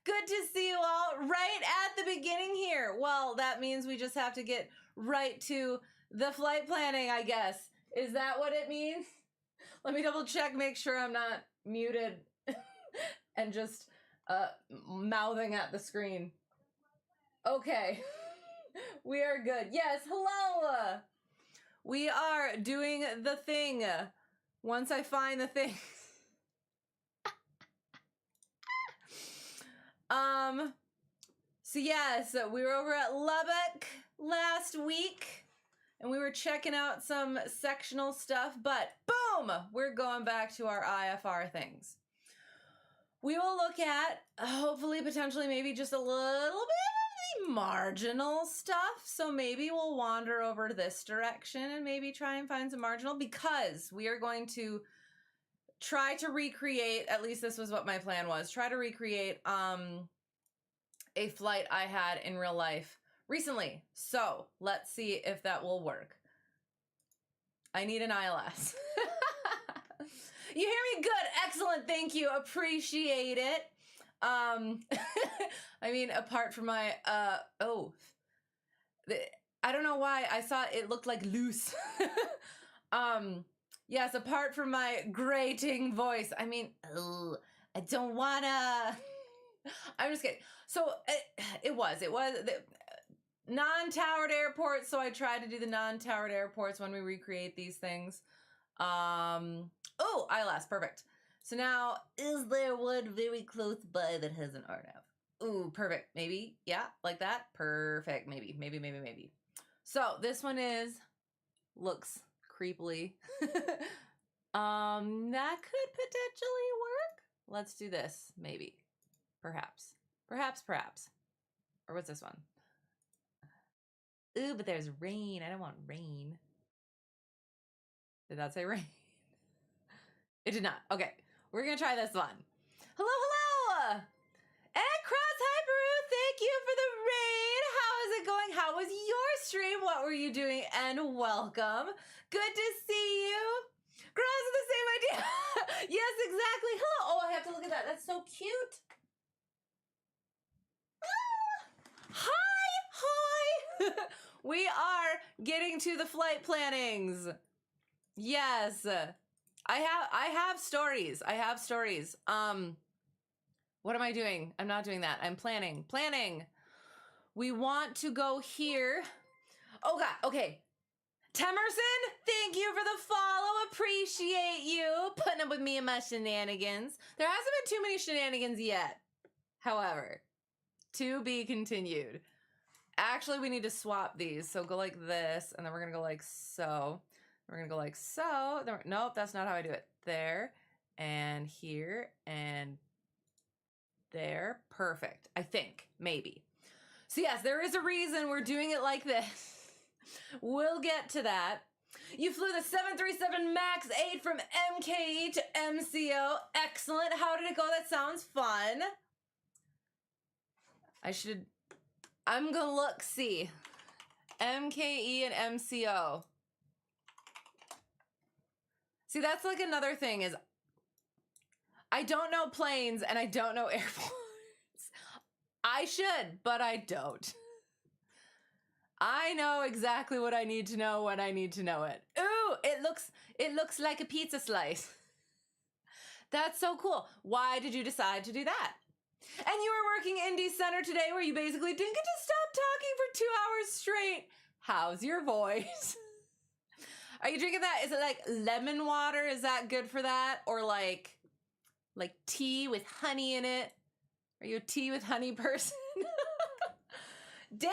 Good to see you all right at the beginning here. Well, that means we just have to get right to the flight planning, I guess. Is that what it means? Let me double check, make sure I'm not muted and just mouthing at the screen. Okay, we are good. Yes, hello. We are doing the thing. Once I find the thing. So yes, we were over at Lubbock last week and we were checking out some sectional stuff, but boom, we're going back to our IFR things. We will look at, hopefully, potentially, maybe just a little bit of the marginal stuff. So maybe we'll wander over this direction and maybe try and find some marginal, because we are going to try to recreate, at least this was what my plan was, try to recreate a flight I had in real life recently. So let's see if that will work. I need an ILS. You hear me? Good. Excellent. Thank you. Appreciate it. I mean, apart from my, I don't know why I saw it looked like loose. Yes, apart from my grating voice. I mean, I don't wanna. I'm just kidding. So it was the non-towered airports. So I tried to do the non-towered airports when we recreate these things. Oh, ILS, perfect. So now, is there one very close by that has an RNAV? Ooh, perfect. Maybe, yeah, like that. Perfect. Maybe. So this one looks creepily. That could potentially work. Let's do this, maybe. Perhaps. Or what's this one? Ooh, but there's rain. I don't want rain. Did that say rain? It did not. Okay, we're gonna try this one. Hello! And Cross Hyperu, thank you for the raid. How is it going? How was your stream? What were you doing? And welcome. Good to see you. Cross is the same idea. Yes, exactly. Hello. Oh, I have to look at that. That's so cute. Hi. We are getting to the flight plannings. Yes. I have stories. What am I doing? I'm not doing that. I'm planning. We want to go here. Oh God. Okay. Temerson, thank you for the follow. Appreciate you putting up with me and my shenanigans. There hasn't been too many shenanigans yet. However, to be continued. Actually, we need to swap these. So go like this, and then we're gonna go like so. We're gonna go like so. Nope, that's not how I do it. There, and here, and there. Perfect. I think, maybe. So yes, there is a reason we're doing it like this. We'll get to that. You flew the 737 MAX 8 from MKE to MCO. Excellent. How did it go? That sounds fun. I'm gonna look, see. MKE and MCO. See, that's like another thing is I don't know planes and I don't know airports. I should, but I don't. I know exactly what I need to know when I need to know it. Ooh, it looks like a pizza slice. That's so cool. Why did you decide to do that? And you were working Indie Center today where you basically didn't get to stop talking for 2 hours straight. How's your voice? Are you drinking that? Is it like lemon water? Is that good for that? Or like tea with honey in it? Are you a tea with honey person? Dang!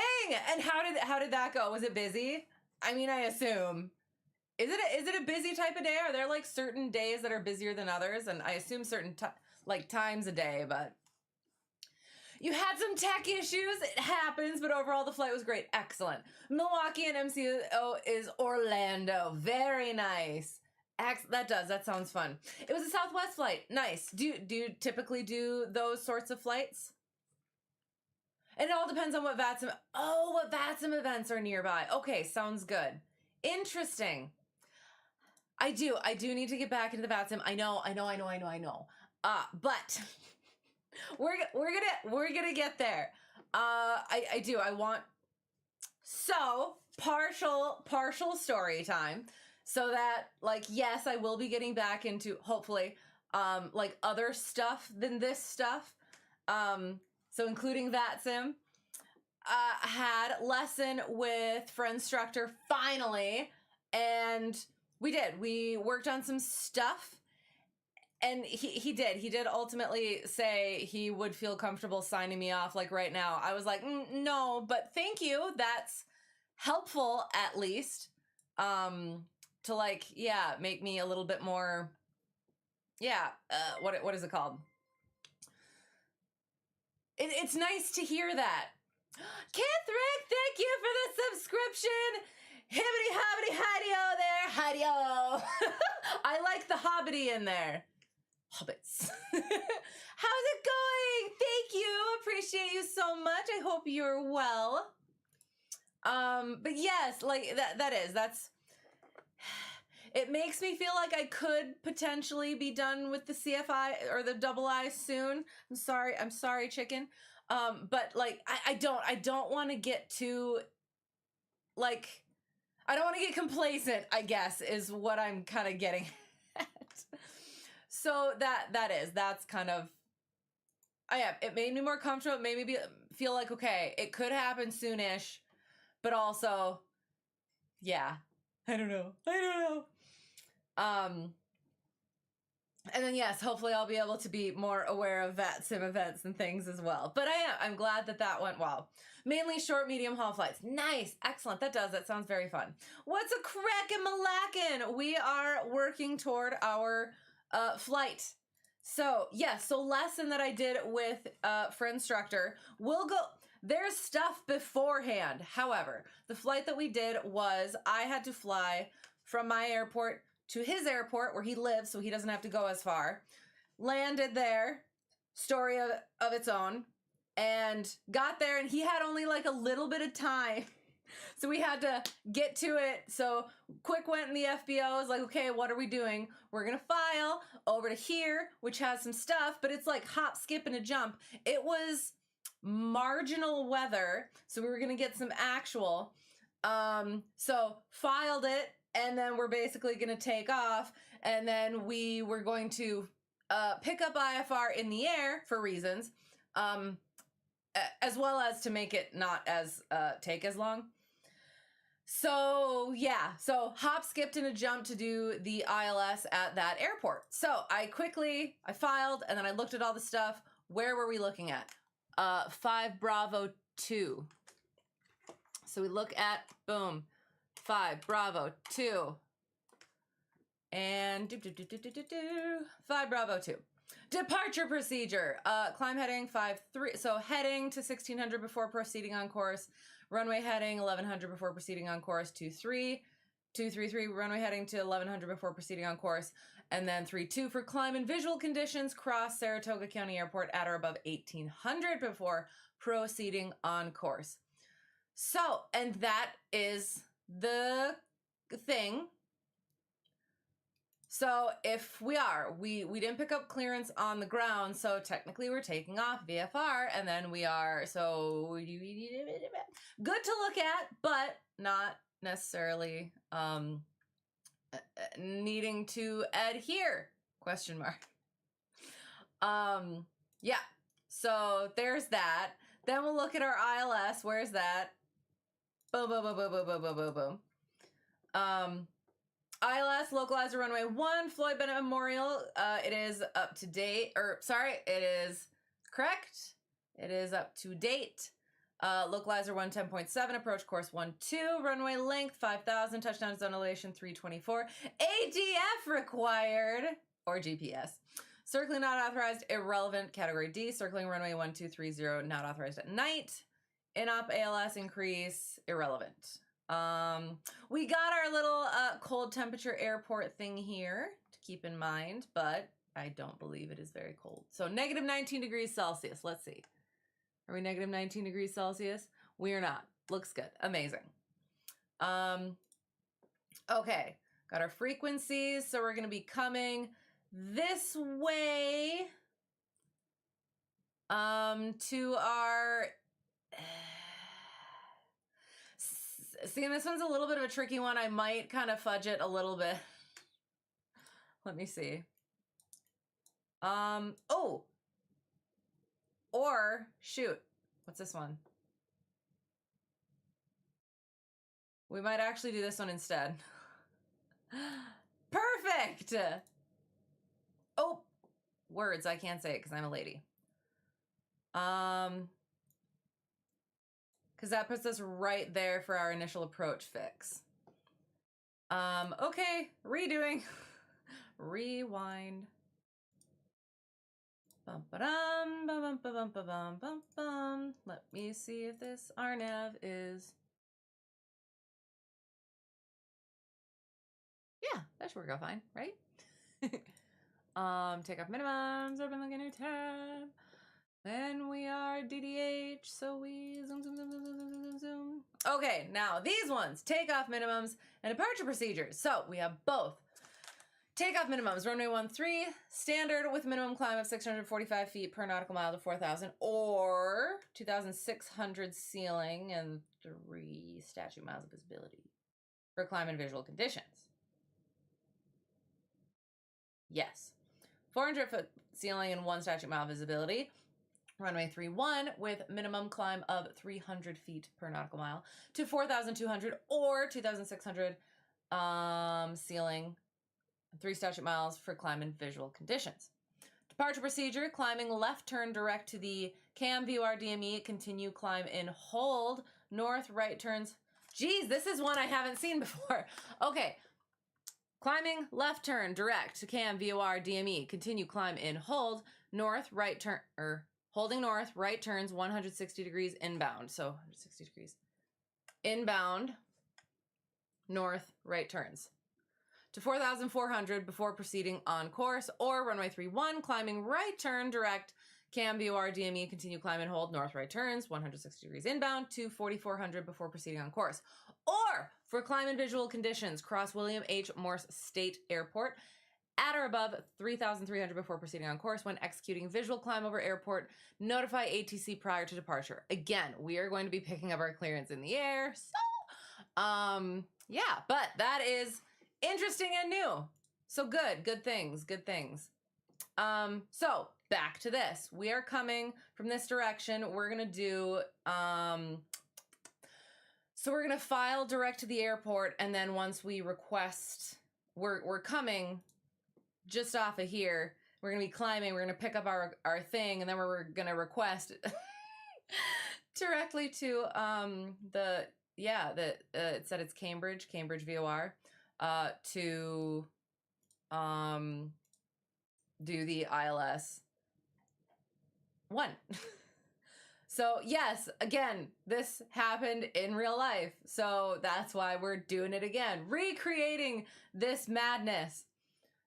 And how did that go? Was it busy? I mean, I assume. Is it a busy type of day? Are there like certain days that are busier than others? And I assume certain times a day, but you had some tech issues. It happens, but overall the flight was great. Excellent. Milwaukee and MCO is Orlando. Very nice. That sounds fun. It was a Southwest flight. Nice. Do you typically do those sorts of flights? And it all depends on what VATSIM events are nearby. Okay, sounds good. Interesting. I do need to get back into the VATSIM. I know. But We're gonna get there. I do. I want so partial story time, so that like yes, I will be getting back into hopefully like other stuff than this stuff. So including that sim. Had lesson with Friendstructor finally, and we worked on some stuff, and he did ultimately say he would feel comfortable signing me off like right now. I was like, no, but thank you, that's helpful at least, to like make me a little bit more what is it called, it's nice to hear that. Kithrick, thank you for the subscription. Hibbity hobbity hi-yo there. Hi-yo. I like the hobbity in there. Hobbits. How's it going? Thank you. Appreciate you so much. I hope you're well. But yes, like that's it makes me feel like I could potentially be done with the CFI or the double I soon. I'm sorry, chicken. But like I don't want to get too like I don't want to get complacent, I guess, is what I'm kind of getting at. So that's kind of it made me more comfortable. It made me feel like okay, it could happen soonish, but also I don't know. And then yes, hopefully I'll be able to be more aware of VATSIM events and things as well. But I'm glad that went well. Mainly short, medium haul flights. Nice, excellent. That sounds very fun. What's a crackin' malackin'? We are working toward our flight. So yes, so lesson that I did with Friendstructor, we'll go. There's stuff beforehand. However, the flight that we did was I had to fly from my airport to his airport where he lives, so he doesn't have to go as far. Landed there, story of its own, and got there, and he had only like a little bit of time. So we had to get to it. So quick went in the FBO, was like, okay, what are we doing? We're gonna file over to here, which has some stuff, but it's like hop, skip, and a jump. It was marginal weather, so we were gonna get some actual. So filed it, and then we're basically going to take off, and then we were going to pick up IFR in the air for reasons, as well as to make it not as take as long. So so hop, skipped, and a jump to do the ILS at that airport. So I filed, and then I looked at all the stuff. Where were we looking at? 5 Bravo 2. So we look at, boom, 5 Bravo 2. And 5 Bravo 2. Departure procedure. Climb heading 5-3. So heading to 1600 before proceeding on course. Runway heading 1100 before proceeding on course. 23. 233 runway heading to 1100 before proceeding on course. And then 32 for climb and visual conditions. Cross Saratoga County Airport at or above 1800 before proceeding on course. So, and that is the thing. So if we didn't pick up clearance on the ground, so technically we're taking off VFR, and then we are, so good to look at, but not necessarily needing to adhere, question mark. So there's that. Then we'll look at our ILS. Where's that? Boom, boom, boom, boom, boom, boom, boom, boom, boom. ILS, localizer runway 1, Floyd Bennett Memorial. It is up to date, it is correct. It is up to date. Localizer 110.7, approach course 12, runway length 5,000, touchdown zone elevation 324, ADF required, or GPS. Circling not authorized, irrelevant, category D, circling runway 1230, not authorized at night. In-op ALS increase, irrelevant. We got our little cold temperature airport thing here to keep in mind, but I don't believe it is very cold. So negative 19 degrees Celsius. Let's see. Are we negative 19 degrees Celsius? We are not. Looks good. Amazing. Okay. Got our frequencies. So we're going to be coming this way. To our... See, this one's a little bit of a tricky one. I might kind of fudge it a little bit. Let me see. Oh! Or, shoot. What's this one? We might actually do this one instead. Perfect! Oh! Words, I can't say it because I'm a lady. Because that puts us right there for our initial approach fix. Okay, redoing. Rewind. Bum ba dum bum bum bum bum bum bum bum. Let me see if this RNAV is. Yeah, that should work out fine, right? Take off minimums, open like a new tab. Then we are DDH, so we zoom, zoom, zoom, zoom, zoom, zoom, zoom, zoom. Okay, now these ones, takeoff minimums and departure procedures. So we have both. Takeoff minimums, runway 13, standard with minimum climb of 645 feet per nautical mile to 4,000, or 2,600 ceiling and 3 statute miles of visibility for climb and visual conditions. Yes. 400 foot ceiling and 1 statute mile visibility. Runway 31 with minimum climb of 300 feet per nautical mile to 4,200 or 2,600 ceiling, 3 statute miles for climb and visual conditions. Departure procedure, climbing left turn direct to the CAM VOR DME, continue climb in hold, north right turns. Geez, this is one I haven't seen before. Okay. Climbing left turn direct to CAM VOR DME, continue climb in hold, north right turn, holding north, right turns 160 degrees inbound. So 160 degrees inbound, north, right turns to 4,400 before proceeding on course, or runway 31, climbing right turn direct, CAM VOR DME, continue climb and hold, north, right turns 160 degrees inbound to 4,400 before proceeding on course. Or for climb and visual conditions, cross William H. Morse State Airport at or above 3,300 before proceeding on course. When executing visual climb over airport, notify ATC prior to departure. Again, we are going to be picking up our clearance in the air. So, yeah, but that is interesting and new. So good things. So back to this. We are coming from this direction. We're going to do, so we're going to file direct to the airport. And then once we request, we're coming just off of here. We're going to be climbing. We're going to pick up our thing. And then we're going to request directly to, it said it's Cambridge VOR, to, do the ILS 1. So yes, again, this happened in real life. So that's why we're doing it again, recreating this madness.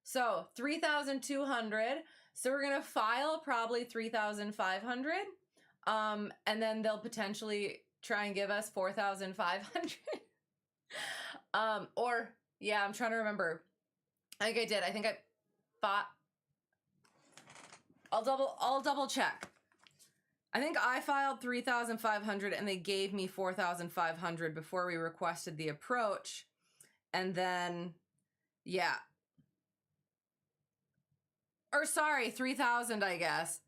So 3,200. So we're going to file probably 3,500. And then they'll potentially try and give us 4,500. Or yeah, I'm trying to remember. I think I did. I think I thought I'll double check. I think I filed 3,500 and they gave me 4,500 before we requested the approach. And then, yeah. Or sorry, 3,000, I guess.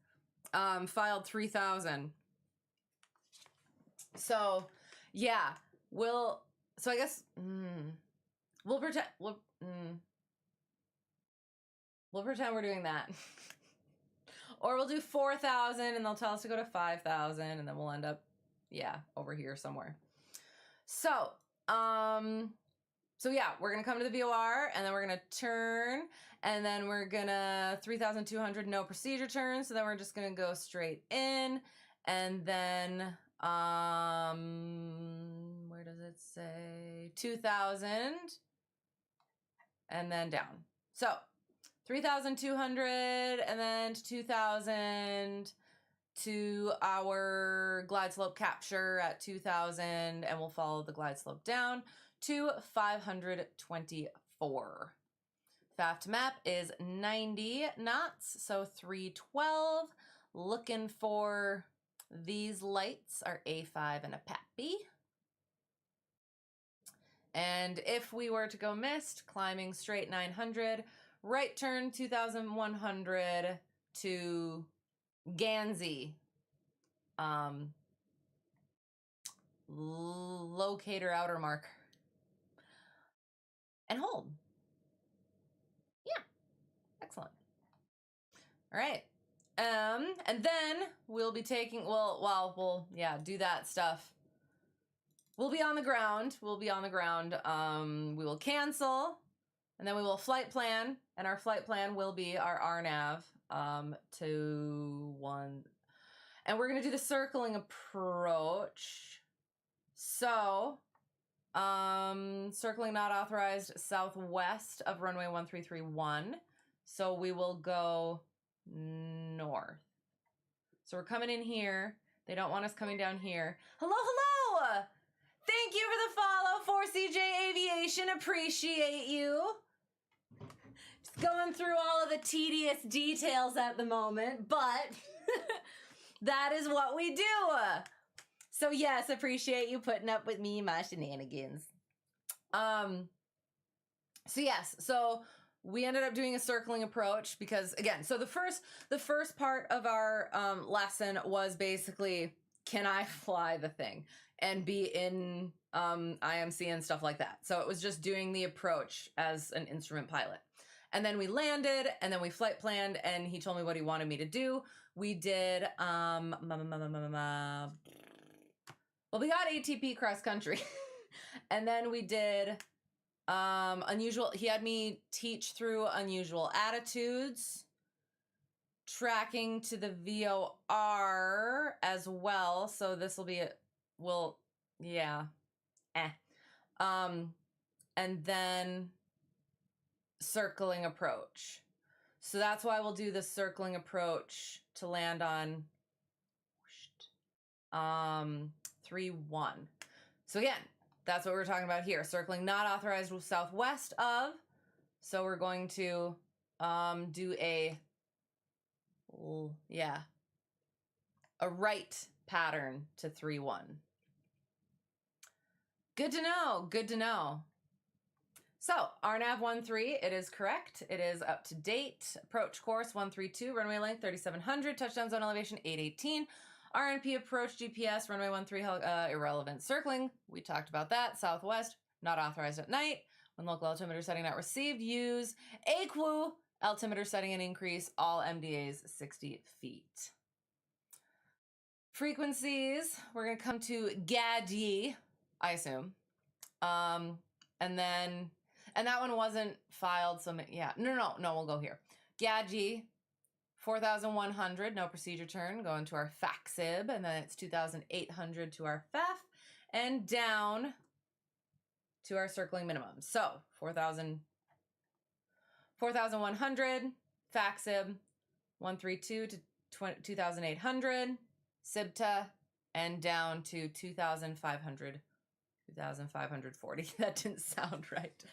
Filed 3,000. So, yeah, so I guess, we'll pretend we're doing that. Or we'll do 4,000 and they'll tell us to go to 5,000 and then we'll end up, yeah, over here somewhere. So, yeah, we're going to come to the VOR and then we're going to turn and then we're going to 3,200 no procedure turn. So then we're just going to go straight in and then, where does it say? 2,000 and then down. So 3,200 and then to 2,000 to our glide slope capture at 2,000 and we'll follow the glide slope down to 524. FAF to map is 90 knots, so 312. looking for these lights are A5 and a Pappy. And if we were to go missed, climbing straight 900, right turn 2100 to Gansey. Locator outer mark. And hold. Yeah, excellent. All right. And then we'll be taking, we'll do that stuff. We'll be on the ground. We will cancel, and then we will flight plan, and our flight plan will be our RNAV to 1. And we're going to do the circling approach. So, circling not authorized southwest of runway 1331. So we will go north. So we're coming in here. They don't want us coming down here. Hello, hello! Thank you for the follow, 4CJ Aviation. Appreciate you. Just going through all of the tedious details at the moment, but that is what we do. So yes, appreciate you putting up with me and my shenanigans. So we ended up doing a circling approach because, again, so the first part of our lesson was basically, can I fly the thing and be in IMC and stuff like that. So it was just doing the approach as an instrument pilot. And then we landed, and then we flight planned, and he told me what he wanted me to do. We did, we got ATP cross country. And then we did he had me teach through unusual attitudes, tracking to the VOR as well. So this will be and then circling approach. So that's why we'll do the circling approach to land on 3-1. So again, that's what we're talking about here. Circling not authorized southwest of. So we're going to do a right pattern to 3-1. Good to know. Good to know. So RNAV 13, it is correct. It is up to date. Approach course 132, runway length 3700, touchdown zone elevation 818. RNP approach GPS, runway 13, irrelevant. Circling, we talked about that. Southwest, not authorized at night. When local altimeter setting not received, use AQU, altimeter setting and increase, all MDAs 60 feet. Frequencies, we're going to come to GAD, I assume. And that one wasn't filed, so yeah. No, we'll go here. GAD 4,100, no procedure turn, going to our FACSIB, and then it's 2,800 to our FEF, and down to our circling minimum. So 4,100, FACSIB, 132 to 2,800, SIBTA, and down to 2,500, 2,540. That didn't sound right.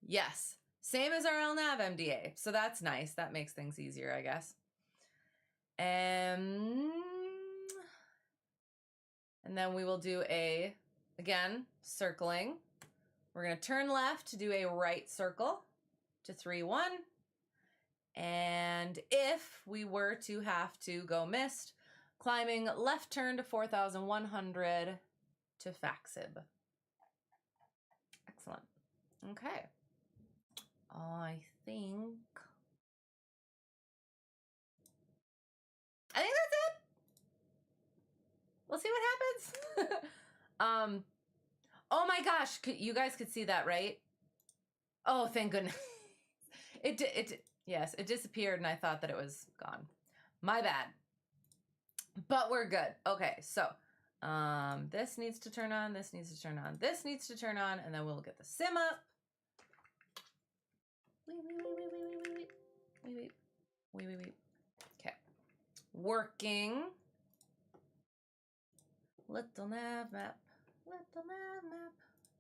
Yes. Same as our LNAV MDA. So that's nice. That makes things easier, I guess. And then we will do again, circling. We're going to turn left to do a right circle to 3-1. And if we were to have to go missed, climbing left turn to 4,100 to FACSIB. Excellent. Okay. I think that's it. We'll see what happens. Oh my gosh, you guys could see that, right? Oh, thank goodness. Yes, it disappeared and I thought that it was gone. My bad. But we're good. Okay, so this needs to turn on, this needs to turn on, this needs to turn on, and then we'll get the sim up. Wait. Okay. Working. Little nav map.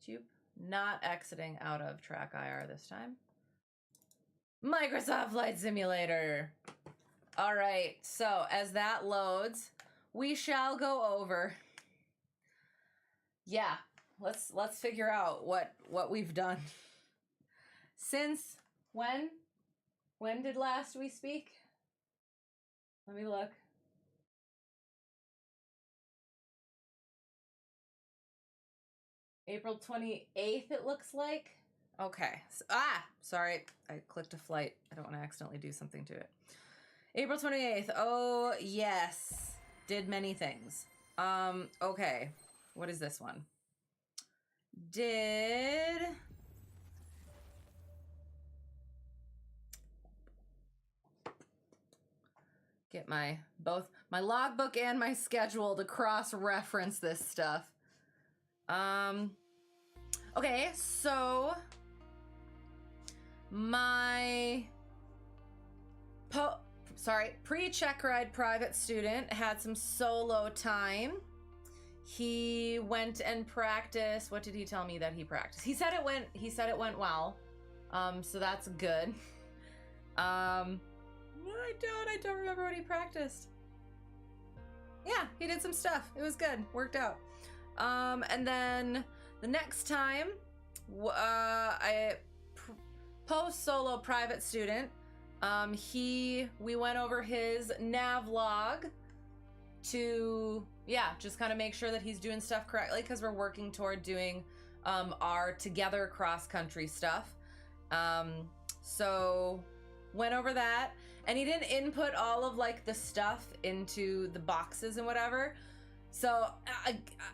Jupe. Not exiting out of track IR this time. Microsoft Flight Simulator. All right, so as that loads, we shall go over. Yeah, let's figure out what we've done. Since when? When did last we speak? Let me look. April 28th, it looks like. Okay. Sorry. I clicked a flight. I don't want to accidentally do something to it. April 28th. Oh, yes. Did many things. Okay. What is this one? Did... Get both my logbook and my schedule to cross-reference this stuff. Okay, so my pre-check ride private student had some solo time. He went and practiced. What did he tell me that he practiced? He said it went well. So that's good. I don't remember what he practiced. Yeah, he did some stuff. It was good. Worked out. And then the next time, post solo private student, we went over his navlog to, just kind of make sure that he's doing stuff correctly, because we're working toward doing our together cross country stuff. So went over that, and he didn't input all of like the stuff into the boxes and whatever. So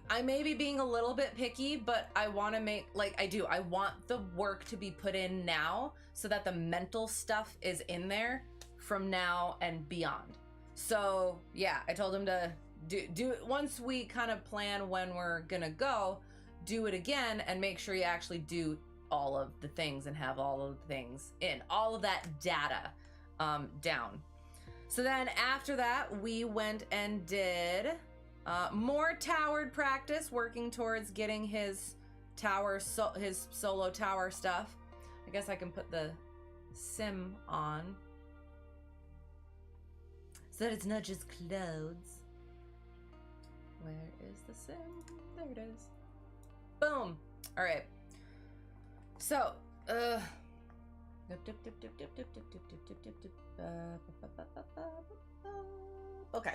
I may be being a little bit picky, but I want to make, I want the work to be put in now so that the mental stuff is in there from now and beyond. So yeah, I told him to do it once we kind of plan when we're gonna go, do it again and make sure you actually do all of the things and have all of the things in, all of that data down. So then after that, we went and did more towered practice, working towards getting his his solo tower stuff. I guess I can put the sim on so that it's not just clouds. Where is the sim? There it is. Boom. All right. So, okay.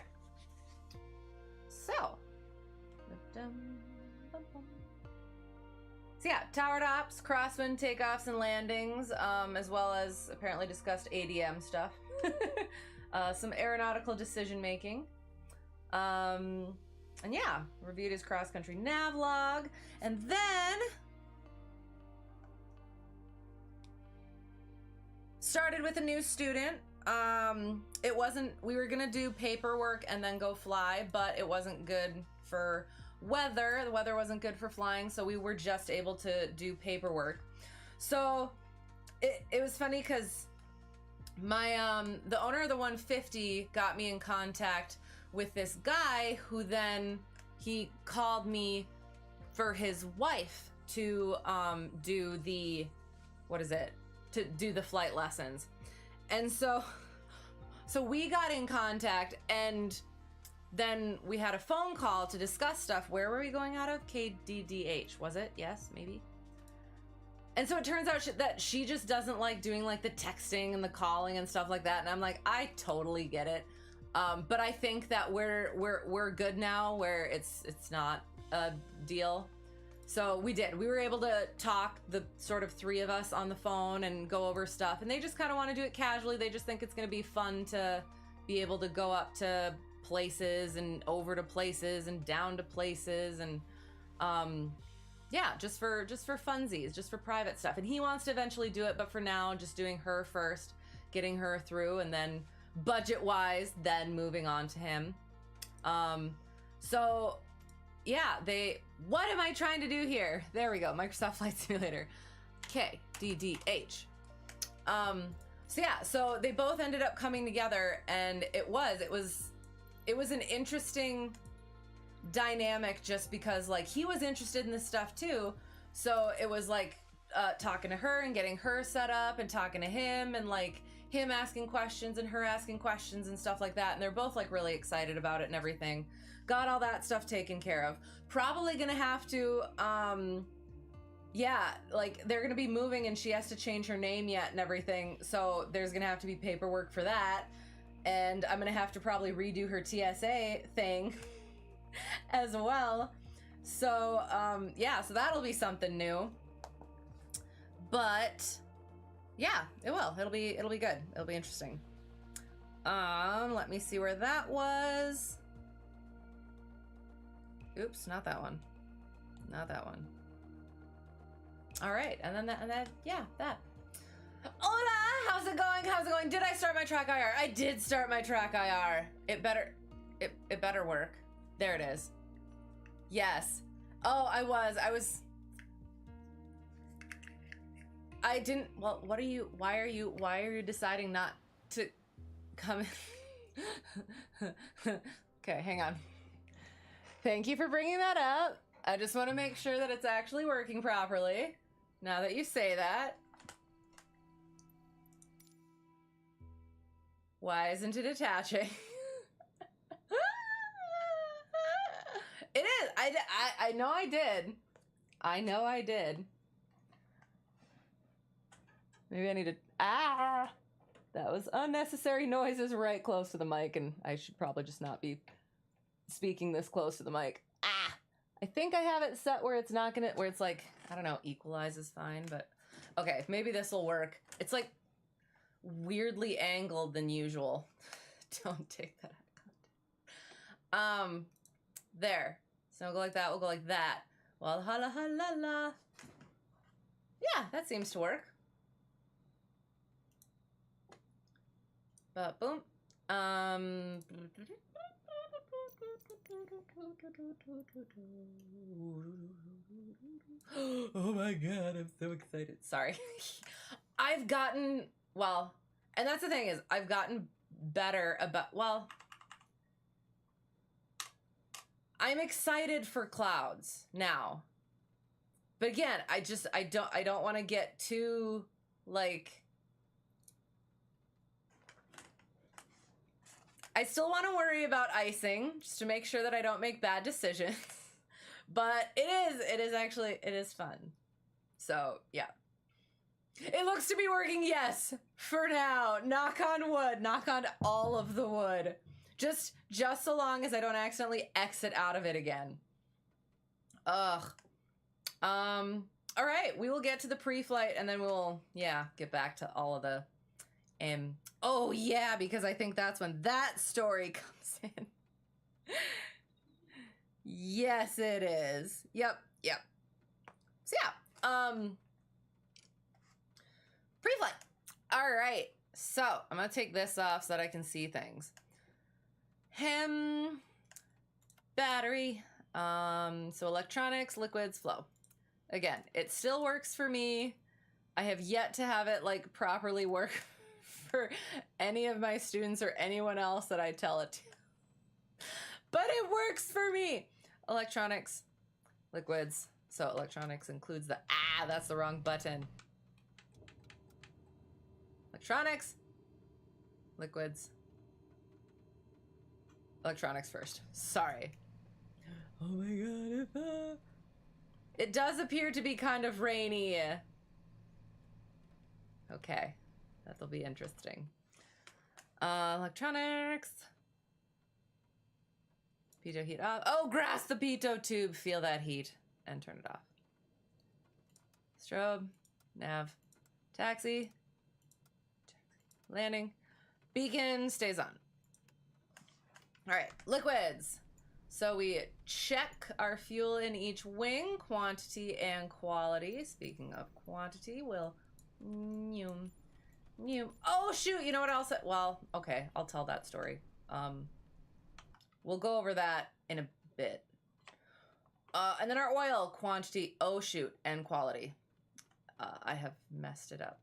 So yeah, tower tops, crosswind takeoffs and landings, as well as apparently discussed ADM stuff. Some aeronautical decision making. And yeah, reviewed his cross-country navlog. And then started with a new student. We were gonna do paperwork and then go fly, but it wasn't good for weather. The weather wasn't good for flying, so we were just able to do paperwork. So it was funny because my the owner of the 150 got me in contact with this guy who then he called me for his wife to do the do the flight lessons. And so we got in contact, and then we had a phone call to discuss stuff. Where were we going out of? KDDH, was it? Yes, maybe. And so it turns out that she just doesn't like doing like the texting and the calling and stuff like that. And I'm like, I totally get it. But I think that we're good now, where it's not a deal. So we were able to talk, the sort of three of us on the phone, and go over stuff, and they just kind of want to do it casually. They just think it's going to be fun to be able to go up to places and over to places and down to places, and yeah, just for funsies, just for private stuff. And he wants to eventually do it, but for now, just doing her first, getting her through, and then budget wise, then moving on to him. So yeah, what am I trying to do here? There we go, Microsoft Flight Simulator, KDDH. So yeah, so they both ended up coming together, and it was an interesting dynamic, just because like he was interested in this stuff too. So it was like talking to her and getting her set up, and talking to him, and like him asking questions and her asking questions and stuff like that. And they're both like really excited about it and everything. Got all that stuff taken care of. Probably gonna have to, yeah, like they're gonna be moving and she has to change her name yet and everything. So there's gonna have to be paperwork for that. And I'm gonna have to probably redo her TSA thing as well. So, yeah, so that'll be something new. But yeah, it will. It'll be good. It'll be interesting. Let me see where that was. Oops, not that one. Not that one. All right, and then that, yeah, that. Hola, how's it going? How's it going? Did I start my track IR? I did start my track IR. It better work. There it is. Yes. Oh, I didn't, well, why are you deciding not to come in? Okay, hang on. Thank you for bringing that up. I just want to make sure that it's actually working properly. Now that you say that. Why isn't it attaching? It is. I know I did. I know I did. Maybe I need to... Ah! That was unnecessary noises right close to the mic, and I should probably just not be speaking this close to the mic. Ah! I think I have it set where it's not gonna... Where it's like, I don't know, equalize is fine, but... Okay, maybe this will work. It's like weirdly angled than usual. Don't take that out of context. There. So we'll go like that, we'll go like that. Well, la la la. Yeah, that seems to work. But boom. Oh my god, I'm so excited. Sorry. I've gotten, well, and that's the thing is, I've gotten better about, well, I'm excited for clouds now. But again, I don't want to get too, like, I still want to worry about icing, just to make sure that I don't make bad decisions. But it is fun. So, yeah. It looks to be working, yes, for now. Knock on wood, knock on all of the wood. Just so long as I don't accidentally exit out of it again. Ugh. All right, we will get to the pre-flight and then we'll, yeah, get back to all of the, oh yeah, because I think that's when that story comes in. Yes, it is. Yep. So yeah, pre-flight. All right, so I'm gonna take this off so that I can see things. Battery, so electronics, liquids, flow. Again, it still works for me. I have yet to have it like properly work for any of my students or anyone else that I tell it to. But it works for me. Electronics, liquids. So electronics includes the, that's the wrong button. Electronics, liquids. Electronics first. Sorry. Oh my god, it does appear to be kind of rainy. Okay, that'll be interesting. Electronics. Pitot heat off. Oh, grasp the pitot tube. Feel that heat and turn it off. Strobe, nav, taxi, landing, beacon stays on. All right, liquids. So we check our fuel in each wing, quantity and quality. Speaking of quantity, we'll oh shoot, you know what else? Well, okay, I'll tell that story. We'll go over that in a bit. And then our oil quantity, oh shoot, and quality. I have messed it up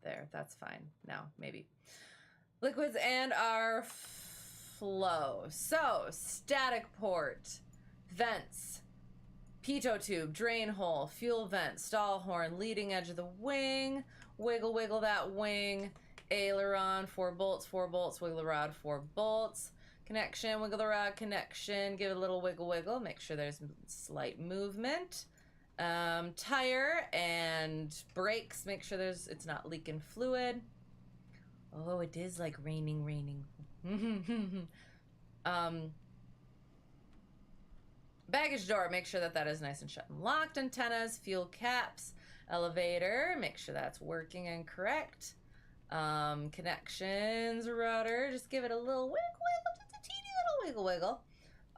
there. That's fine now, maybe. Liquids and our flow. So, static port, vents, pitot tube, drain hole, fuel vent, stall horn, leading edge of the wing, wiggle that wing, Aileron, 4 bolts, 4 bolts, wiggle the rod, 4 bolts. Connection, wiggle the rod, connection, give it a little wiggle wiggle, make sure there's slight movement. Tire and brakes, make sure it's not leaking fluid. Oh, it is like raining. Baggage door, make sure that is nice and shut and locked. Antennas, fuel caps, elevator, make sure that's working and correct. Connections, rudder, just give it a little wiggle, just a teeny little wiggle.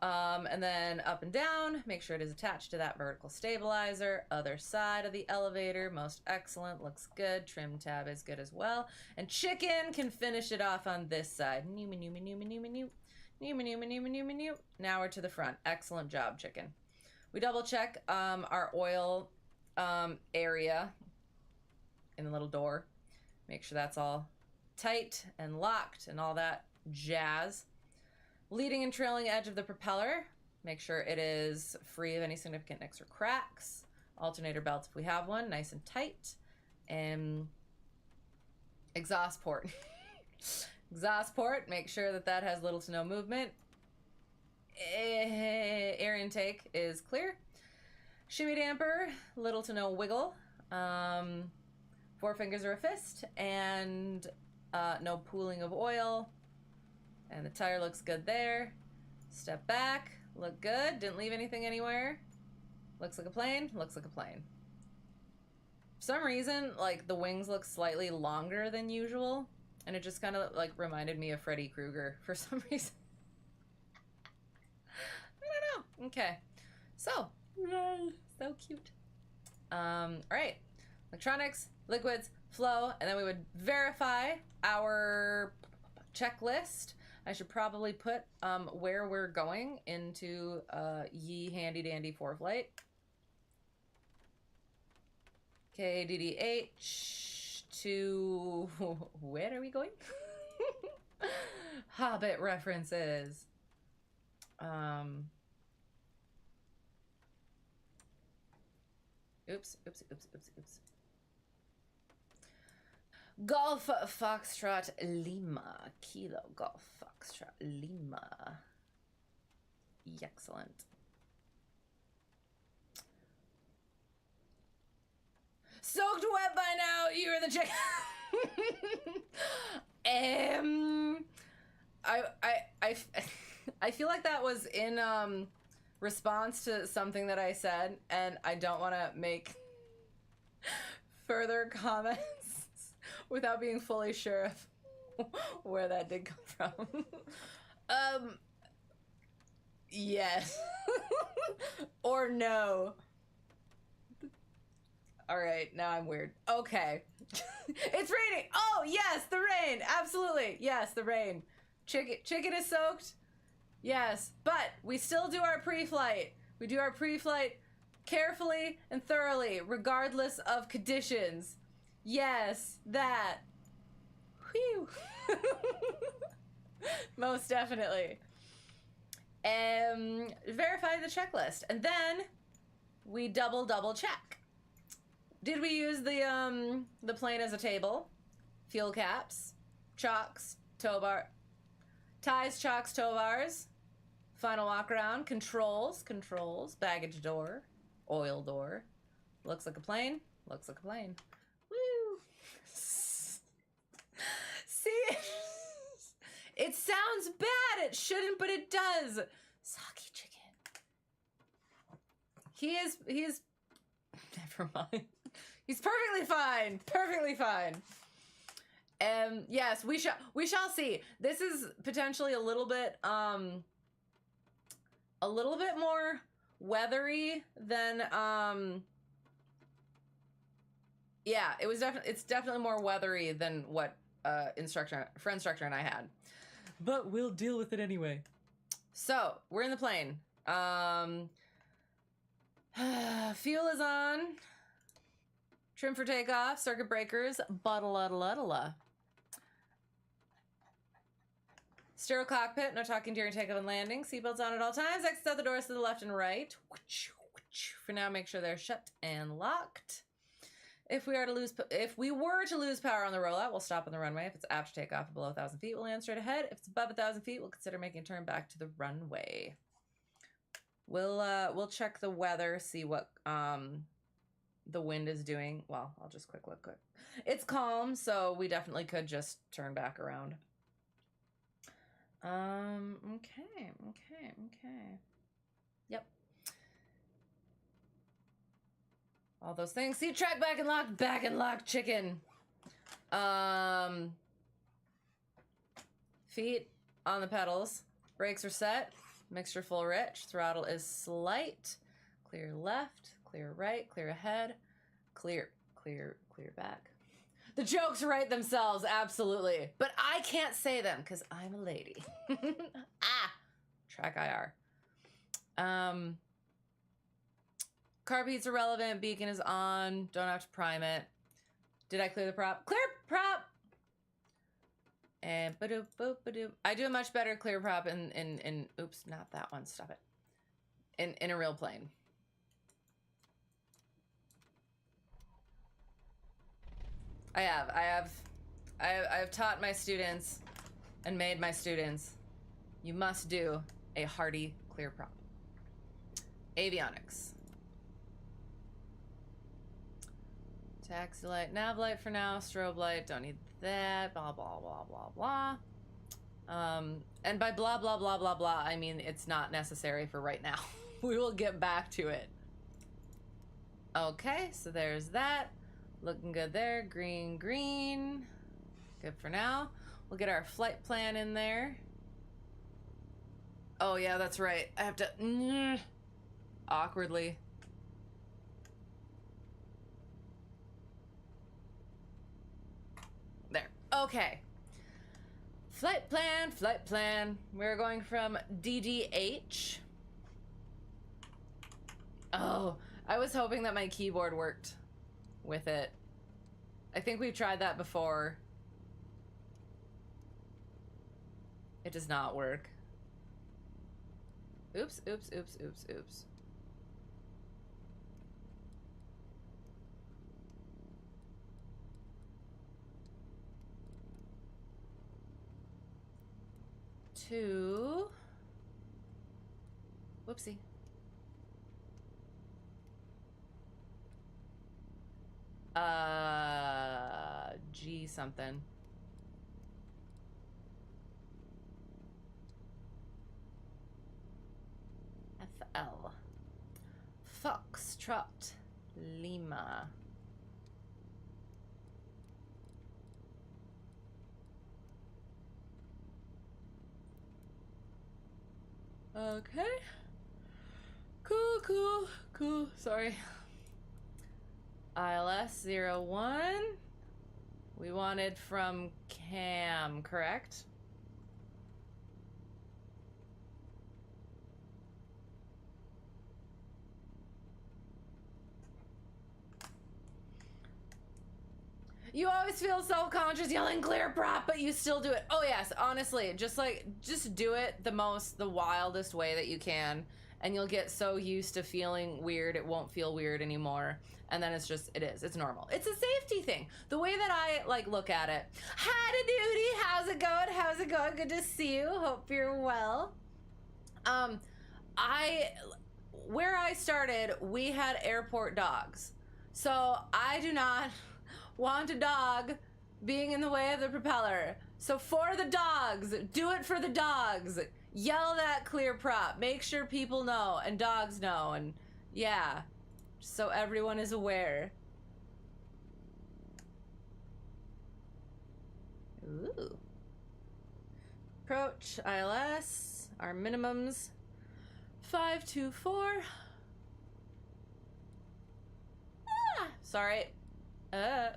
And then up and down, make sure it is attached to that vertical stabilizer. Other side of the elevator, most excellent, looks good. Trim tab is good as well. And chicken can finish it off on this side. Now we're to the front. Excellent job, chicken. We double check our oil area in the little door. Make sure that's all tight and locked and all that jazz. Leading and trailing edge of the propeller. Make sure it is free of any significant nicks or cracks. Alternator belt if we have one, nice and tight. And exhaust port. Exhaust port, make sure that has little to no movement. Air intake is clear. Shimmy damper, little to no wiggle. 4 fingers or a fist, and no pooling of oil. And the tire looks good there. Step back, look good, didn't leave anything anywhere. Looks like a plane, looks like a plane. For some reason, like, the wings look slightly longer than usual, and it just kind of, like, reminded me of Freddy Krueger for some reason. I don't know. Okay. So, so cute. All right. Electronics, liquids, flow, and then we would verify our checklist. I should probably put where we're going into ye handy dandy 4-flight. KDDH to where are we going? Hobbit references. Oops. Golf Foxtrot Lima. Kilo Golf Foxtrot Lima. Excellent. Soaked wet by now. You're the chick. I feel like that was in response to something that I said, and I don't want to make further comments without being fully sure of where that did come from. Yes. Or no. All right, now I'm weird. Okay. It's raining. Oh, yes, the rain. Absolutely. Yes, the rain. Chicken is soaked. Yes, but we still do our pre-flight. We do our pre-flight carefully and thoroughly, regardless of conditions. Yes, that. Whew. Most definitely. Verify the checklist, and then we double check. Did we use the plane as a table? Fuel caps, chocks, tow bar, ties, chocks, tow bars. Final walk around, controls, baggage door, oil door. Looks like a plane. Looks like a plane. Woo! See, it sounds bad. It shouldn't, but it does. Saki chicken. He is. Never mind. He's perfectly fine. Perfectly fine. Yes, we shall see. This is potentially a little bit more weathery than yeah, it's definitely more weathery than what friend instructor and I had. But we'll deal with it anyway. So, we're in the plane. Fuel is on. Trim for takeoff, circuit breakers, ba-da-la-da-la-da-la. Stereo cockpit, no talking during takeoff and landing. Seatbelts on at all times. Exit out the doors to the left and right. For now, make sure they're shut and locked. If we were to lose power on the rollout, we'll stop on the runway. If it's after takeoff below 1,000 feet, we'll land straight ahead. If it's above 1,000 feet, we'll consider making a turn back to the runway. We'll check the weather, see what the wind is doing. Well, I'll just quick look. It's calm, so we definitely could just turn back around. Okay. Yep. All those things. See, track back and lock, chicken. Feet on the pedals. Brakes are set. Mixture full rich. Throttle is slight. Clear left, clear right, clear ahead, clear back. The jokes write themselves, absolutely. But I can't say them because I'm a lady. Track IR. Carb heat's irrelevant. Beacon is on. Don't have to prime it. Did I clear the prop? Clear prop! And ba-doop, boop, ba-doop. I do a much better clear prop in oops, not that one. Stop it. In a real plane. I have taught my students and made my students, you must do a hearty clear prop. Avionics. Taxi light, nav light for now, strobe light, don't need that, blah, blah, blah, blah, blah. And by blah, blah, blah, blah, blah, I mean it's not necessary for right now. We will get back to it. Okay, so there's that. Looking good there. Green, green. Good for now. We'll get our flight plan in there. Oh, yeah, that's right. I have to... awkwardly. There. Okay. Flight plan, flight plan. We're going from DDH. Oh, I was hoping that my keyboard worked with it. I think we've tried that before. It does not work. Oops, oops, oops, oops, oops. Two. Whoopsie. G something. FL. Foxtrot. Lima. Okay. Cool. Sorry. ILS 01. We wanted from Cam, correct? You always feel self-conscious yelling clear prop, but you still do it. Oh yes, honestly, just do it the wildest way that you can, and you'll get so used to feeling weird, it won't feel weird anymore. And then it's normal. It's a safety thing. The way that I look at it. Hi duty, how's it going? Good to see you. Hope you're well. Where I started, we had airport dogs. So I do not want a dog being in the way of the propeller. So for the dogs, do it for the dogs. Yell that clear prop. Make sure people know and dogs know, and yeah, so everyone is aware. Ooh. Approach, ILS, our minimums, 524. Sorry. I'm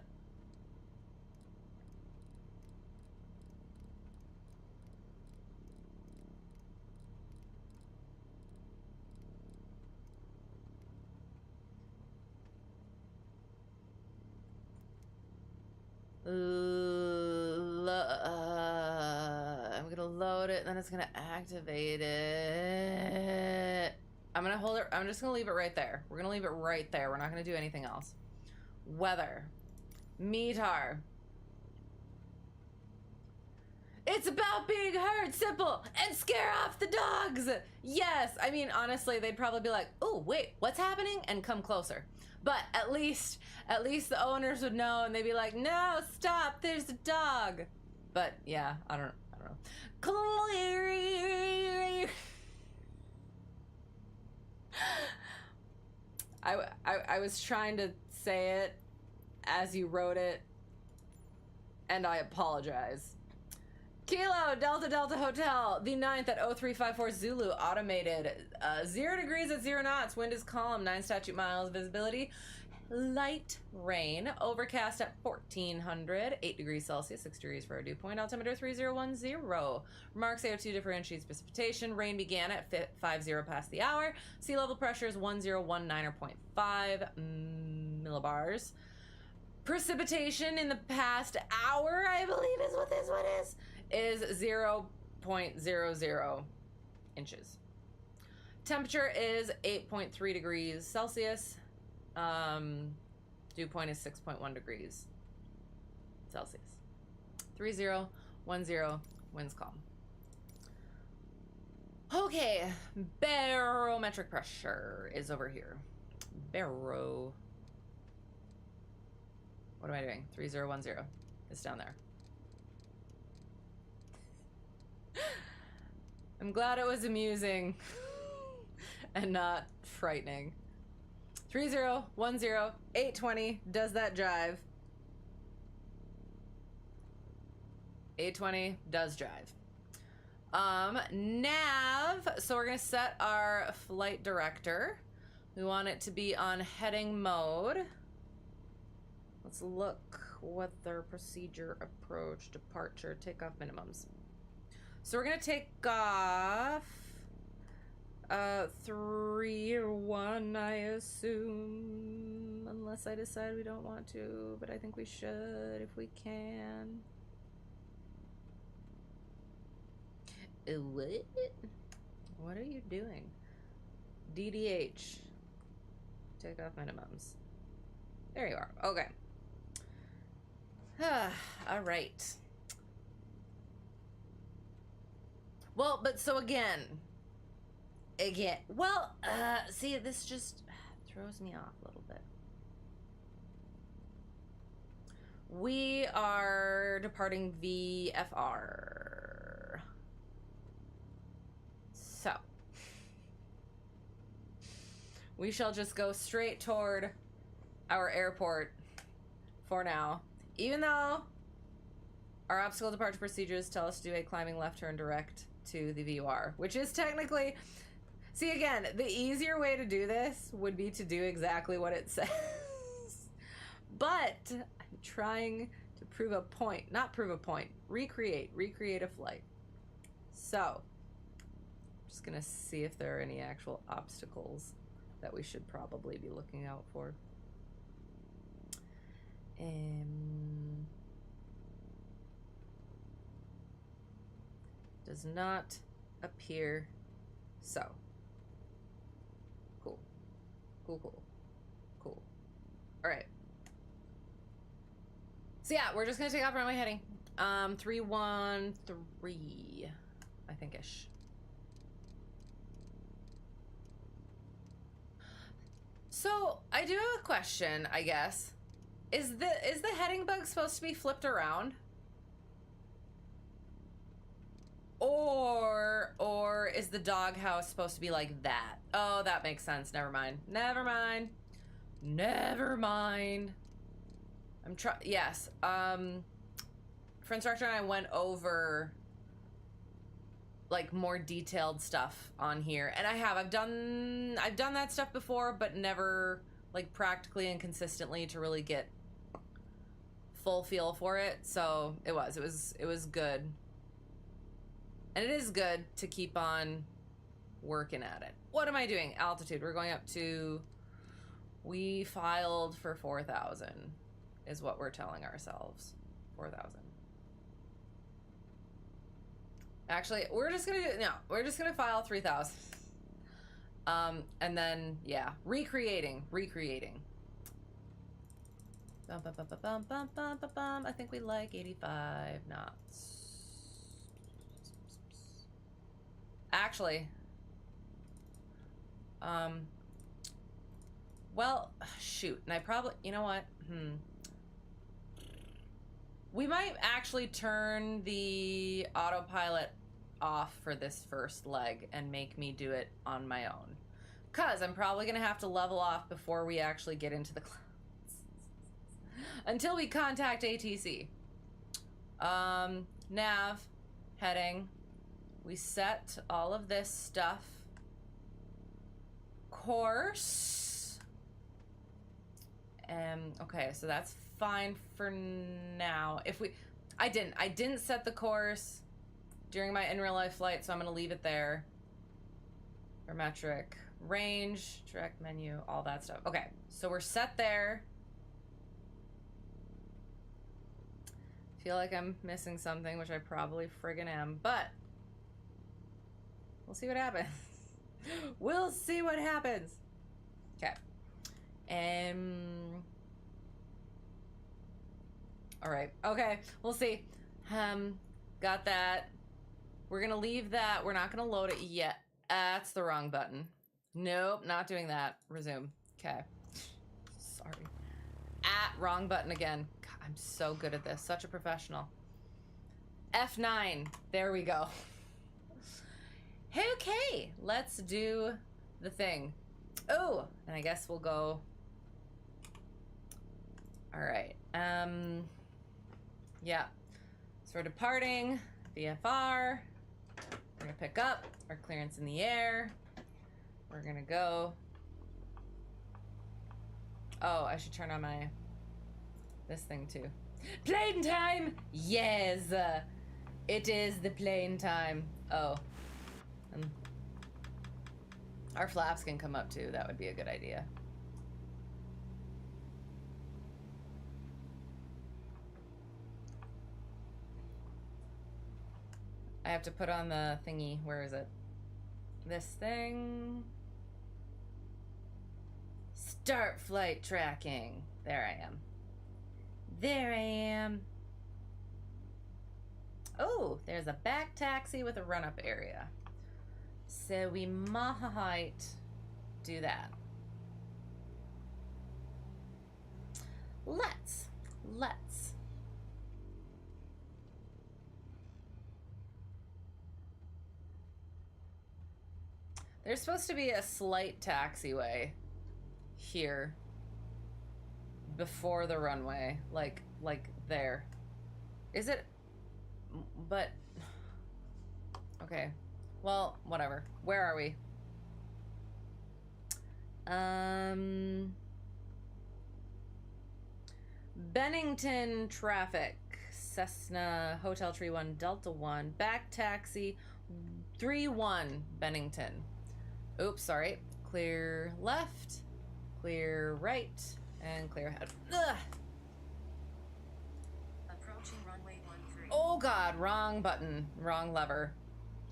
gonna load it, and then it's gonna activate it. I'm gonna hold it. I'm just gonna leave it right there. We're gonna leave it right there. We're not gonna do anything else. Weather. METAR. It's about being heard, simple, and scare off the dogs. Yes, I mean, honestly, they'd probably be like, oh, wait, what's happening? And come closer. But at least the owners would know, and they'd be like, no, stop, there's a dog. But yeah, I don't know. Clear. I was trying to say it as you wrote it, and I apologize. Kilo, Delta Delta Hotel, the 9th at 0354 Zulu, automated. 0 degrees at 0 knots, wind is calm, 9 statute miles, visibility, light rain, overcast at 1400, 8 degrees Celsius, 6 degrees for our dew point, altimeter 3010. Remarks CO2 differentiates precipitation, rain began at 50 past the hour, sea level pressure is 1019.5 millibars. Precipitation in the past hour, I believe is what this one is 0.00 inches. Temperature is 8.3 degrees Celsius. Dew point is 6.1 degrees Celsius. 3010, winds calm. Okay, barometric pressure is over here. What am I doing? 3010. It's down there. I'm glad it was amusing and not frightening. 3010, 820. Does that drive? 820 does drive. Nav. So we're gonna set our flight director. We want it to be on heading mode. Let's look what their procedure, approach, departure, takeoff minimums. So we're gonna take off 3 or 1, I assume, unless I decide we don't want to, but I think we should if we can. What? What are you doing? DDH. Takeoff minimums. There you are. Okay. All right. Well, but so again, well, see, this just throws me off a little bit. We are departing VFR. So, we shall just go straight toward our airport for now. Even though our obstacle departure procedures tell us to do a climbing left turn direct to the VUR, which is technically, see again, the easier way to do this would be to do exactly what it says. But I'm trying to prove a point, not prove a point, recreate a flight. So, I'm just gonna see if there are any actual obstacles that we should probably be looking out for. Does not appear so. Cool. Cool. All right. So yeah, we're just gonna take off runway heading. 313, I think ish. So I do have a question, I guess. Is the heading bug supposed to be flipped around? Or is the doghouse supposed to be like that? Oh, that makes sense. Never mind. Yes. For instructor and I went over like more detailed stuff on here, and I've done that stuff before, but never like practically and consistently to really get full feel for it. So it was good. And it is good to keep on working at it. What am I doing? Altitude. We're going up to, we filed for 4,000 is what we're telling ourselves. 4,000. Actually, we're just gonna file 3,000. And then, yeah, recreating. Bum, bum, bum, bum, bum, bum, bum, bum, bum. I think we like 85 knots. Actually, well, shoot, and I probably, you know what? We might actually turn the autopilot off for this first leg and make me do it on my own. Because I'm probably going to have to level off before we actually get into the clouds. Until we contact ATC. Nav, heading. We set all of this stuff. Course. Okay, so that's fine for now. If we... I didn't set the course during my in real life flight, so I'm going to leave it there. For metric. Range, direct menu, all that stuff. Okay, so we're set there. Feel like I'm missing something, which I probably friggin' am, but we'll see what happens. We'll see what happens. Okay. All right. Okay, we'll see. Got that. We're gonna leave that. We're not gonna load it yet. That's the wrong button. Nope, not doing that. Resume. Okay. Sorry. Wrong button again. God, I'm so good at this. Such a professional. F9. There we go. Okay, let's do the thing. Oh, and I guess we'll go. All right. Yeah. So we're departing VFR. We're gonna pick up our clearance in the air. We're gonna go. Oh, I should turn on my this thing too. Plane time! Yes! It is the plane time. Oh. Our flaps can come up too. That would be a good idea. I have to put on the thingy. Where is it? This thing. Start flight tracking. There I am. There I am. Oh, there's a back taxi with a run-up area. So we might do that. Let's. There's supposed to be a slight taxiway here before the runway, like there. Is it? But okay. Well, whatever. Where are we? Bennington traffic. Cessna Hotel Tree 1 Delta 1 back taxi 3-1 Bennington. Oops, sorry. Clear left, clear right, and clear ahead. Ugh. Approaching runway 13. Oh god, wrong button, wrong lever.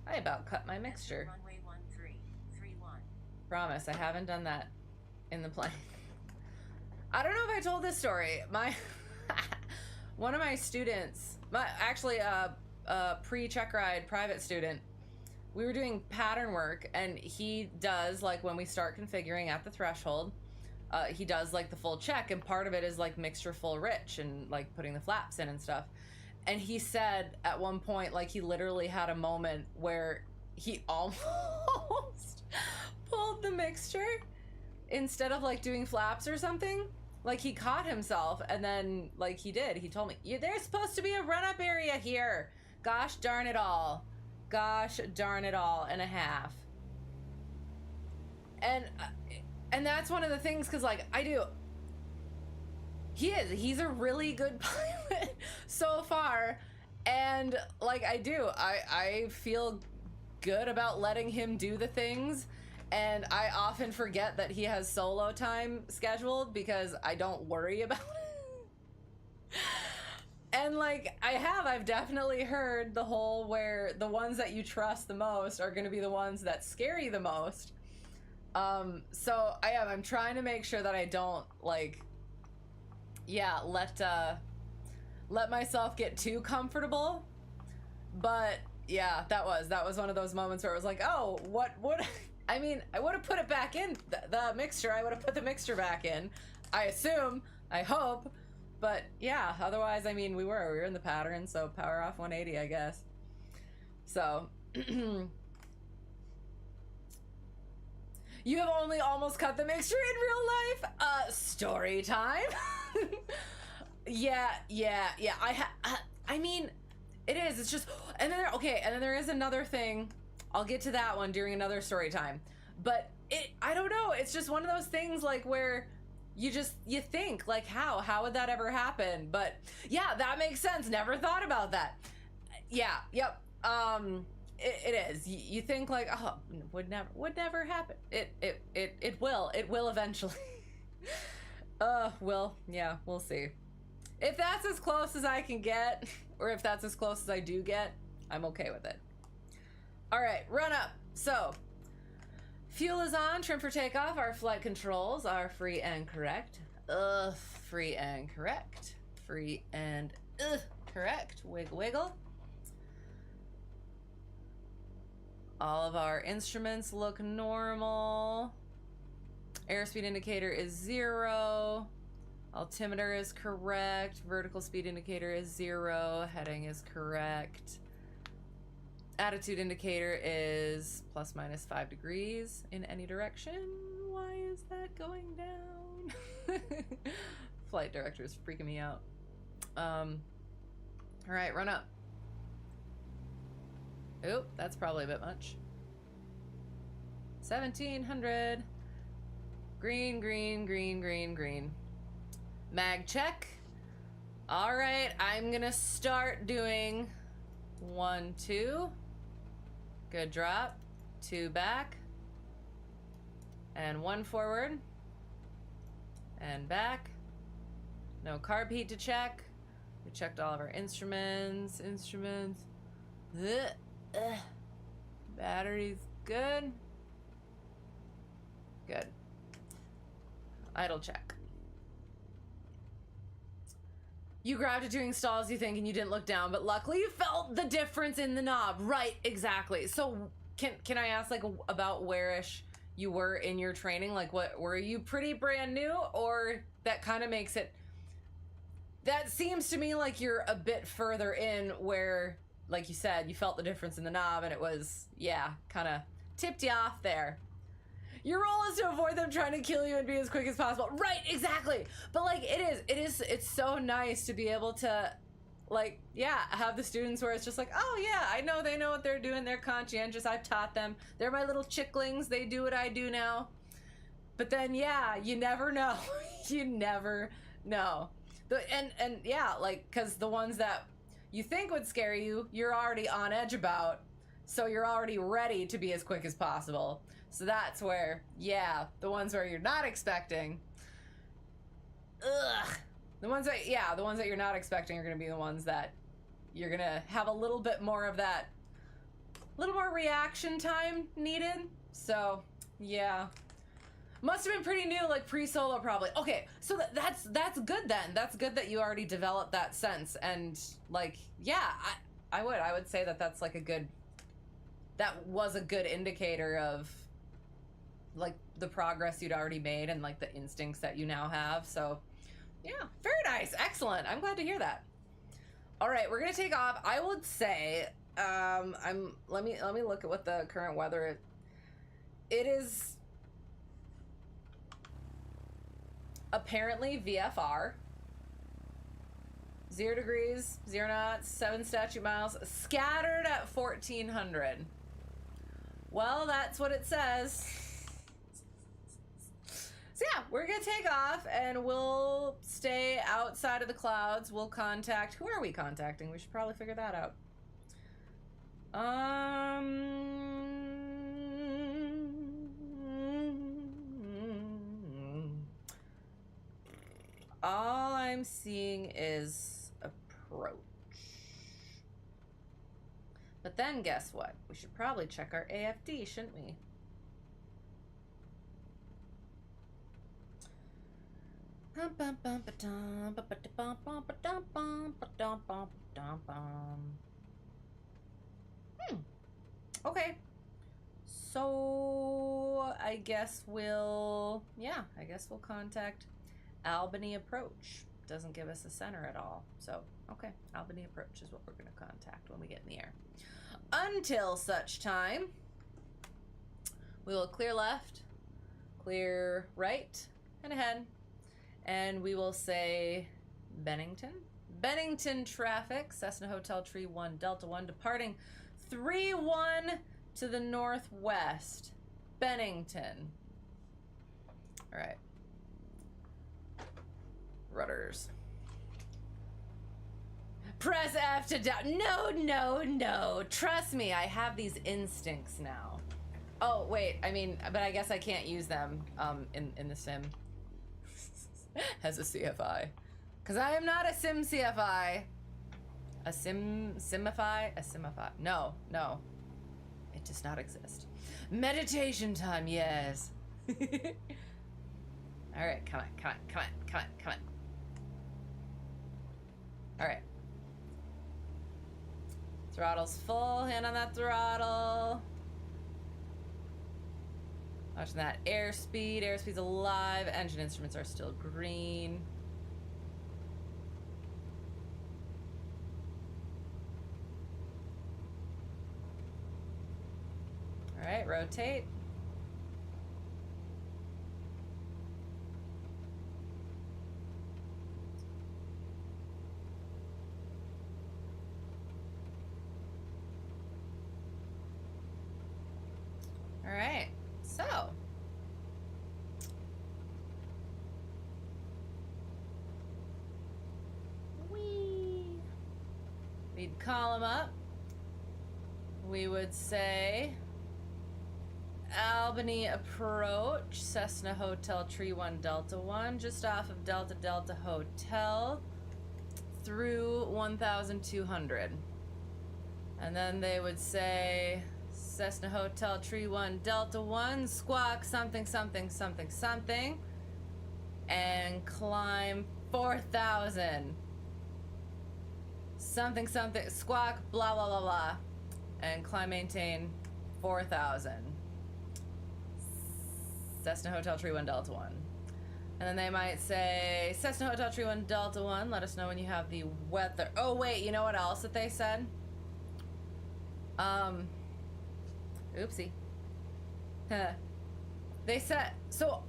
I about cut my mixture. Runway 1331. Promise, I haven't done that in the plane. I don't know if I told this story. One of my students, actually a pre-check ride private student, we were doing pattern work, and he does, like, when we start configuring at the threshold, he does like the full check, and part of it is like mixture full rich and like putting the flaps in and stuff. And he said at one point, like, he literally had a moment where he almost pulled the mixture instead of like doing flaps or something. Like, he caught himself, and then like he did. He told me, there's supposed to be a run-up area here. Gosh darn it all. Gosh darn it all and a half. And that's one of the things, because like he's a really good pilot so far, and like I feel good about letting him do the things, and I often forget that he has solo time scheduled because I don't worry about it. And like I've definitely heard the whole where the ones that you trust the most are going to be the ones that scare you the most. So I'm trying to make sure that I don't like yeah, let myself get too comfortable. But yeah, that was one of those moments where it was like, oh, what I mean, I would have put it back in the mixture. I would have put the mixture back in, I assume, I hope. But yeah, otherwise, I mean, we were in the pattern, so power off 180, I guess. So you have only almost cut the mixture in real life. Story time. yeah. I mean, it is. It's just, and then okay, and then there is another thing. I'll get to that one during another story time. But I don't know. It's just one of those things like where you think like how would that ever happen? But yeah, that makes sense. Never thought about that. Yeah. Yep. It is. You think like, oh, would never happen. It will eventually. We'll see. If that's as close as I can get, or if that's as close as I do get, I'm okay with it. All right, run up. So, fuel is on, trim for takeoff. Our flight controls are free and correct. Free and correct. Free and correct. Wiggle, wiggle. All of our instruments look normal. Airspeed indicator is 0. Altimeter is correct. Vertical speed indicator is 0. Heading is correct. Attitude indicator is plus minus 5 degrees in any direction. Why is that going down? Flight director is freaking me out. All right, run up. Oop, that's probably a bit much. 1700. Green, green, green, green, green. Mag check. All right, I'm gonna start doing 1, 2. Good drop. 2 back. And 1 forward. And back. No carb heat to check. We checked all of our instruments. Battery's good. Good. Idle check. You grabbed it doing stalls, you think, and you didn't look down, but luckily you felt the difference in the knob. Right, exactly. So can I ask, like, about where-ish you were in your training? Like, what, were you pretty brand new, or that kind of makes it... That seems to me like you're a bit further in where, like you said, you felt the difference in the knob, and it was, yeah, kind of tipped you off there. Your role is to avoid them trying to kill you and be as quick as possible. Right, exactly. But like it's so nice to be able to, like, yeah, have the students where it's just like, oh yeah, I know they know what they're doing. They're conscientious. I've taught them. They're my little chicklings. They do what I do now. But then, yeah, you never know. You never know. And yeah, like, because the ones that you think would scare you, you're already on edge about. So you're already ready to be as quick as possible. So that's where, yeah, the ones where you're not expecting, the ones that you're not expecting are going to be the ones that you're going to have a little bit more of that, little more reaction time needed. So, yeah. Must have been pretty new, like pre-solo probably. Okay, so that's good then. That's good that you already developed that sense. And like, yeah, I would say that that's like that was a good indicator of like the progress you'd already made and like the instincts that you now have. So yeah, very nice. Excellent. I'm glad to hear that. All right, we're gonna take off. I would say let me look at what the current weather is. It is apparently VFR. 0 degrees, 0 knots, 7 statute miles, scattered at 1400. Well, that's what it says. So yeah, we're gonna take off and we'll stay outside of the clouds. We'll contact, who are we contacting? We should probably figure that out. All I'm seeing is approach. But then guess what? We should probably check our AFD, shouldn't we? Okay. So I guess we'll contact Albany Approach. Doesn't give us a center at all. So, okay, Albany Approach is what we're going to contact when we get in the air. Until such time, we will clear left, clear right, and ahead. And we will say Bennington. Bennington traffic, Cessna Hotel Tree 1, Delta 1, departing 3-1 to the northwest. Bennington. All right. Rudders. Press F to down. No, no, no. Trust me, I have these instincts now. Oh, wait. I mean, but I guess I can't use them in the sim as a CFI. Because I am not a sim CFI. A simify? A simify. No, no. It does not exist. Meditation time, yes. All right, come on, come on, come on, come on, come on. All right. Throttle's full, hand on that throttle. Watching that airspeed. Airspeed's alive. Engine instruments are still green. All right, rotate. All right, so we'd call them up. We would say Albany Approach, Cessna Hotel Tree 1 Delta 1, just off of Delta Delta Hotel through 1200. And then they would say Cessna Hotel Tree 1 Delta 1, squawk something something something something, and climb 4,000. Something something, squawk blah blah blah blah, and climb maintain 4,000. Cessna Hotel Tree 1 Delta 1. And then they might say, Cessna Hotel Tree 1 Delta 1, let us know when you have the weather. Oh wait, you know what else that they said? Oopsie. They said, so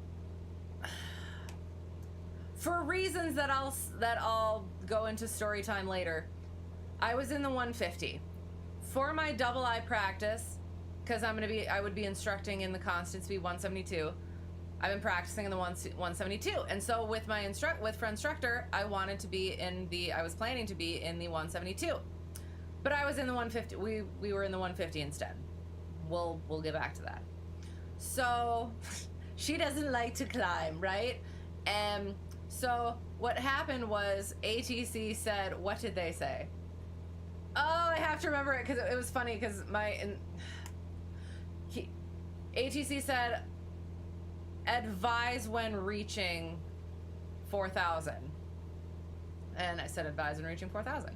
for reasons that I'll go into story time later, I was in the 150 for my double I practice, because I would be instructing in the constant speed 172. I've been practicing in the 172, and so with my instructor, I was planning to be in the 172, but I was in the 150. We were in the 150 instead. We'll get back to that. So she doesn't like to climb, right? And so what happened was ATC said, what did they say? Oh, I have to remember it because it was funny because ATC said, advise when reaching 4,000. And I said, advise when reaching 4,000.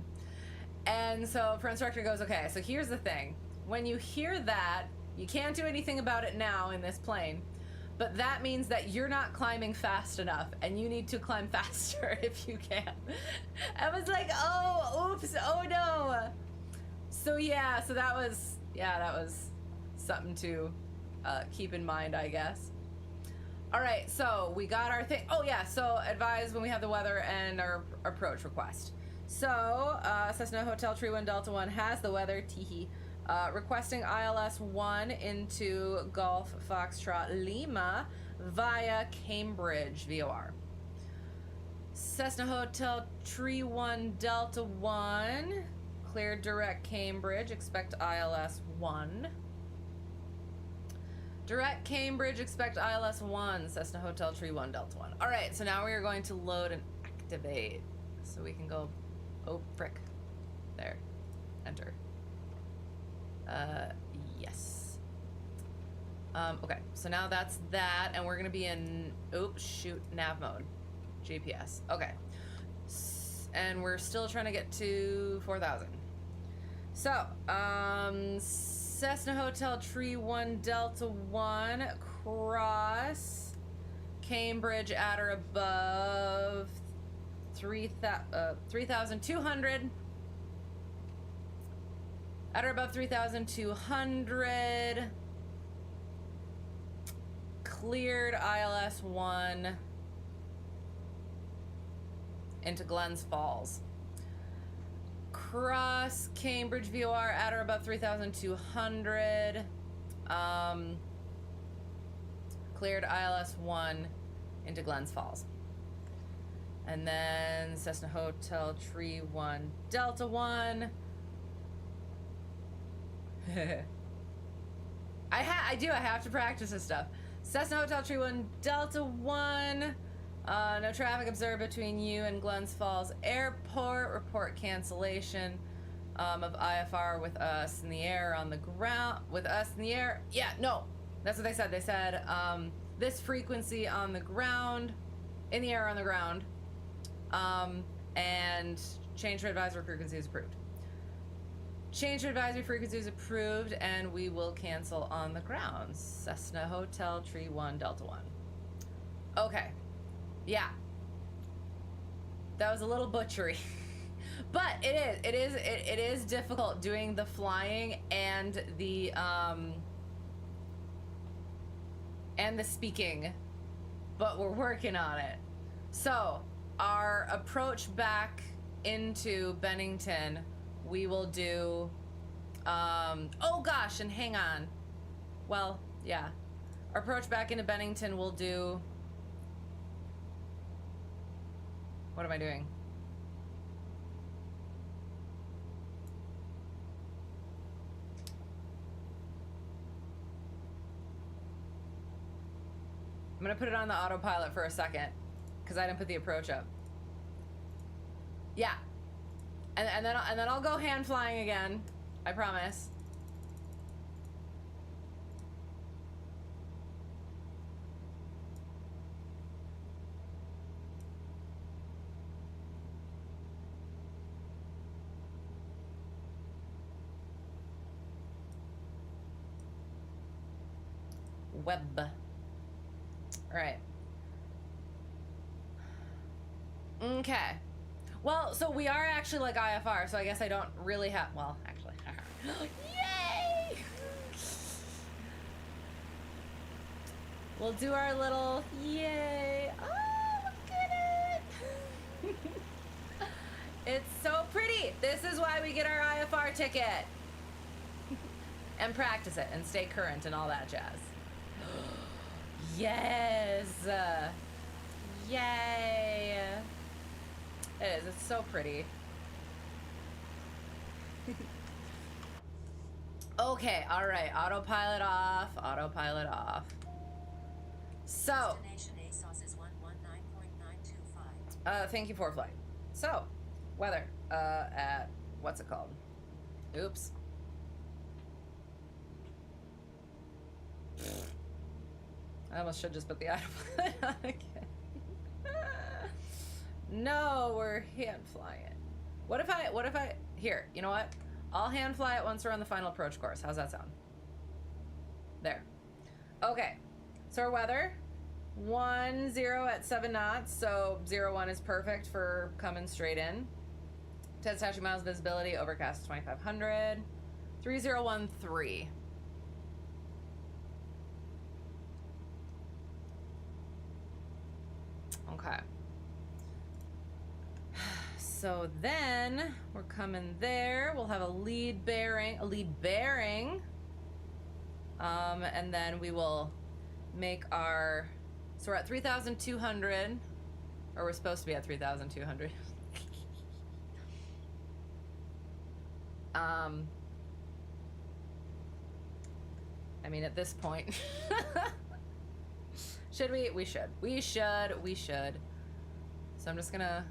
And so for instructor goes, okay, so here's the thing. When you hear that, you can't do anything about it now in this plane, but that means that you're not climbing fast enough and you need to climb faster if you can. I was like, oh, oops, oh no. So yeah, so that was something to keep in mind, I guess. All right, so we got our thing. Oh yeah, so advise when we have the weather and our approach request. So Cessna Hotel Tree 1 Delta 1 has the weather, teehee. Requesting ILS 1 into Golf Foxtrot Lima via Cambridge VOR. Cessna Hotel Tree 1 Delta 1 cleared direct Cambridge, expect ILS 1. Direct Cambridge, expect ILS 1, Cessna Hotel Tree 1 Delta 1. All right, so now we are going to load and activate. So we can go, oh frick, there, enter. Yes. Okay, so now that's that, and we're gonna be in, oops, shoot, nav mode. GPS. Okay. And we're still trying to get to 4,000. So, Cessna Hotel Tree 1 Delta 1 cross Cambridge at or above 3,200. At or above 3,200. Cleared ILS 1 into Glens Falls. Cross Cambridge VOR at or above 3,200. Cleared ILS 1 into Glens Falls. And then Cessna Hotel Tree 1 Delta 1. I have to practice this stuff. Cessna Hotel Tree 1 Delta 1. No traffic observed between you and Glens Falls Airport. Report cancellation of IFR with us in the air on the ground. With us in the air. Yeah, no. That's what they said. They said this frequency on the ground, in the air on the ground, and change to advisory frequency is approved. Change to advisory frequency is approved, and we will cancel on the ground. Cessna Hotel Tree 1 Delta 1. Okay. Yeah. That was a little butchery. But it is difficult doing the flying and the speaking, but we're working on it. So our approach back into Bennington, we will do oh gosh, and hang on. Well, yeah. Our approach back into Bennington will do. What am I doing? I'm gonna put it on the autopilot for a second because I didn't put the approach up. Yeah, and then I'll go hand flying again. I promise. Web. All right. Okay. Well, so we are actually like IFR, so I guess I don't really have. Well, actually. Yay! We'll do our little yay. Oh, look at it! It's so pretty. This is why we get our IFR ticket. And practice it and stay current and all that jazz. Yes! Yay! It is. It's so pretty. Okay, all right. Autopilot off. Autopilot off. So. Destination ASOS is 119.925. Thank you for flight. So, weather. At what's it called? Oops. I almost should just put the autopilot on again. No, we're hand flying. What if I, here, you know what? I'll hand fly it once we're on the final approach course. How's that sound? There. Okay, so our weather, 10 at 7 knots, so 01 is perfect for coming straight in. 10 statute miles visibility, overcast 2,500. 3013. Okay. So then we're coming there. We'll have a lead bearing, and then we will make our. So we're at 3,200, or we're supposed to be at 3,200. I mean, at this point, should we? We should. We should. So I'm just gonna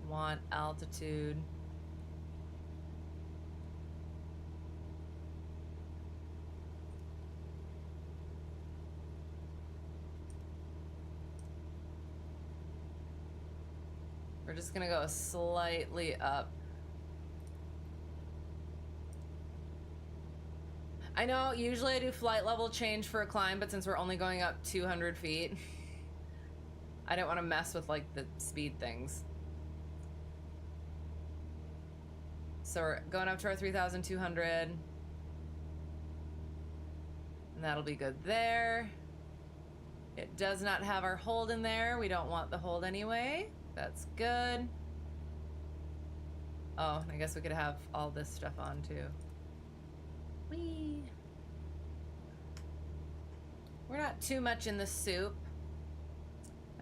want altitude. We're just gonna go slightly up. I know, usually I do flight level change for a climb, but since we're only going up 200 feet, I didn't want to mess with, like, the speed things. So we're going up to our 3,200. And that'll be good there. It does not have our hold in there. We don't want the hold anyway. That's good. Oh, I guess we could have all this stuff on too. Whee! We're not too much in the soup.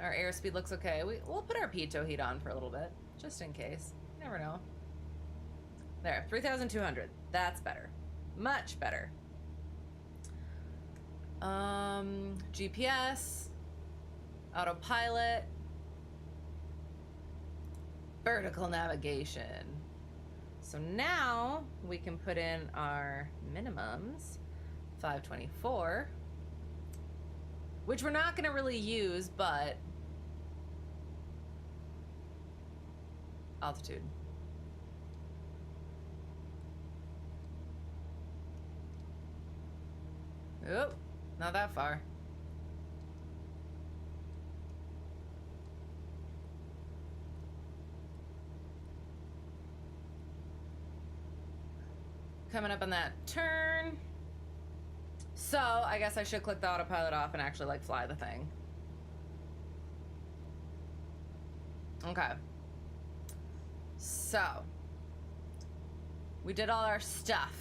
Our airspeed looks okay. We'll put our pitot heat on for a little bit, just in case. You never know. There, 3,200. That's better. Much better. GPS, autopilot, vertical navigation. So now we can put in our minimums, 524, which we're not gonna really use, but altitude. Oop, not that far. Coming up on that turn. So I guess I should click the autopilot off and actually like fly the thing. Okay. So we did all our stuff.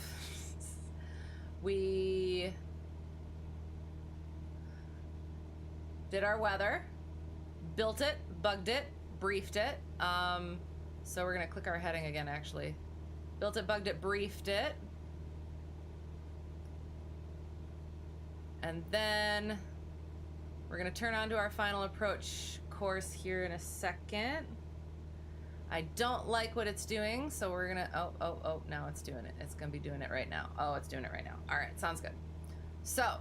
We did our weather, built it, bugged it, briefed it. So we're gonna click our heading again, actually. Built it, bugged it, briefed it. And then we're gonna turn on to our final approach course here in a second. I don't like what it's doing, so we're gonna, oh, now it's doing it. It's gonna be doing it right now. Oh, it's doing it right now. All right, sounds good. So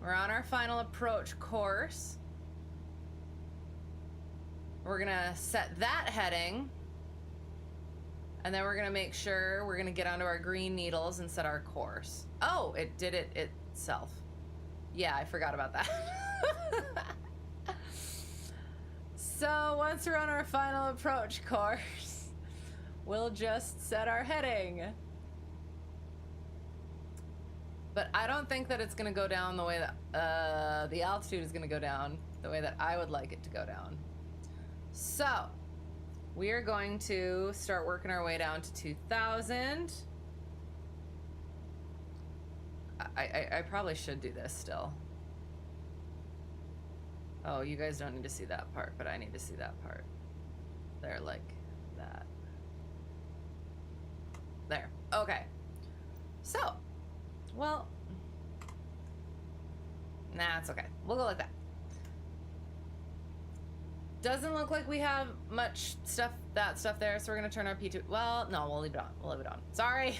we're on our final approach course. We're gonna set that heading. And then we're gonna make sure we're gonna get onto our green needles and set our course. Oh, it did it itself. Yeah, I forgot about that. So once we're on our final approach course, we'll just set our heading. But I don't think that it's gonna go down the way that, the altitude is gonna go down the way that I would like it to go down. So we are going to start working our way down to 2,000. I probably should do this still. Oh, you guys don't need to see that part, but I need to see that part. There, like that. There. Okay. So, well, nah, it's okay. We'll go like that. Doesn't look like we have much stuff, that stuff there, so we're gonna turn our P2. Well, no, we'll leave it on. We'll leave it on. Sorry.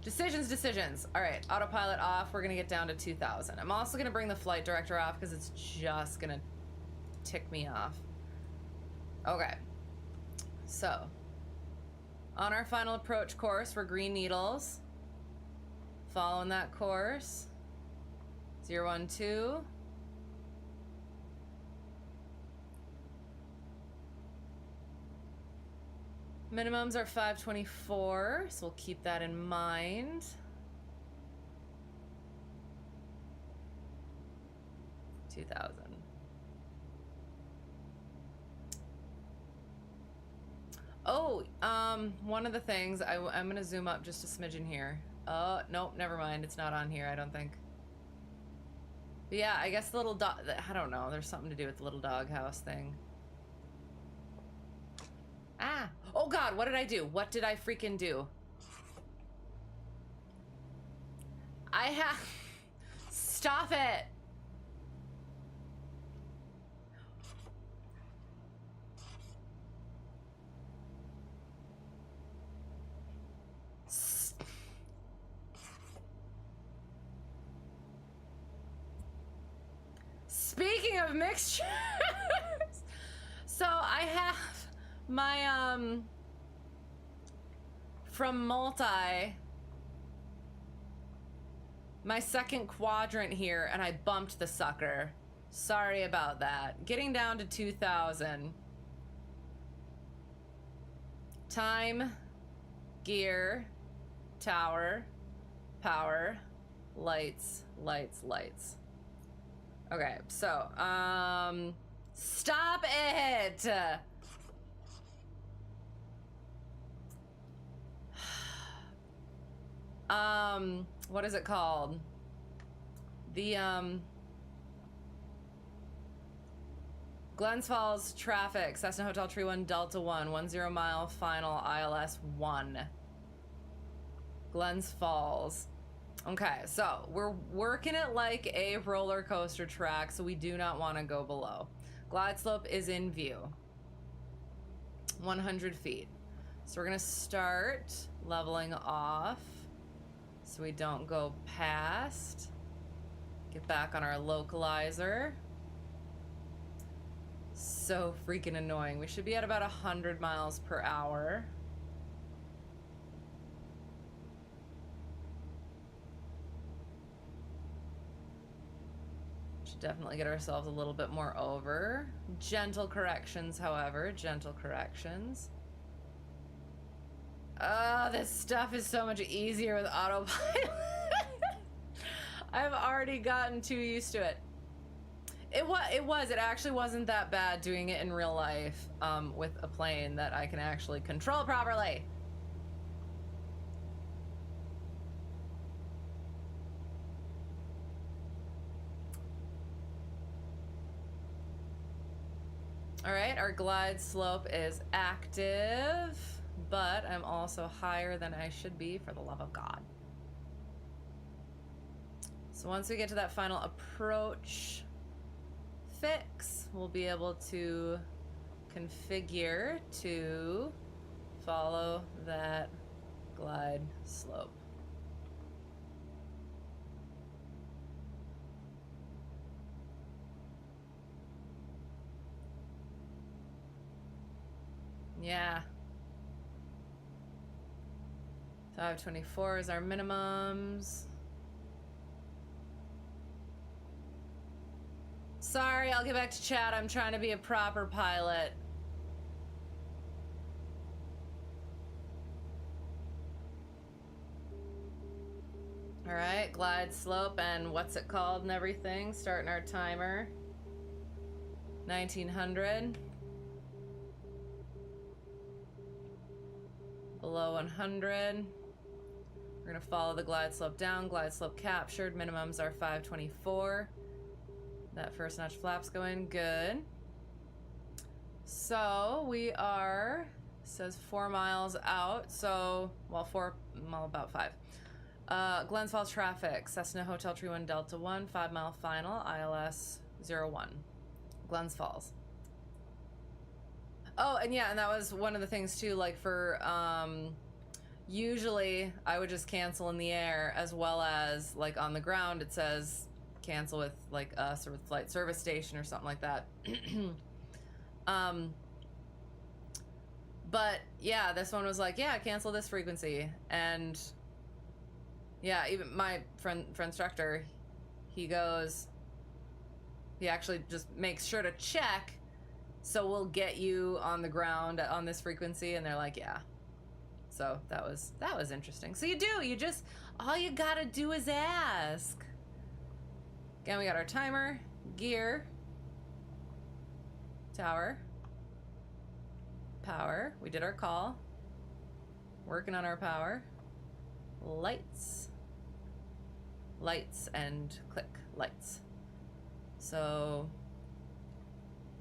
Decisions. All right, autopilot off. We're gonna get down to 2,000. I'm also gonna bring the flight director off because it's just gonna tick me off. Okay. So, on our final approach course, we're green needles. Following that course. 012. Minimums are 524, so we'll keep that in mind. $2,000. Oh, one of the things, I'm gonna zoom up just a smidgen here. Nope, never mind, it's not on here, I don't think. But yeah, I guess the little dog, I don't know, there's something to do with the little doghouse thing. Ah! Oh god, what did I do? What did I freaking do? I have... Stop it! Speaking of mixtures, so I have My, from multi, my second quadrant here, and I bumped the sucker. Sorry about that. Getting down to 2,000. Time, gear, tower, power, lights, lights, lights. Okay, so, stop it! What is it called? The, Glens Falls traffic, Cessna Hotel Tree 1, Delta 1, 10 mile final, ILS 1. Glens Falls. Okay, so we're working it like a roller coaster track, so we do not want to go below. Glide slope is in view. 100 feet. So we're gonna start leveling off so we don't go past. Get back on our localizer. So freaking annoying. We should be at about 100 miles per hour. Should definitely get ourselves a little bit more over. Gentle corrections, however. Gentle corrections. This stuff is so much easier with autopilot. I've already gotten too used to it. It actually wasn't that bad doing it in real life with a plane that I can actually control properly. All right, our glide slope is active, but I'm also higher than I should be, for the love of God. So once we get to that final approach fix, we'll be able to configure to follow that glide slope. Yeah. 524 is our minimums. Sorry, I'll get back to chat. I'm trying to be a proper pilot. All right, glide slope and what's it called and everything. Starting our timer. 1900. Below 100. We're gonna follow the glide slope down. Glide slope captured. Minimums are 524. That first notch flaps going good. So we are, says 4 miles out. So, well, about 5. Glens Falls traffic, Cessna Hotel Tree 1 Delta 1, 5 mile final, ILS 01. Glens Falls. Oh, and yeah, and that was one of the things too, like for, usually I would just cancel in the air, as well as like on the ground it says cancel with like us or with flight service station or something like that. But yeah, this one was like, yeah, cancel this frequency. And yeah, even my friend instructor, he actually just makes sure to check, so we'll get you on the ground on this frequency. And they're like, yeah. So that was interesting. So all you gotta do is ask. Again, we got our timer, gear, tower, power. We did our call. Working on our power. Lights. Lights and click lights. So,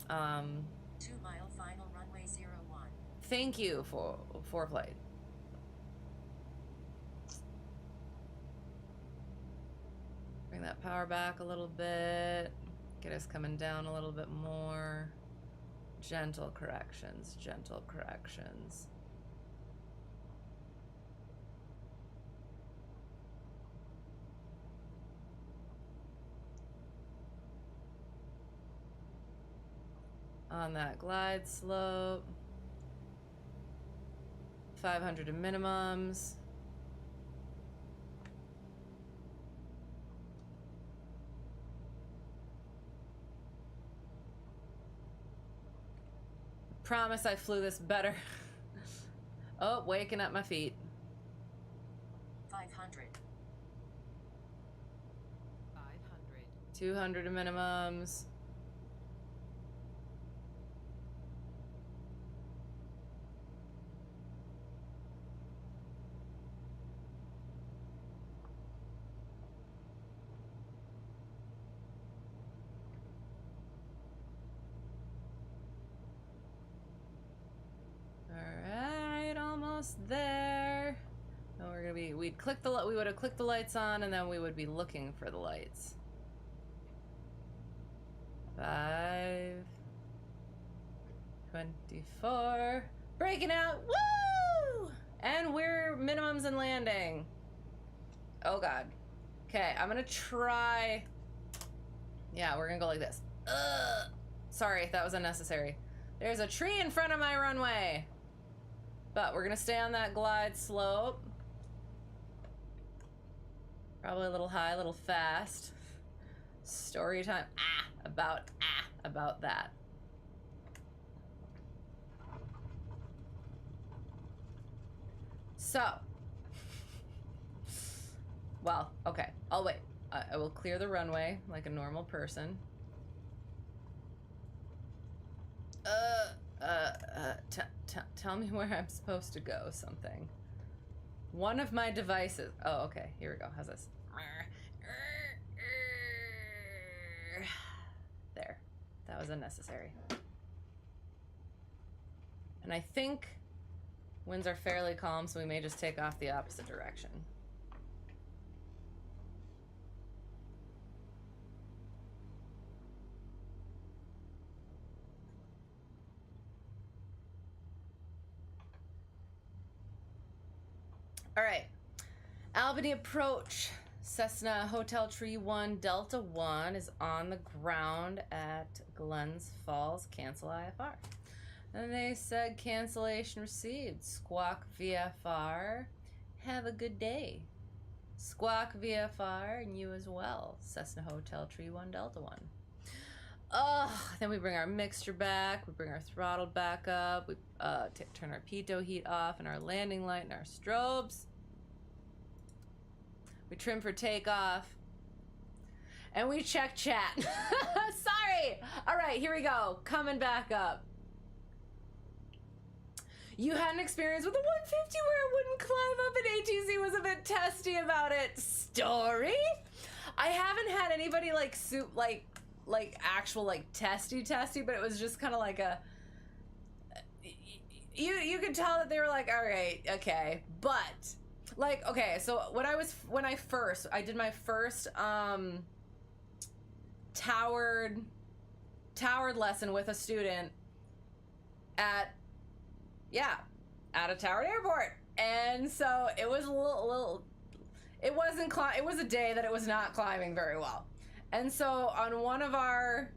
2 mile final runway 01. Thank you for flight. Bring that power back a little bit. Get us coming down a little bit more. Gentle corrections, gentle corrections. On that glide slope. 500 in minimums. Promise I flew this better. Oh, waking up my feet. 500. 200 in minimums. Alright, almost there. Now we're gonna be, we would have clicked the lights on and then we would be looking for the lights. 5:24. Breaking out. Woo! And we're minimums and landing. Oh god. Okay, I'm gonna try. Yeah, we're gonna go like this. Ugh. Sorry, that was unnecessary. There's a tree in front of my runway. But we're gonna stay on that glide slope. Probably a little high, a little fast. Story time. About that. So. Well, okay. I'll wait. I will clear the runway like a normal person. Tell me where I'm supposed to go, something. One of my devices. Oh, okay. Here we go. How's this? There. That was unnecessary. And I think winds are fairly calm, so we may just take off the opposite direction. All right, Albany approach. Cessna Hotel Tree 1 Delta 1 is on the ground at Glens Falls. Cancel IFR. And they said cancellation received. Squawk VFR. Have a good day. Squawk VFR and you as well. Cessna Hotel Tree 1 Delta 1. Then we bring our mixture back. We bring our throttle back up. We turn our pitot heat off and our landing light and our strobes. We trim for takeoff. And we check chat. Sorry. All right, here we go. Coming back up. You had an experience with a 150 where it wouldn't climb up and ATC was a bit testy about it. Story? I haven't had anybody like actual like testy, but it was just kind of like a, you could tell that they were like, all right, okay, but like, okay, so when I did my first towered lesson with a student at a towered airport, and so it was a little it was a day that it was not climbing very well. And so on one of our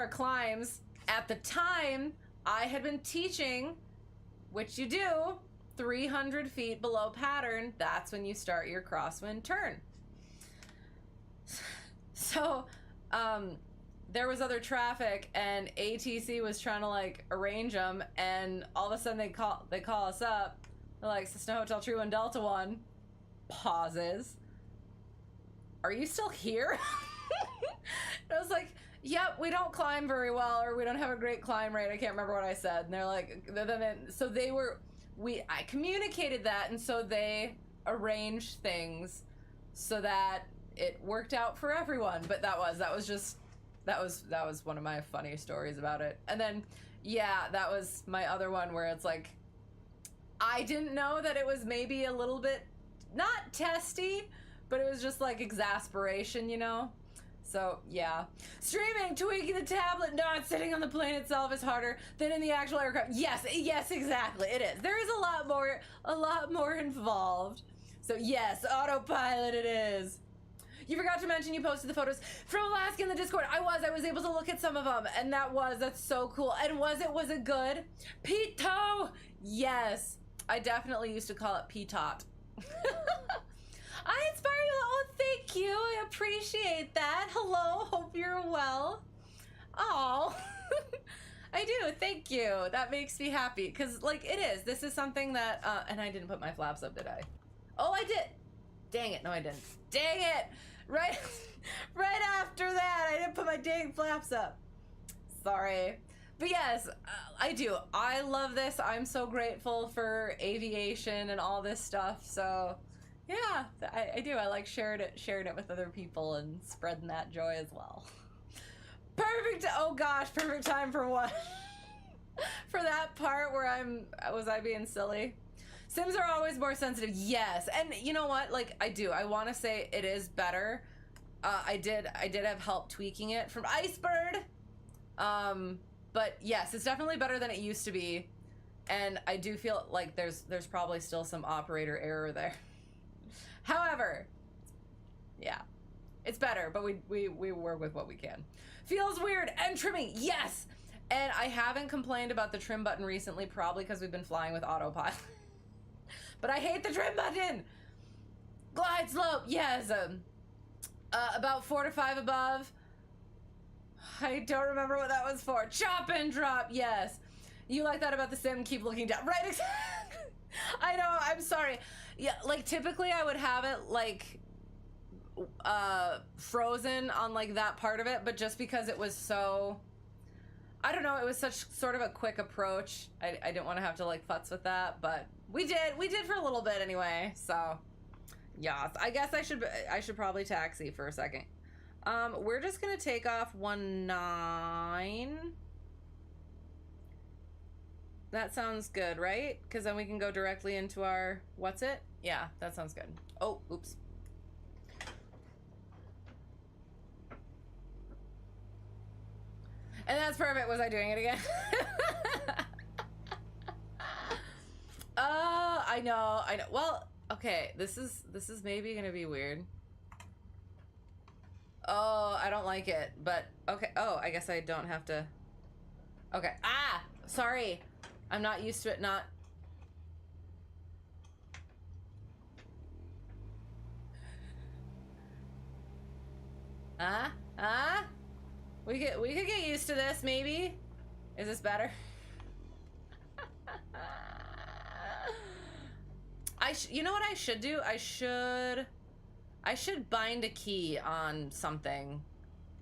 climbs, at the time, I had been teaching, which you do, 300 feet below pattern. That's when you start your crosswind turn. So there was other traffic, and ATC was trying to like arrange them, and all of a sudden they call us up. They're like, Cessna Hotel Tree 1 Delta 1. Pauses. Are you still here? I was like, yep, we don't climb very well, or we don't have a great climb rate. I can't remember what I said. And they're like, so I communicated that, and so they arranged things so that it worked out for everyone. But that was one of my funny stories about it. And then, yeah, that was my other one where it's like, I didn't know that it was maybe a little bit, not testy, but it was just like exasperation, you know? So, yeah. Streaming, tweaking the tablet, not sitting on the plane itself is harder than in the actual aircraft. Yes, exactly, it is. There is a lot more involved. So yes, autopilot it is. You forgot to mention you posted the photos from Alaska in the Discord. I was able to look at some of them, and that's so cool. And was it good? Pito! Yes. I definitely used to call it P-tot. I inspire you. Oh, thank you. I appreciate that. Hello. Hope you're well. Oh, I do. Thank you. That makes me happy. Because, like, it is. This is something that, and I didn't put my flaps up, did I? Oh, I did. Dang it. No, I didn't. Dang it. Right, right after that, I didn't put my dang flaps up. Sorry. But yes, I do. I love this. I'm so grateful for aviation and all this stuff. So, yeah, I do. I like sharing it with other people and spreading that joy as well. Perfect. Oh gosh, perfect time for what? For that part where was I being silly? Sims are always more sensitive. Yes, and you know what? Like I do. I want to say it is better. I did have help tweaking it from Icebird. But yes, it's definitely better than it used to be. And I do feel like there's probably still some operator error there. However, yeah, it's better, but we work with what we can. Feels weird and trimming, yes! And I haven't complained about the trim button recently, probably because we've been flying with autopilot. But I hate the trim button! Glide slope, yes. About 4 to 5 above. I don't remember what that was for. Chop and drop, yes. You like that about the sim, keep looking down. Right, exactly. I know, I'm sorry. Yeah, like typically I would have it like frozen on like that part of it, but just because it was so, I don't know, it was such sort of a quick approach. I didn't want to have to like futz with that, but we did for a little bit anyway. So yeah, I guess I should probably taxi for a second. We're just gonna take off 19. That sounds good, right? Because then we can go directly into our, what's it? Yeah, that sounds good. Oh, oops. And that's perfect. Was I doing it again? I know. Well, okay, this is maybe gonna be weird. Oh, I don't like it, but okay. Oh, I guess I don't have to. Okay. Ah, sorry. I'm not used to it not. We could get used to this, maybe. Is this better? You know what I should do? I should bind a key on something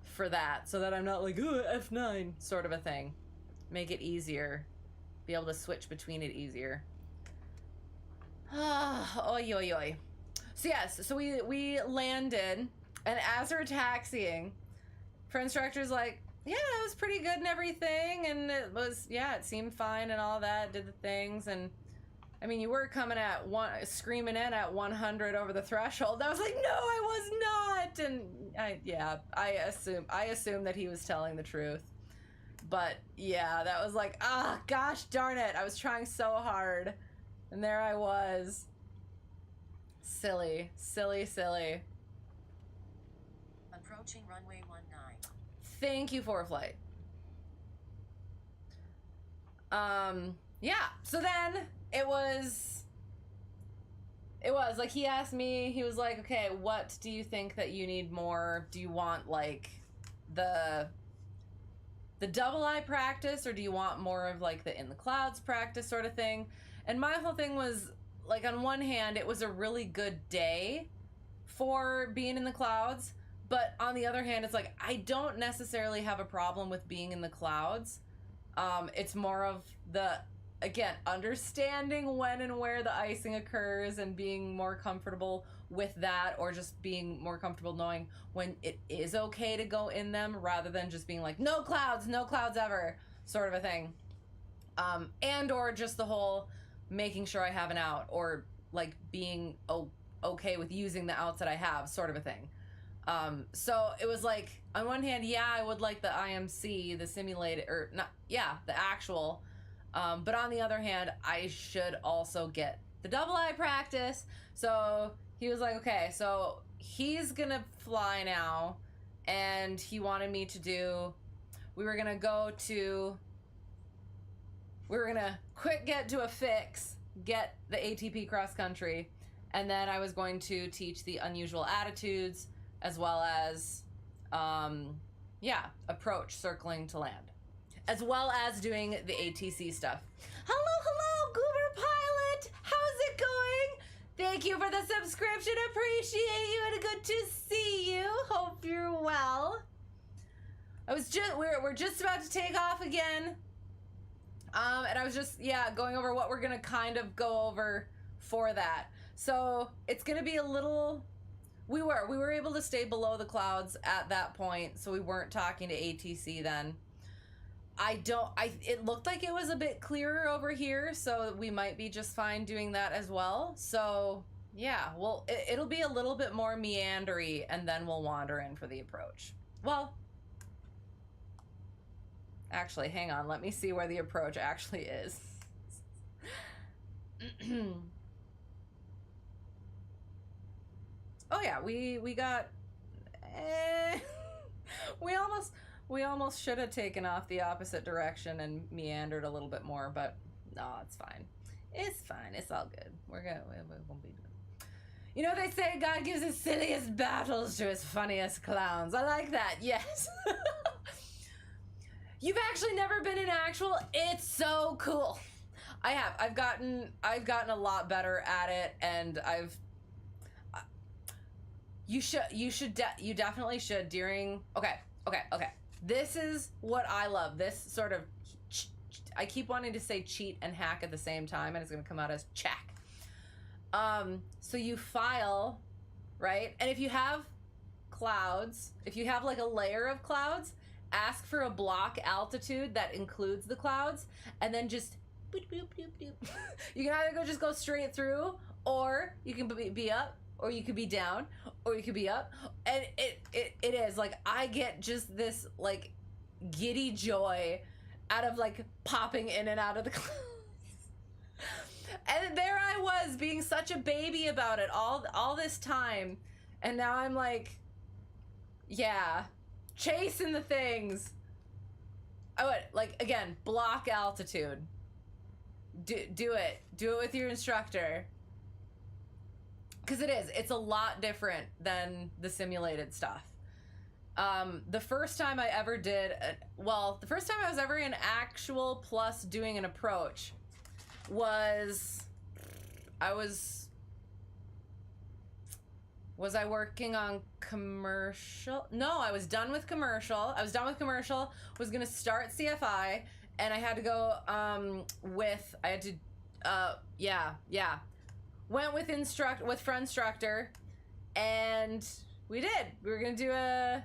for that, so that I'm not like, oh, F9 sort of a thing. Make it easier. Be able to switch between it easier. Oi, oi, oi. So yes, so we landed, and as we're taxiing, friend instructor's like, yeah, it was pretty good and everything, and it was, yeah, it seemed fine and all that, did the things, and I mean, you were coming at screaming in at 100 over the threshold. I was like, no, I was not, and I assume that he was telling the truth. But yeah, that was like, gosh darn it, I was trying so hard, and there I was. Silly. Approaching runway 19. Thank you, ForeFlight. Yeah, so then it was like, he asked me, he was like, okay, what do you think that you need more? Do you want like the double eye practice, or do you want more of like the in the clouds practice sort of thing? And my whole thing was like, on one hand, it was a really good day for being in the clouds, but on the other hand, it's like, I don't necessarily have a problem with being in the clouds. It's more of the, again, understanding when and where the icing occurs and being more comfortable with that, or just being more comfortable knowing when it is okay to go in them, rather than just being like, no clouds ever, sort of a thing. And or just the whole making sure I have an out, or like being okay with using the outs that I have, sort of a thing. So it was like, on one hand, yeah, I would like the IMC, the simulated, or not, yeah, the actual, but on the other hand, I should also get the double eye practice. So he was like, okay, so he's gonna fly now, and he wanted me to do, we were gonna quick get to a fix, get the ATP cross country, and then I was going to teach the unusual attitudes as well as, approach circling to land, as well as doing the ATC stuff. Hello, Goober Pilot. How's it going? Thank you for the subscription. Appreciate you and good to see you. Hope you're well. We're just about to take off again. And I was just, going over what we're gonna kind of go over for that. So it's gonna be a little, we were able to stay below the clouds at that point, so we weren't talking to ATC then. It looked like it was a bit clearer over here, so we might be just fine doing that as well. So yeah, well, it'll be a little bit more meandery, and then we'll wander in for the approach. Well, actually, hang on, let me see where the approach actually is. Oh yeah, we got, we almost should have taken off the opposite direction and meandered a little bit more, but no, it's fine. It's fine. It's all good. We won't be doing. You know, they say God gives his silliest battles to his funniest clowns. I like that. Yes. You've actually never been in actual? It's so cool. I have. I've gotten a lot better at it, and you definitely should during. Okay. This is what I love. This sort of, I keep wanting to say cheat and hack at the same time, and it's gonna come out as check. So you file, right? And if you have clouds, if you have like a layer of clouds, ask for a block altitude that includes the clouds, and then just boop, boop, boop, boop. You can either just go straight through, or you can be up, or you could be down, or you could be up. And it is like, I get just this like giddy joy out of like popping in and out of the clouds. And there I was being such a baby about it all this time, and now I'm like, yeah, chasing the things. I would like, again, block altitude. Do it with your instructor, because it's a lot different than the simulated stuff. The first time I ever did, the first time I was ever in actual plus doing an approach was I working on commercial? No, I was done with commercial. Was gonna start CFI, and I had to go went with friend instructor, and we were gonna do a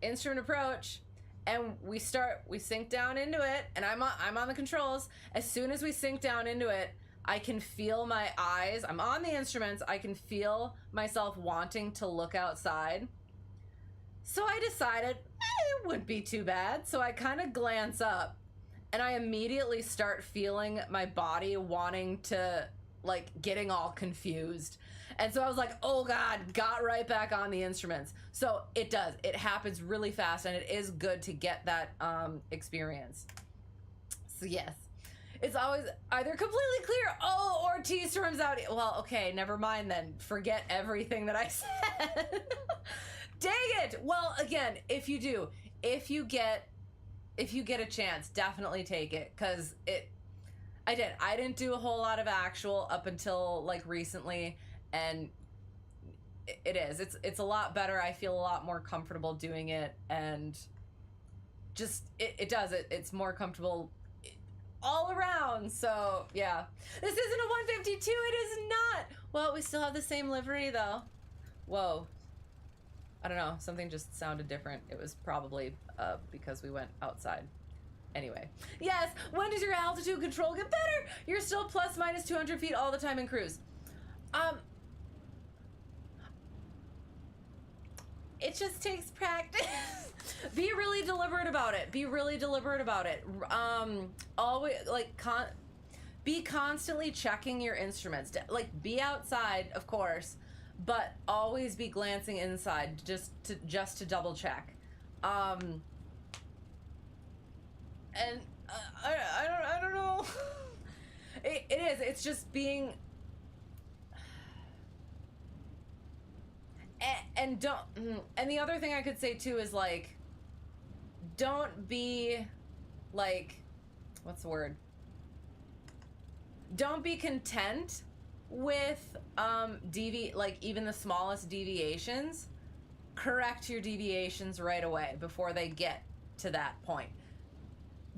instrument approach, and we sink down into it, and I'm on the controls. As soon as we sink down into it, I can feel my eyes. I'm on the instruments. I can feel myself wanting to look outside. So I decided it wouldn't be too bad. So I kind of glance up, and I immediately start feeling my body wanting to, like, getting all confused. And so I was like, oh God, got right back on the instruments. So it happens really fast, and it is good to get that experience. So yes. It's always either completely clear, or T storms out. Well, okay, never mind then. Forget everything that I said. Dang it! Well, again, if you get a chance, definitely take it, because I didn't do a whole lot of actual up until like recently, and it's a lot better. I feel a lot more comfortable doing it, and just it's more comfortable all around. So yeah, this isn't a 152. It is not. Well, we still have the same livery though. Whoa, I don't know, something just sounded different. It was probably because we went outside. Anyway, yes, when does your altitude control get better? You're still plus minus 200 feet all the time in cruise. It just takes practice. Be really deliberate about it. Always, like, be constantly checking your instruments. Like, be outside, of course, but always be glancing inside just to double check. And I don't know. It is. It's just being... And don't... And the other thing I could say, too, is, like... Don't be, like... What's the word? Don't be content with, like, even the smallest deviations. Correct your deviations right away before they get to that point.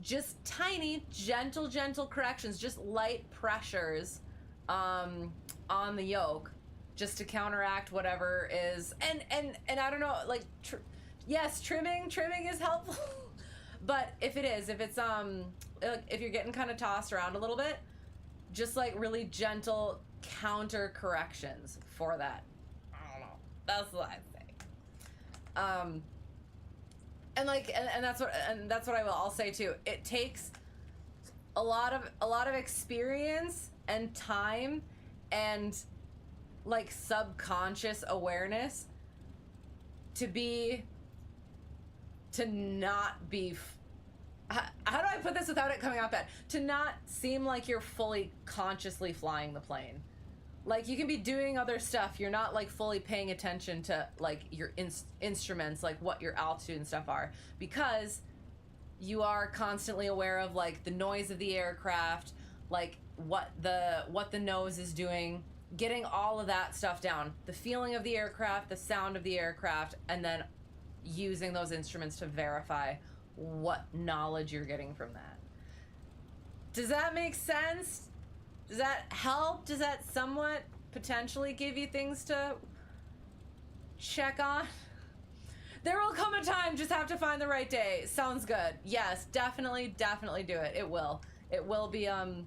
Just tiny, gentle corrections, just light pressures on the yoke, just to counteract whatever is, and I don't know, like, yes, trimming is helpful, but if it's if you're getting kind of tossed around a little bit, just like really gentle counter corrections for that. I don't know. That's what I think. And like, and that's what I'll say too. It takes a lot of experience and time and like subconscious awareness to not be. How do I put this without it coming out bad? To not seem like you're fully consciously flying the plane. Like, you can be doing other stuff. You're not, like, fully paying attention to, like, your instruments, like, what your altitude and stuff are. Because you are constantly aware of, like, the noise of the aircraft, like, what the nose is doing, getting all of that stuff down. The feeling of the aircraft, the sound of the aircraft, and then using those instruments to verify what knowledge you're getting from that. Does that make sense? Does that help? Does that somewhat potentially give you things to check on? There will come a time, just have to find the right day. Sounds good. Yes, definitely do it. It will be a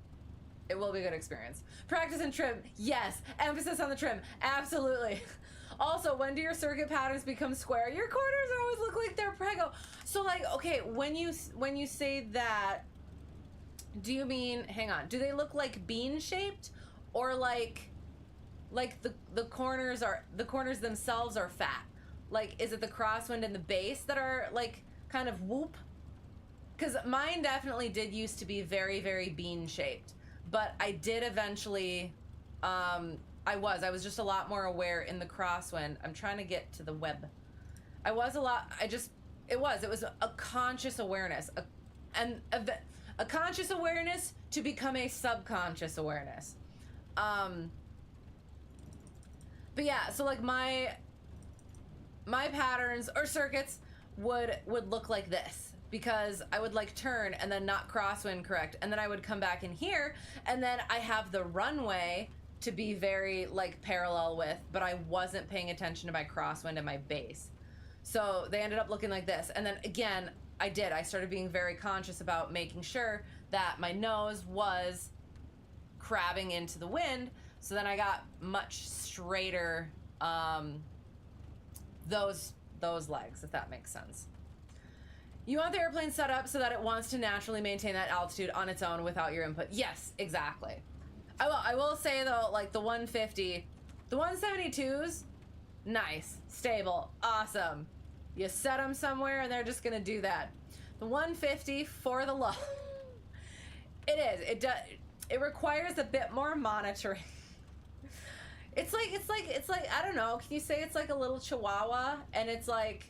good experience. Practice and trim. Yes, emphasis on the trim. Absolutely. Also, when do your circuit patterns become square? Your corners always look like they're prego. So, like, okay, when you say that, do you mean, hang on, do they look like bean shaped, or like the corners themselves are fat? Like, is it the crosswind and the base that are like kind of whoop? Because mine definitely did used to be very, very bean shaped, but I did eventually, I was just a lot more aware in the crosswind. I'm trying to get to the web. It was a conscious awareness, a conscious awareness to become a subconscious awareness. But yeah, so like my patterns or circuits would look like this, because I would like turn and then not crosswind correct, and then I would come back in here, and then I have the runway to be very like parallel with, but I wasn't paying attention to my crosswind and my base. So they ended up looking like this. And then again, I started being very conscious about making sure that my nose was crabbing into the wind. So then I got much straighter, those legs, if that makes sense. You want the airplane set up so that it wants to naturally maintain that altitude on its own without your input. Yes, exactly. I will say though, like the 150, the 172s, nice, stable, awesome. You set them somewhere and they're just gonna do that. The 150, for the love, it requires a bit more monitoring. It's like I don't know. Can you say it's like a little chihuahua, and it's like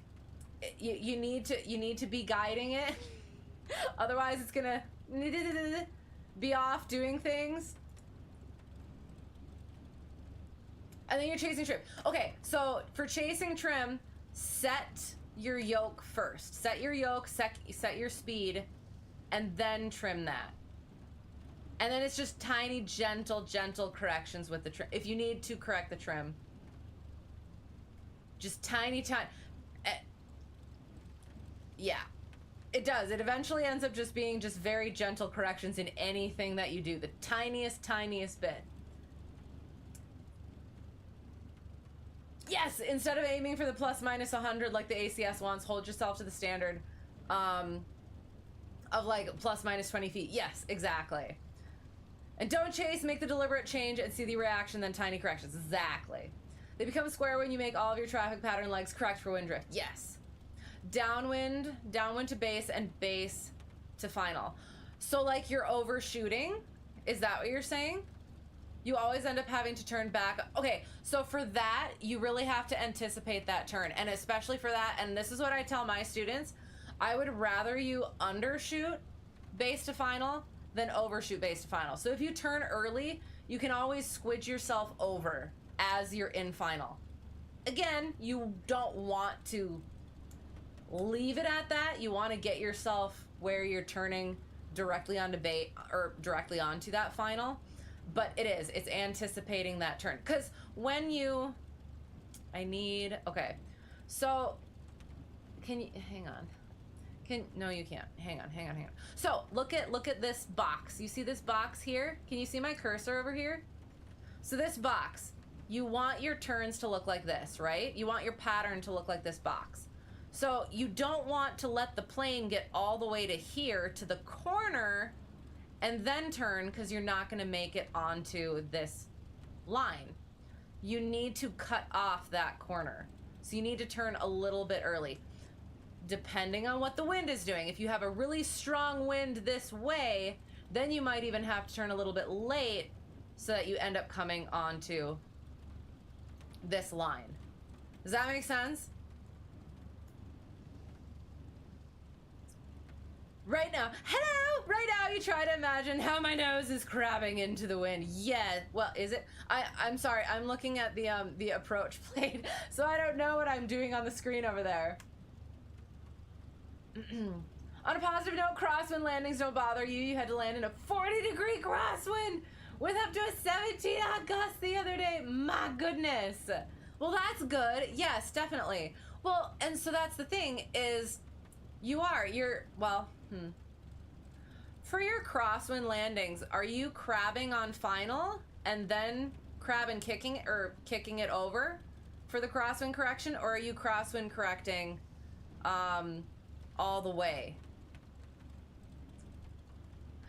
you need to be guiding it, otherwise it's gonna be off doing things. And then you're chasing trim. Okay, so for chasing trim, set your yoke first. Set your yoke, set your speed, and then trim that. And then it's just tiny, gentle corrections with the trim. If you need to correct the trim. Just tiny. Yeah. It does. It eventually ends up just being just very gentle corrections in anything that you do. The tiniest bit. Yes, instead of aiming for the plus minus 100 like the ACS wants, hold yourself to the standard of like plus minus 20 feet. Yes, exactly. And don't chase, make the deliberate change and see the reaction, then tiny corrections. Exactly. They become square when you make all of your traffic pattern legs correct for wind drift. Yes. Downwind to base, and base to final. So like you're overshooting, Is that what you're saying? You always end up having to turn back. Okay, so for that, you really have to anticipate that turn. And especially for that, and this is what I tell my students, I would rather you undershoot base to final than overshoot base to final. So if you turn early, you can always squidge yourself over as you're in final. Again, you don't want to leave it at that. You want to get yourself where you're turning directly onto base or directly onto that final. But it's anticipating that turn. Because when you, okay. So, can you, hang on. No, you can't. Hang on. So, look at this box. You see this box here? Can you see my cursor over here? So this box, you want your turns to look like this, right? You want your pattern to look like this box. So you don't want to let the plane get all the way to here, to the corner, and then turn, because you're not going to make it onto this line. You need to cut off that corner. So you need to turn a little bit early, depending on what the wind is doing. If you have a really strong wind this way, then you might even have to turn a little bit late so that you end up coming onto this line. Does that make sense? Right now, hello! Right now you try to imagine how my nose is crabbing into the wind. Yeah, well, is it? I'm sorry, I'm looking at the approach plate, so I don't know what I'm doing on the screen over there. On a positive note, crosswind landings don't bother you. You had to land in a 40-degree crosswind with up to a 17-knot gust the other day. My goodness. Well, that's good. Yes, definitely. Well, and so that's the thing is for your crosswind landings, are you crabbing on final and then crab and kicking it over for the crosswind correction, or are you crosswind correcting all the way?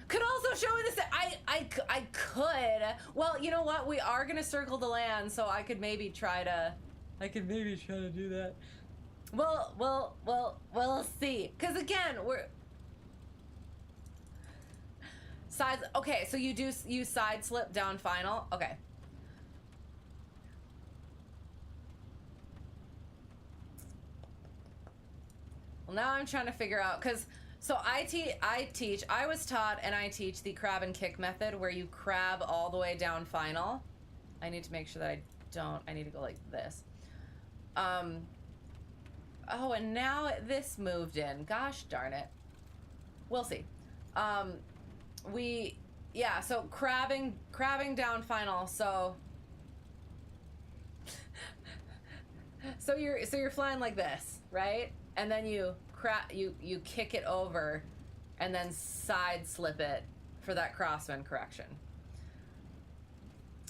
Could also show me this. I could. Well, you know what? We are gonna circle the land, so I could maybe try to do that. We'll see. Cause again, we're sides. Okay, so you side slip down final. Okay. Well, now I'm trying to figure out, cause so I was taught and I teach the crab and kick method where you crab all the way down final. I need to make sure that I need to go like this. Oh, and now this moved in. Gosh darn it. We'll see. So crabbing down final. So you're flying like this, right? And then you kick it over and then side slip it for that crosswind correction.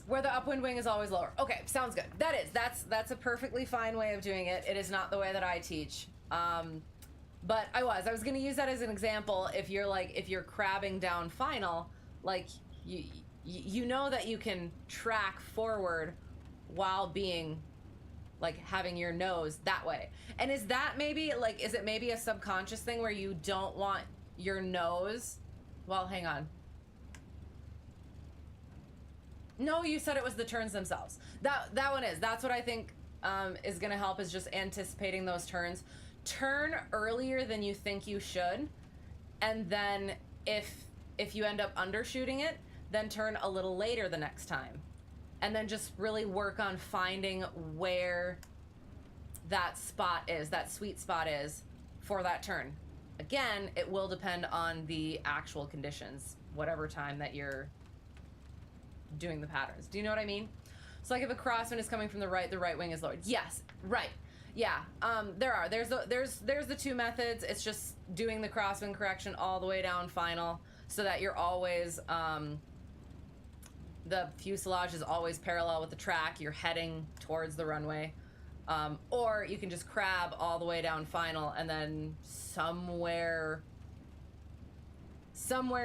Where the upwind wing is always lower. Okay, sounds good. That's a perfectly fine way of doing it. It is not the way that I teach. But I was gonna use that as an example. If you're crabbing down final, like you know that you can track forward while being like having your nose that way. And is that maybe is it maybe a subconscious thing where you don't want your nose? Well, hang on. No, you said it was the turns themselves. That one is. That's what I think is going to help, is just anticipating those turns. Turn earlier than you think you should, and then if you end up undershooting it, then turn a little later the next time. And then just really work on finding where that spot is, that sweet spot is for that turn. Again, it will depend on the actual conditions, whatever time that you're doing the patterns. Do you know what I mean? So like if a crosswind is coming from the right wing is lowered. Yes, right. Yeah, there's the two methods. It's just doing the crosswind correction all the way down final so that you're always, the fuselage is always parallel with the track. You're heading towards the runway. Or you can just crab all the way down final and then somewhere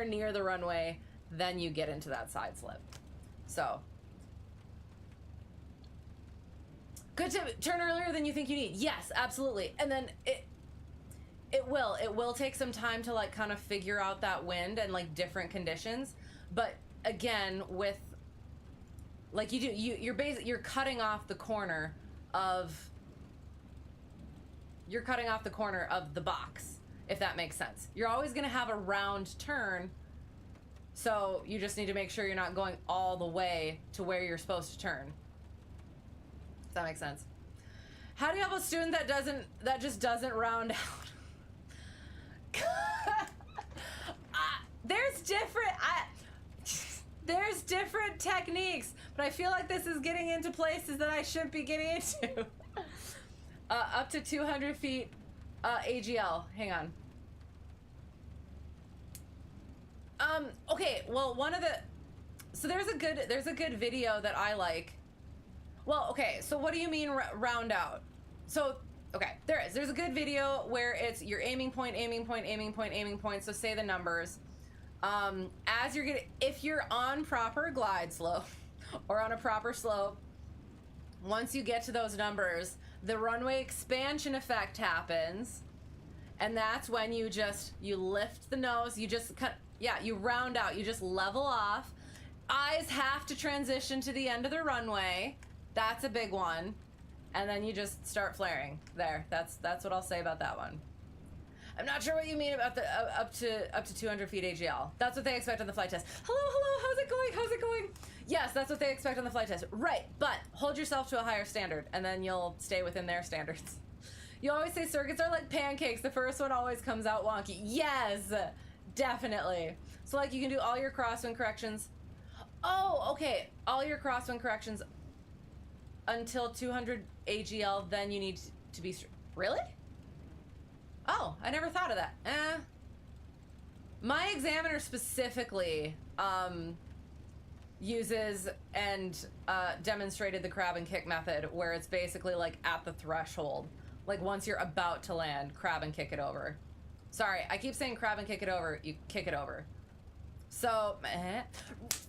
near the runway, then you get into that side slip. So, good tip. Turn earlier than you think you need. Yes, absolutely. And then it will take some time to like kind of figure out that wind and like different conditions, but again, with like you're cutting off the corner of the box, if that makes sense. You're always going to have a round turn, so you just need to make sure you're not going all the way to where you're supposed to turn. Does that make sense? How do you have a student that just doesn't round out? There's different techniques, but I feel like this is getting into places that I shouldn't be getting into. Up to 200 feet AGL. Hang on. Okay, well, so there's a good video that I like. Well, okay, so what do you mean round out? So, okay, there's a good video where it's your aiming point, so say the numbers. As you're if you're on proper glide slope or on a proper slope, once you get to those numbers, the runway expansion effect happens, and that's when you lift the nose, you round out, you just level off. Eyes have to transition to the end of the runway. That's a big one. And then you just start flaring. There, that's what I'll say about that one. I'm not sure what you mean about the up to 200 feet AGL. That's what they expect on the flight test. Hello, how's it going? Yes, that's what they expect on the flight test. Right, but hold yourself to a higher standard, and then you'll stay within their standards. You always say circuits are like pancakes. The first one always comes out wonky. Yes, definitely. So like you can do all your crosswind corrections. Oh, okay. All your crosswind corrections until 200 AGL, then you need to be... Really? Oh, I never thought of that. My examiner specifically uses and demonstrated the crab and kick method, where it's basically like at the threshold. Like once you're about to land, crab and kick it over. Sorry, I keep saying crab and kick it over. You kick it over. So,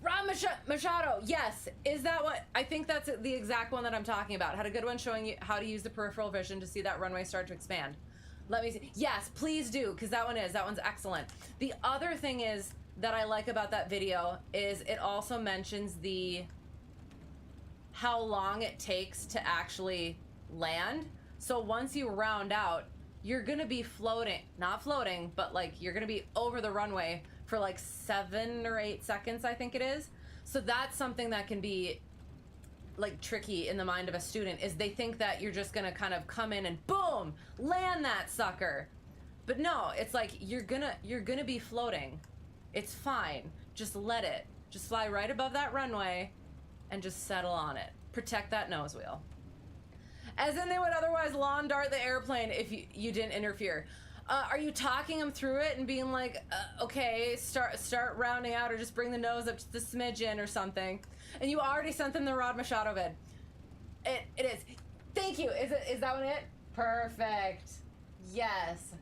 Rob Machado, yes, is that what? I think that's the exact one that I'm talking about. Had a good one showing you how to use the peripheral vision to see that runway start to expand. Let me see. Yes, please do, because that one's excellent. The other thing is that I like about that video is it also mentions how long it takes to actually land. So once you round out, you're gonna be not floating, but like you're gonna be over the runway for like 7 or 8 seconds, I think it is. So that's something that can be like tricky in the mind of a student, is they think that you're just gonna kind of come in and boom, land that sucker. But no, it's like you're gonna be floating. It's fine. Just let it. Just fly right above that runway and just settle on it. Protect that nose wheel. As in they would otherwise lawn dart the airplane if you didn't interfere. Are you talking them through it and being like, okay, start rounding out, or just bring the nose up to the smidgen or something? And you already sent them the Rod Machado vid. It is. Thank you. Is that one it? Perfect. Yes.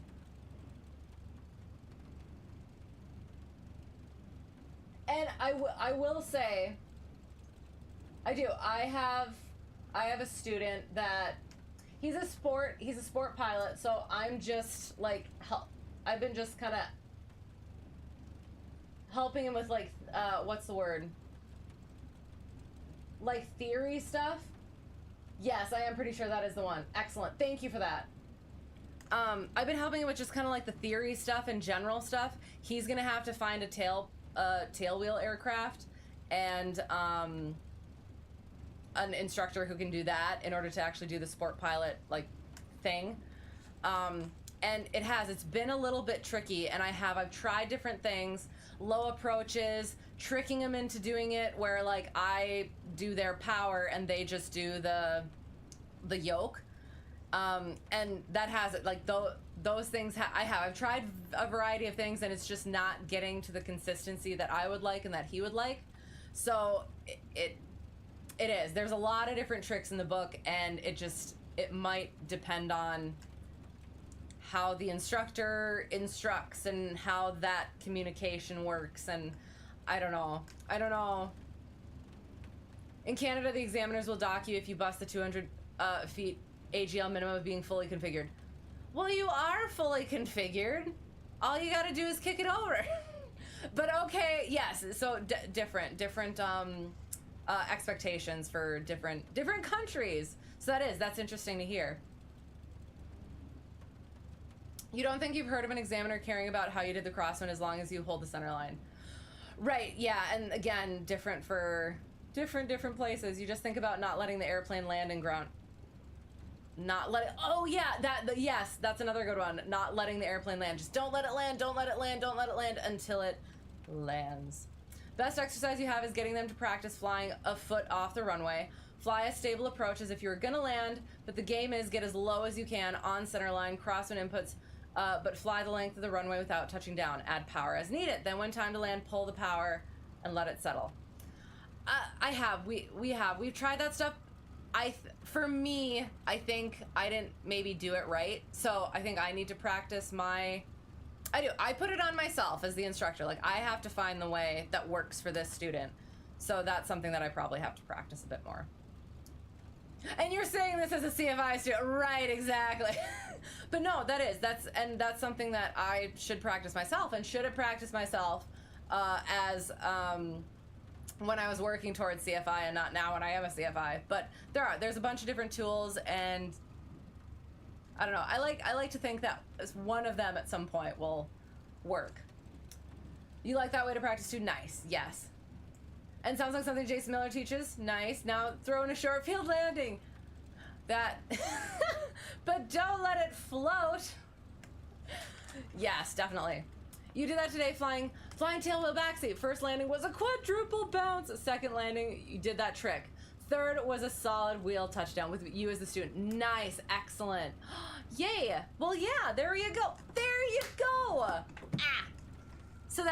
And I will say, I do. I have a student that he's a sport pilot, so I'm just like I've been just kind of helping him with like what's the word? Like theory stuff. Yes, I am pretty sure that is the one. Excellent. Thank you for that. I've been helping him with just kind of like the theory stuff and general stuff. He's gonna have to find a tailwheel aircraft and an instructor who can do that in order to actually do the sport pilot like thing. And it's been a little bit tricky, and I've tried different things, low approaches, tricking them into doing it where like I do their power and they just do the yoke. And that has it, like those things I've tried a variety of things, and it's just not getting to the consistency that I would like and that he would like. So it is. There's a lot of different tricks in the book, and it might depend on how the instructor instructs and how that communication works, and I don't know. In Canada, the examiners will dock you if you bust the 200 feet AGL minimum of being fully configured. Well, you are fully configured. All you gotta do is kick it over. But okay, yes. So different expectations for different countries. So that's interesting to hear. You don't think you've heard of an examiner caring about how you did the crosswind as long as you hold the center line? Right, yeah, and again, different for different places. You just think about not letting the airplane land in ground. Oh yeah, yes, that's another good one. Not letting the airplane land. Just don't let it land, don't let it land, don't let it land until it lands. Best exercise you have is getting them to practice flying a foot off the runway. Fly a stable approach as if you were gonna land, but the game is get as low as you can on center line, crosswind inputs, but fly the length of the runway without touching down. Add power as needed. Then when time to land, pull the power and let it settle. We've tried that stuff. For me, I think I didn't maybe do it right. So I think I need to practice I put it on myself as the instructor. Like, I have to find the way that works for this student. So that's something that I probably have to practice a bit more. And you're saying this as a CFI student, right? Exactly. But no, that's something that I should practice myself, and should have practiced myself as when I was working towards CFI, and not now when I am a CFI. But there's a bunch of different tools, and I don't know. I like to think that one of them at some point will work. You like that way to practice too? Nice. Yes. And sounds like something Jason Miller teaches. Nice. Now throw in a short field landing. That. But don't let it float. Yes, definitely. You did that today, flying tailwheel backseat. First landing was a quadruple bounce. Second landing, you did that trick. Third was a solid wheel touchdown with you as the student. Nice, excellent. Yay. Well, yeah, there you go. There you go. Ah. So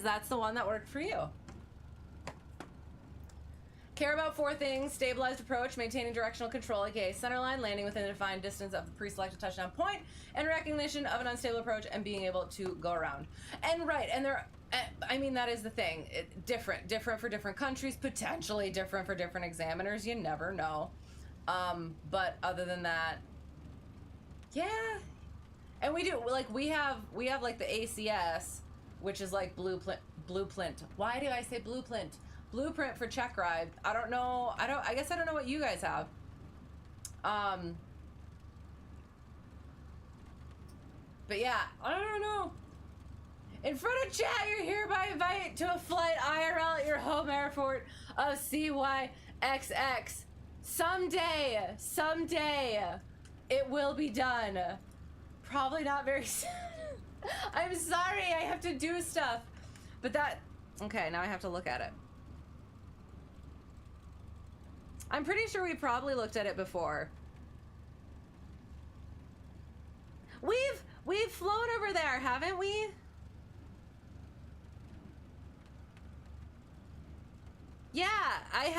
that's the one that worked for you. Care about 4 things: stabilized approach, maintaining directional control, aka centerline, landing within a defined distance of the pre-selected touchdown point, and recognition of an unstable approach and being able to go around. And right, and that is the thing. Different for different countries, potentially different for different examiners. You never know. But other than that, yeah. And we have like the ACS, which is like blueprint. Why do I say blueprint? Blueprint for check ride. I don't know. I guess I don't know what you guys have. But yeah, I don't know. In front of chat, you're hereby invited to a flight IRL at your home airport of CYXX. Someday, it will be done. Probably not very soon. I'm sorry, I have to do stuff. But okay, now I have to look at it. I'm pretty sure we probably looked at it before. We've flown over there, haven't we? Yeah, I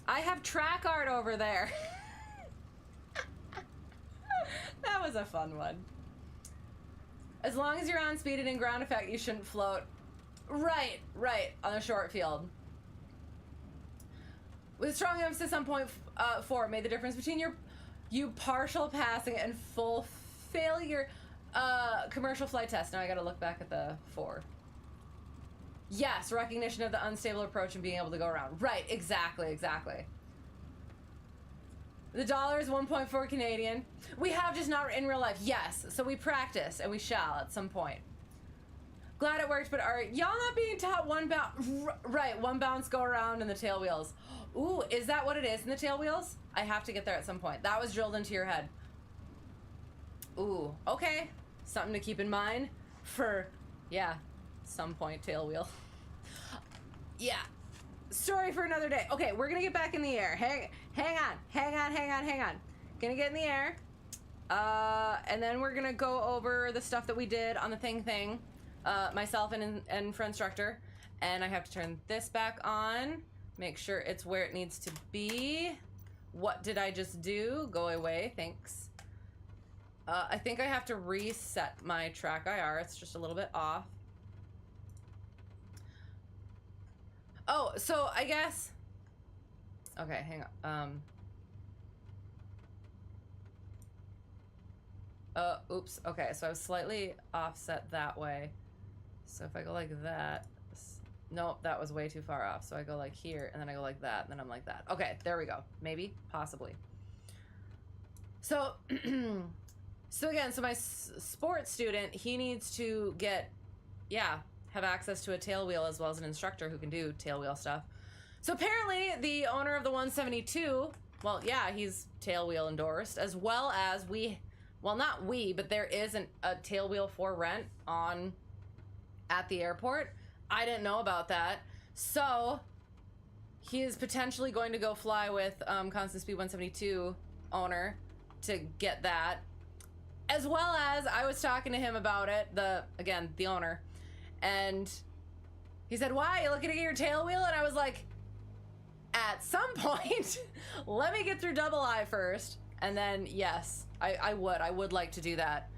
have track art over there. That was a fun one. As long as you're on speed and in ground effect, you shouldn't float. Right, on the short field. With strong emphasis on point 4, made the difference between you partial passing and full failure commercial flight test. Now I gotta look back at the 4. Yes, recognition of the unstable approach and being able to go around. Right, exactly. The dollar is 1.4 Canadian. We have, just not in real life. Yes, so we practice, and we shall at some point. Glad it worked, but are y'all not being taught one bounce? Right, one bounce, go around, and the tail wheels. Ooh, is that what it is in the tail wheels? I have to get there at some point. That was drilled into your head. Ooh, okay. Something to keep in mind for, yeah, some point tail wheel. Yeah. Story for another day. Okay, we're gonna get back in the air. Hang on. Gonna get in the air. And then we're gonna go over the stuff that we did on the thing. Myself and for instructor. And I have to turn this back on. Make sure it's where it needs to be. What did I just do? Go away, thanks. I think I have to reset my track IR. It's just a little bit off. Oh, so I guess... Okay, hang on. Oops. Okay, so I was slightly offset that way. So if I go like that, nope, that was way too far off. So I go like here, and then I go like that, and then I'm like that. Okay, there we go. Maybe, possibly. So, so again, so my sports student, he needs to get, yeah, have access to a tail wheel as well as an instructor who can do tail wheel stuff. So apparently the owner of the 172, well, yeah, he's tail wheel endorsed, as well as well, not we, but there is a tail wheel for rent at the airport. I didn't know about that. So he is potentially going to go fly with Constant Speed 172 owner to get that. As well as I was talking to him about it, the owner, and he said, why, are you looking to get your tail wheel? And I was like, at some point, let me get through Double I first, and then yes, I would like to do that.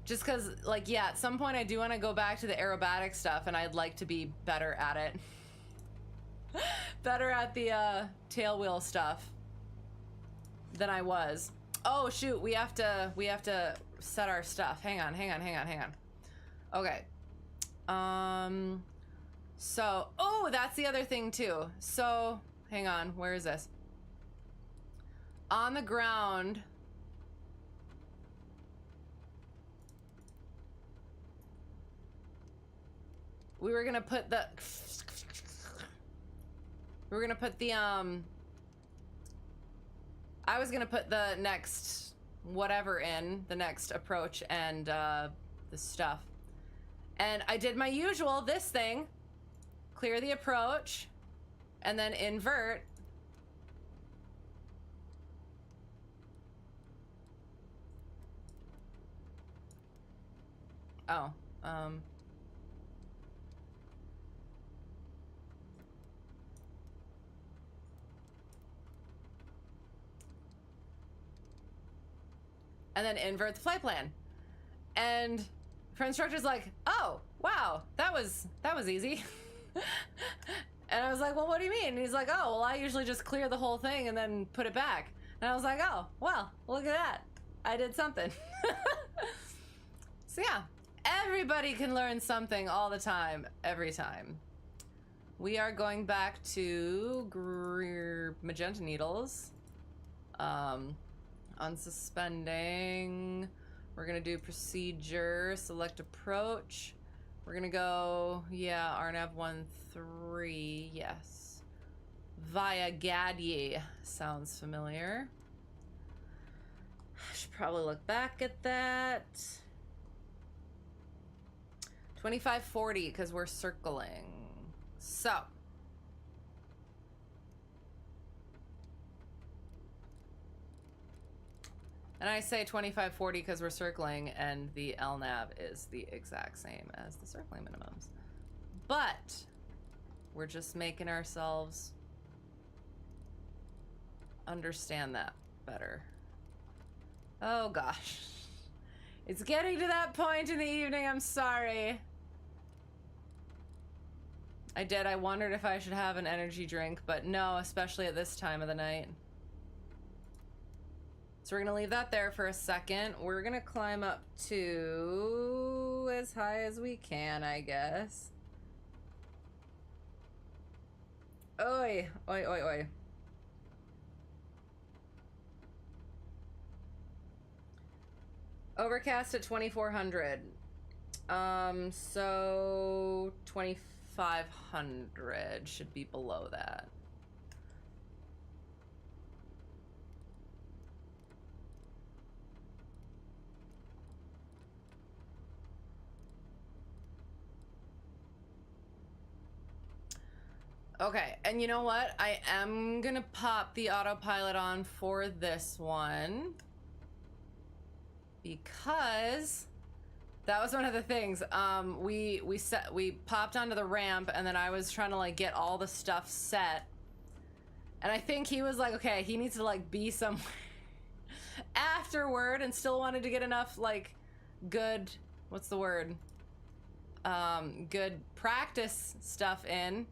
Just because, like, yeah, at some point I do want to go back to the aerobatic stuff, and I'd like to be better at it. Better at the tail wheel stuff than I was. Oh shoot, we have to set our stuff. Hang on. Okay. So, oh, that's the other thing too. So, hang on, where is this? On the ground. We were gonna put the I was gonna put the next whatever in, the next approach and the stuff. And I did my usual, this thing, clear the approach, and then invert. Oh, and then invert the flight plan. And her instructor's like, oh, wow, that was easy. And I was like, well, what do you mean? And he's like, oh, well, I usually just clear the whole thing and then put it back. And I was like, oh, well, look at that. I did something. So yeah, everybody can learn something all the time, every time. We are going back to magenta needles. Unsuspending. We're gonna do procedure, select approach. We're gonna go, yeah, RNAV 1-3, yes. Via Gadye, sounds familiar. I should probably look back at that. 2540, because we're circling. So. And I say 2540 because we're circling, and the LNAV is the exact same as the circling minimums. But we're just making ourselves understand that better. Oh gosh. It's getting to that point in the evening, I'm sorry. I wondered if I should have an energy drink, but no, especially at this time of the night. So we're gonna leave that there for a second. We're gonna climb up to as high as we can, I guess. Oi, oi, oi, oi. Overcast at 2400. So 2500 should be below that. Okay, and you know what? I am gonna pop the autopilot on for this one because that was one of the things. We popped onto the ramp, and then I was trying to like get all the stuff set, and I think he was like, okay, he needs to like be somewhere afterward, and still wanted to get enough like good, what's the word? Good practice stuff in.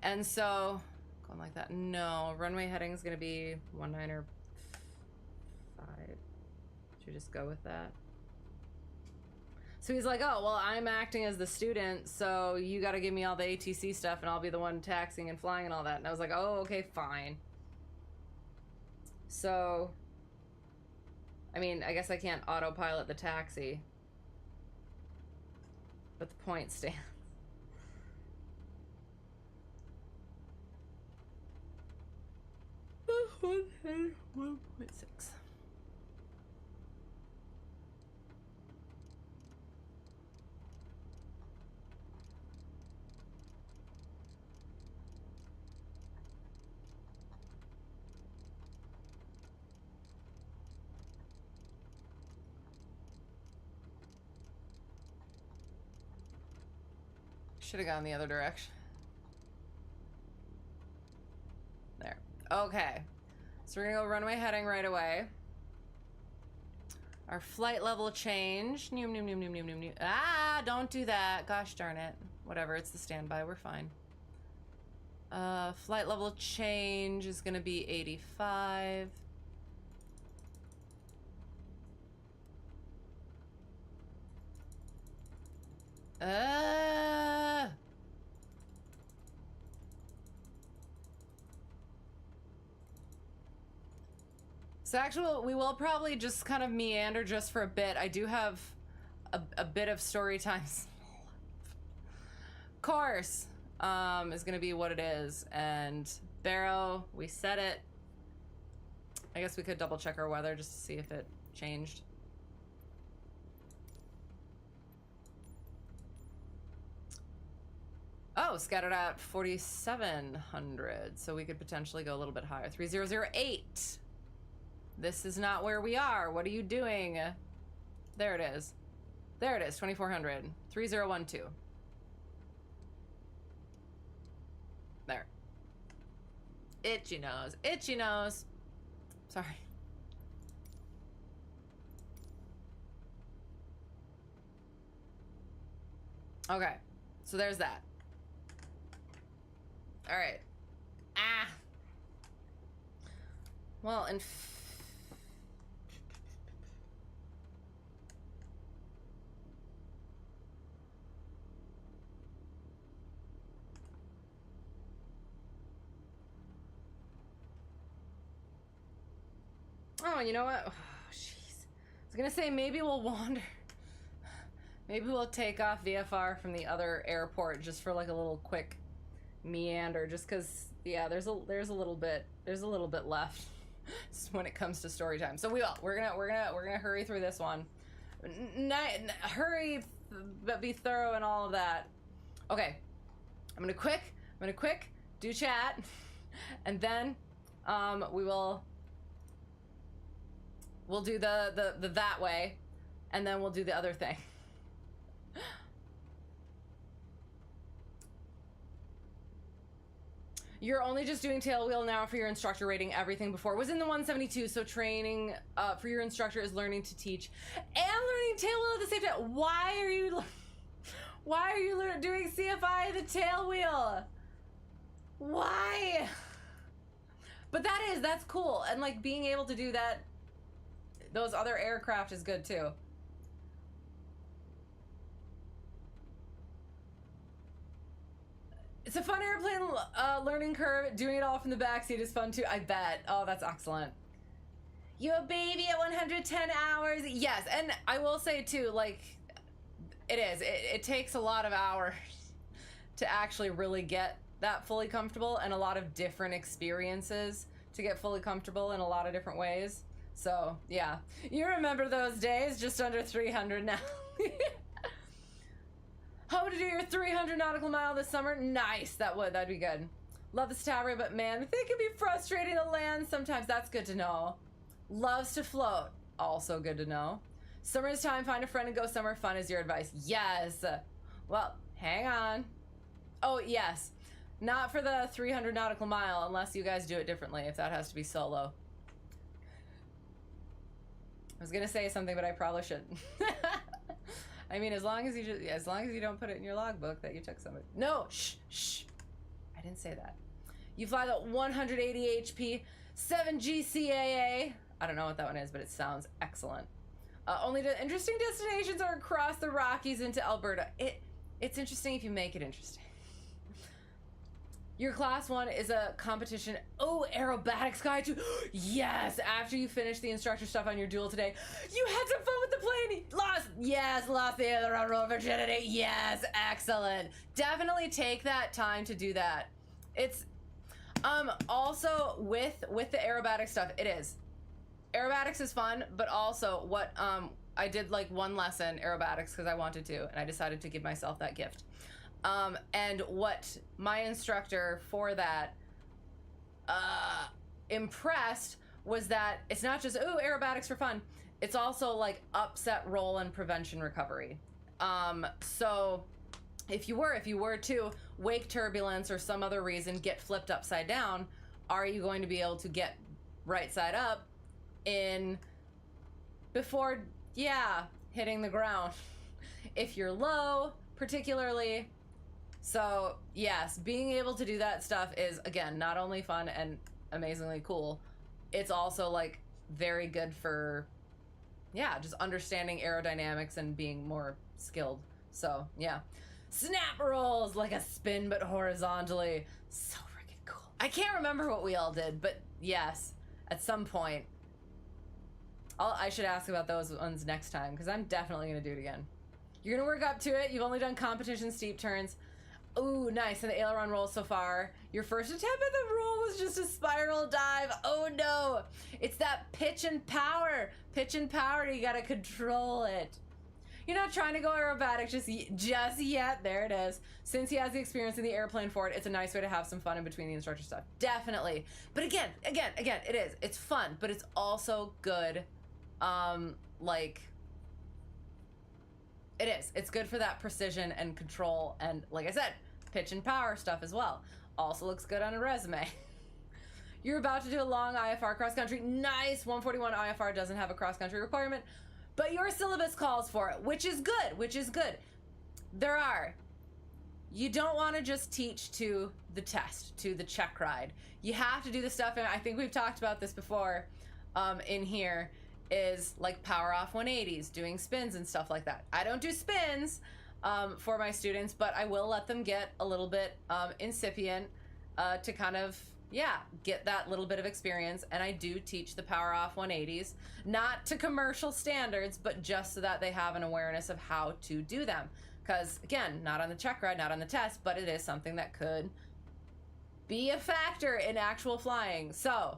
And so, going like that. No, runway heading is going to be 19 or 5. Should we just go with that? So he's like, oh, well, I'm acting as the student, so you got to give me all the ATC stuff, and I'll be the one taxiing and flying and all that. And I was like, oh, okay, fine. So, I mean, I guess I can't autopilot the taxi. But the point stands. 1.6. Should have gone the other direction. There. Okay. So we're gonna go runway heading right away. Our flight level change. Ah, don't do that. Gosh darn it. Whatever, it's the standby. We're fine. Flight level change is gonna be 85. So actually, we will probably just kind of meander just for a bit. I do have a bit of story time. Course is gonna be what it is, and Barrow, we set it. I guess we could double check our weather just to see if it changed. Oh, scattered at 4,700, so we could potentially go a little bit higher. 3008. This is not where we are. What are you doing? There it is. There it is, 2,400. 3012. There. Itchy nose. Itchy nose. Sorry. Okay. So there's that. All right. Ah. Well, and oh, you know what? Oh, jeez. I was gonna say maybe we'll wander. Maybe we'll take off VFR from the other airport just for like a little quick meander, just because, yeah, there's a little bit left when it comes to story time. So we're gonna hurry through this one. Hurry, but be thorough and all of that. Okay, I'm gonna quick do chat, and then we'll do the that way, and then we'll do the other thing. You're only just doing tailwheel now for your instructor rating. Everything before was in the 172, so training for your instructor is learning to teach and learning tailwheel at the same time. Why are you doing CFI the tailwheel? Why? But that's cool, and like being able to do that, those other aircraft is good too. It's a fun airplane learning curve. Doing it all from the backseat is fun too. I bet. Oh, that's excellent. Your baby at 110 hours. Yes, and I will say too, like, it takes a lot of hours to actually really get that fully comfortable, and a lot of different experiences to get fully comfortable in a lot of different ways. So, yeah. You remember those days, just under 300 now. Hoping to do your 300 nautical mile this summer. Nice, that'd be good. Love the Stavry, but man, they can be frustrating to land sometimes. That's good to know. Loves to float. Also good to know. Summer is time, find a friend and go somewhere fun is your advice. Yes. Well, hang on. Oh, yes. Not for the 300 nautical mile, unless you guys do it differently, if that has to be solo. I was gonna say something, but I probably shouldn't. I mean, as long as you don't put it in your logbook that you took somebody. No, shh. I didn't say that. You fly the 180 HP 7 GCAA. I don't know what that one is, but it sounds excellent. Only the interesting destinations are across the Rockies into Alberta. It's interesting if you make it interesting. Your class 1 is a competition. Oh, aerobatics guide too. Yes, after you finish the instructor stuff on your duel today, you had some fun with the plane. Lost the aileron roll virginity. Yes, excellent. Definitely take that time to do that. It's also with the aerobatic stuff, it is. Aerobatics is fun, but also what I did like one lesson aerobatics because I wanted to, and I decided to give myself that gift. And what my instructor for that impressed was that it's not just, ooh, aerobatics for fun. It's also like upset roll and prevention recovery. So if you were to wake turbulence or some other reason get flipped upside down, are you going to be able to get right side up in before, hitting the ground? If you're low, particularly. So yes, being able to do that stuff is, again, not only fun and amazingly cool, it's also like very good for, just understanding aerodynamics and being more skilled. So yeah, snap rolls like a spin but horizontally. So freaking cool. I can't remember what we all did, but yes, at some point. I should ask about those ones next time because I'm definitely gonna do it again. You're gonna work up to it. You've only done competition steep turns. Ooh, nice. And the aileron roll so far. Your first attempt at the roll was just a spiral dive. Oh no. It's that pitch and power. Pitch and power. You gotta control it. You're not trying to go aerobatic just yet. There it is. Since he has the experience in the airplane for it, it's a nice way to have some fun in between the instructor stuff. Definitely. But again, it is. It's fun, but it's also good. It is. It's good for that precision and control and, like I said, pitch and power stuff as well. Also looks good on a resume. You're about to do a long IFR cross-country. Nice! 141 IFR doesn't have a cross-country requirement, but your syllabus calls for it, which is good. You don't want to just teach to the test, to the check ride. You have to do the stuff, and I think we've talked about this before in here, is like power off 180s, doing spins and stuff like that. I don't do spins for my students, but I will let them get a little bit incipient to kind of, get that little bit of experience. And I do teach the power off 180s, not to commercial standards, but just so that they have an awareness of how to do them. Because again, not on the check ride, not on the test, but it is something that could be a factor in actual flying. So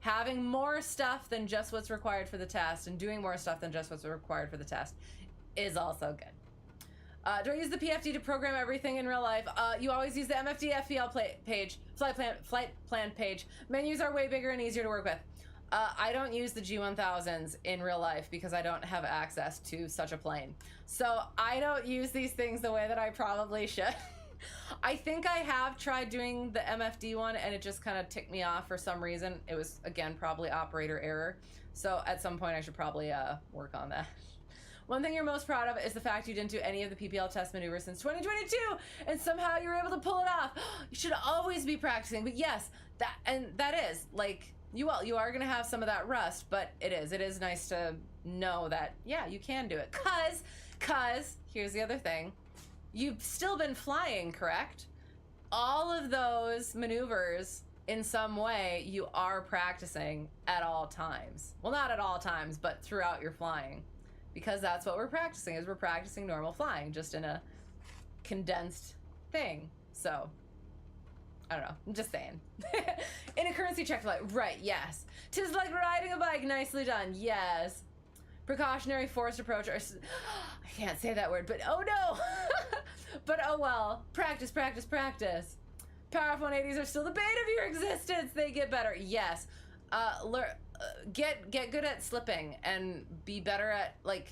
having more stuff than just what's required for the test and doing more stuff than just what's required for the test is also good. Do I use the PFD to program everything in real life? You always use the MFD FPL page, flight plan page. Menus are way bigger and easier to work with. I don't use the G1000s in real life because I don't have access to such a plane. So I don't use these things the way that I probably should. I think I have tried doing the MFD one and it just kind of ticked me off for some reason. It was, again, probably operator error. So at some point I should probably work on that. One thing you're most proud of is the fact you didn't do any of the PPL test maneuvers since 2022 and somehow you were able to pull it off. You should always be practicing. But yes, that is, like, you are going to have some of that rust, but it is nice to know that, you can do it. Cause here's the other thing. You've still been flying, correct? All of those maneuvers, in some way, you are practicing at all times. Well, not at all times, but throughout your flying. Because that's what we're practicing, is we're practicing normal flying, just in a condensed thing. So, I don't know, I'm just saying. In a currency check flight, right, yes. 'Tis like riding a bike, nicely done, yes. Precautionary forced approach, or I can't say that word, but oh no! But oh well, practice. Power off 180s are still the bane of your existence, they get better, yes. Get good at slipping and be better at, like,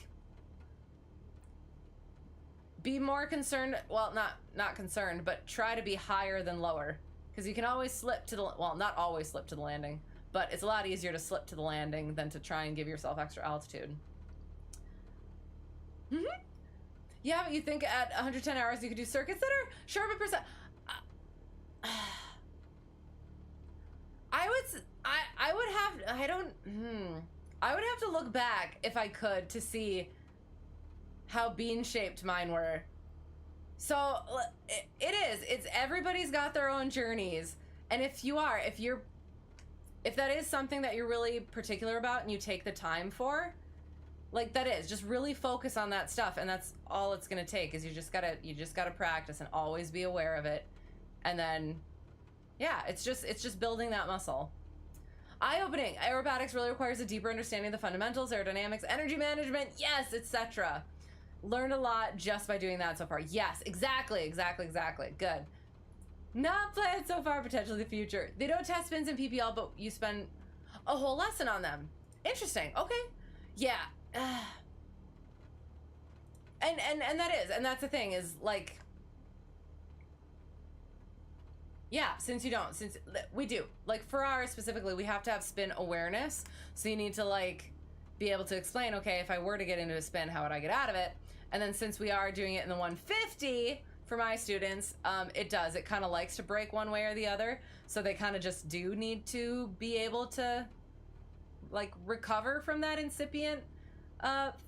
be more concerned, well, not concerned, but try to be higher than lower. Because you can always slip to the, well, not always slip to the landing, but it's a lot easier to slip to the landing than to try and give yourself extra altitude. Yeah, but you think at 110 hours you could do circuits that are sharp percent. I would have, I would have to look back if I could to see how bean-shaped mine were. So it is. It's everybody's got their own journeys. And if that is something that you're really particular about and you take the time for, like that is, just really focus on that stuff, and that's all it's gonna take is you just gotta practice and always be aware of it. And then yeah, it's just building that muscle. Eye-opening. Aerobatics really requires a deeper understanding of the fundamentals, aerodynamics, energy management, yes, etc. Learned a lot just by doing that so far. Yes, exactly. Good. Not planned so far, potentially the future. They don't test spins in PPL, but you spend a whole lesson on them. Interesting. Okay. Yeah. And that's the thing is like, yeah, since we do, like for ours specifically, we have to have spin awareness. So you need to like be able to explain, okay, if I were to get into a spin, how would I get out of it? And then since we are doing it in the 150 for my students, it kind of likes to break one way or the other. So they kind of just do need to be able to like recover from that incipient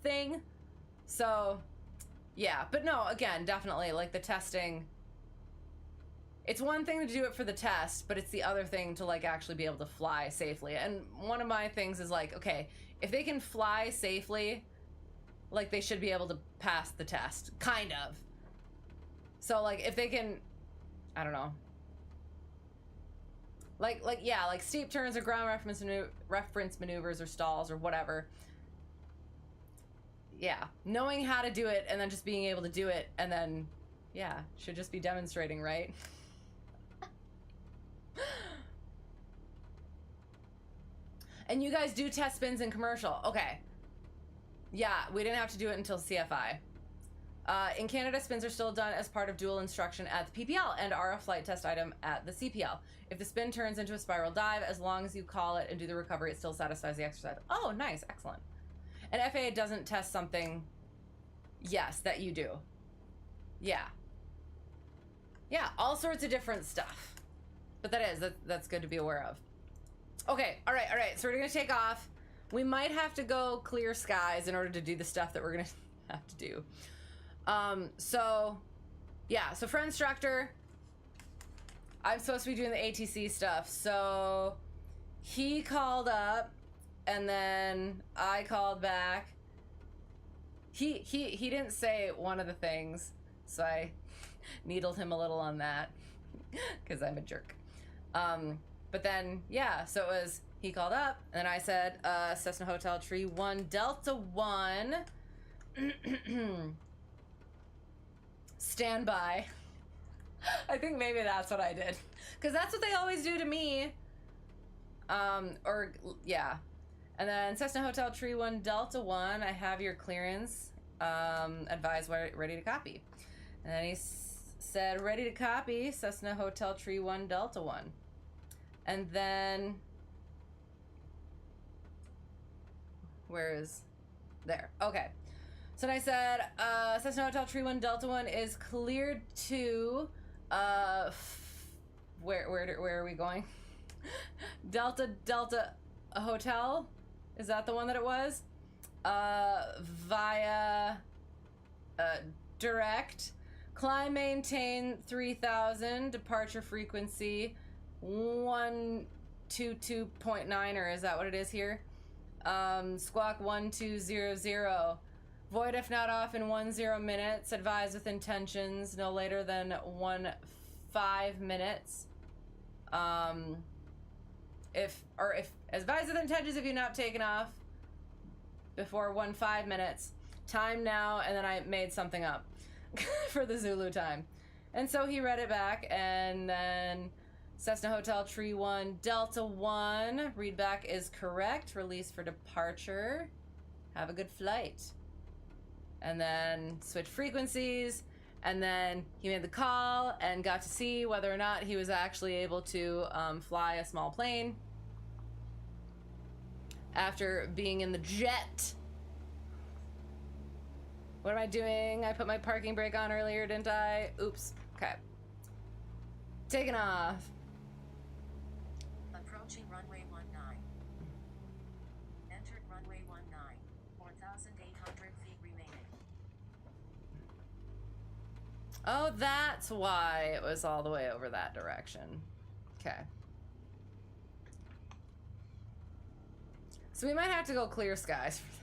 thing. So yeah, but no, again, definitely like the testing, it's one thing to do it for the test, but it's the other thing to like actually be able to fly safely. And one of my things is like, okay, if they can fly safely, like they should be able to pass the test, kind of. So like if they can, I don't know, like yeah, like steep turns or ground reference maneuvers or stalls or whatever. Yeah, knowing how to do it and then just being able to do it, and then yeah, should just be demonstrating, right? And you guys do test spins in commercial. Okay. Yeah, we didn't have to do it until CFI. In Canada, spins are still done as part of dual instruction at the PPL and are a flight test item at the CPL. If the spin turns into a spiral dive, as long as you call it and do the recovery, it still satisfies the exercise. Oh, nice. Excellent. And FAA doesn't test something, yes, that you do. Yeah. Yeah, all sorts of different stuff. But that's good to be aware of. Okay, all right. So we're gonna take off. We might have to go clear skies in order to do the stuff that we're gonna have to do. So yeah, so for instructor, I'm supposed to be doing the ATC stuff. So he called up and then I called back. He didn't say one of the things, so I needled him a little on that because I'm a jerk. But then, yeah, so it was, he called up, and then I said, Cessna Hotel Tree 1 Delta 1. Stand by. I think maybe that's what I did. Because that's what they always do to me. Yeah. And then Cessna Hotel Tree 1 Delta 1, I have your clearance. Advise ready to copy. And then he said, ready to copy, Cessna Hotel Tree 1 Delta 1. And then, where is, there, okay. So then I said, Cessna Hotel Tree 1 Delta 1 is cleared to, where are we going? Delta Hotel, is that the one that it was? Via, direct, climb, maintain 3000, departure frequency 122.9, or is that what it is here? Squawk 1200. Void if not off in 10 minutes. Advise with intentions no later than 15 minutes. If advise with intentions if you're not taken off before 15 minutes. Time now, and then I made something up for the Zulu time. And so he read it back, and then Cessna Hotel Tree 1 Delta 1, readback is correct, release for departure, have a good flight. And then switch frequencies, and then he made the call and got to see whether or not he was actually able to fly a small plane after being in the jet. What am I doing? I put my parking brake on earlier, didn't I? Oops. Okay. Taking off. Approaching runway 19. Entered runway Oh, that's why it was all the way over that direction. Okay. So we might have to go clear skies for this.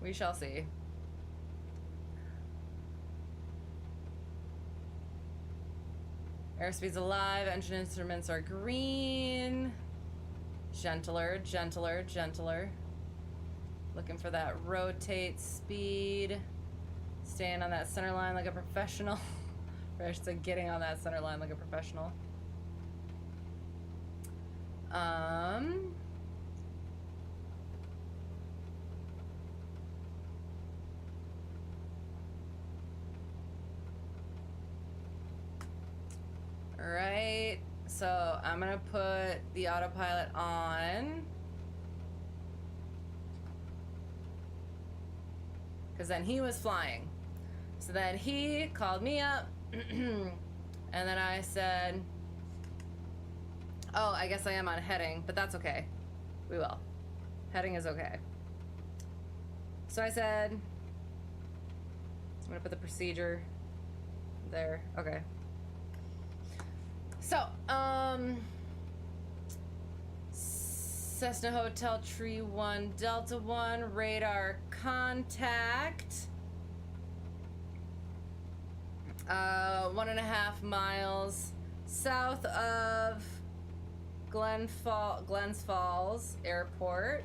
We shall see. Airspeed's alive. Engine instruments are green. Gentler, gentler, gentler. Looking for that rotate speed. Staying on that center line like a professional. Or I should say getting on that center line like a professional. Alright, so I'm gonna put the autopilot on. Because then he was flying. So then he called me up, and then I said, oh, I guess I am on heading, but that's okay. We will. Heading is okay. So I said, I'm gonna put the procedure there. Okay. So, Cessna Hotel Tree 1 Delta 1 radar contact. 1.5 miles south of Glens Falls Airport.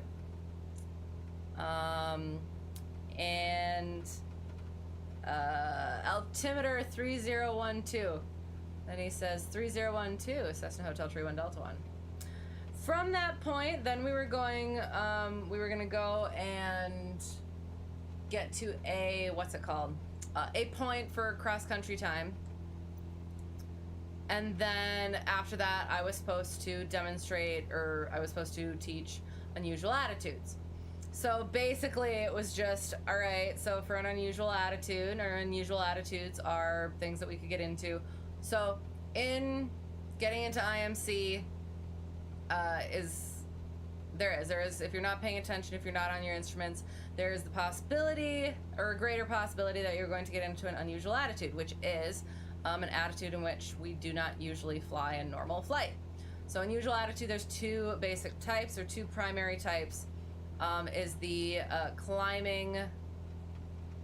And altimeter 3012. Then he says 3012, Cessna Hotel Tree 1 Delta 1. From that point, then we were gonna go and get to a, what's it called? A point for cross-country time. And then after that, I was supposed to demonstrate, or I was supposed to teach unusual attitudes. So basically it was just, all right, so for an unusual attitude, or unusual attitudes are things that we could get into. So in getting into IMC, there is, if you're not paying attention, if you're not on your instruments, there is the possibility, or a greater possibility, that you're going to get into an unusual attitude, which is an attitude in which we do not usually fly in normal flight. So unusual attitude, there's two basic types, or two primary types, is the climbing,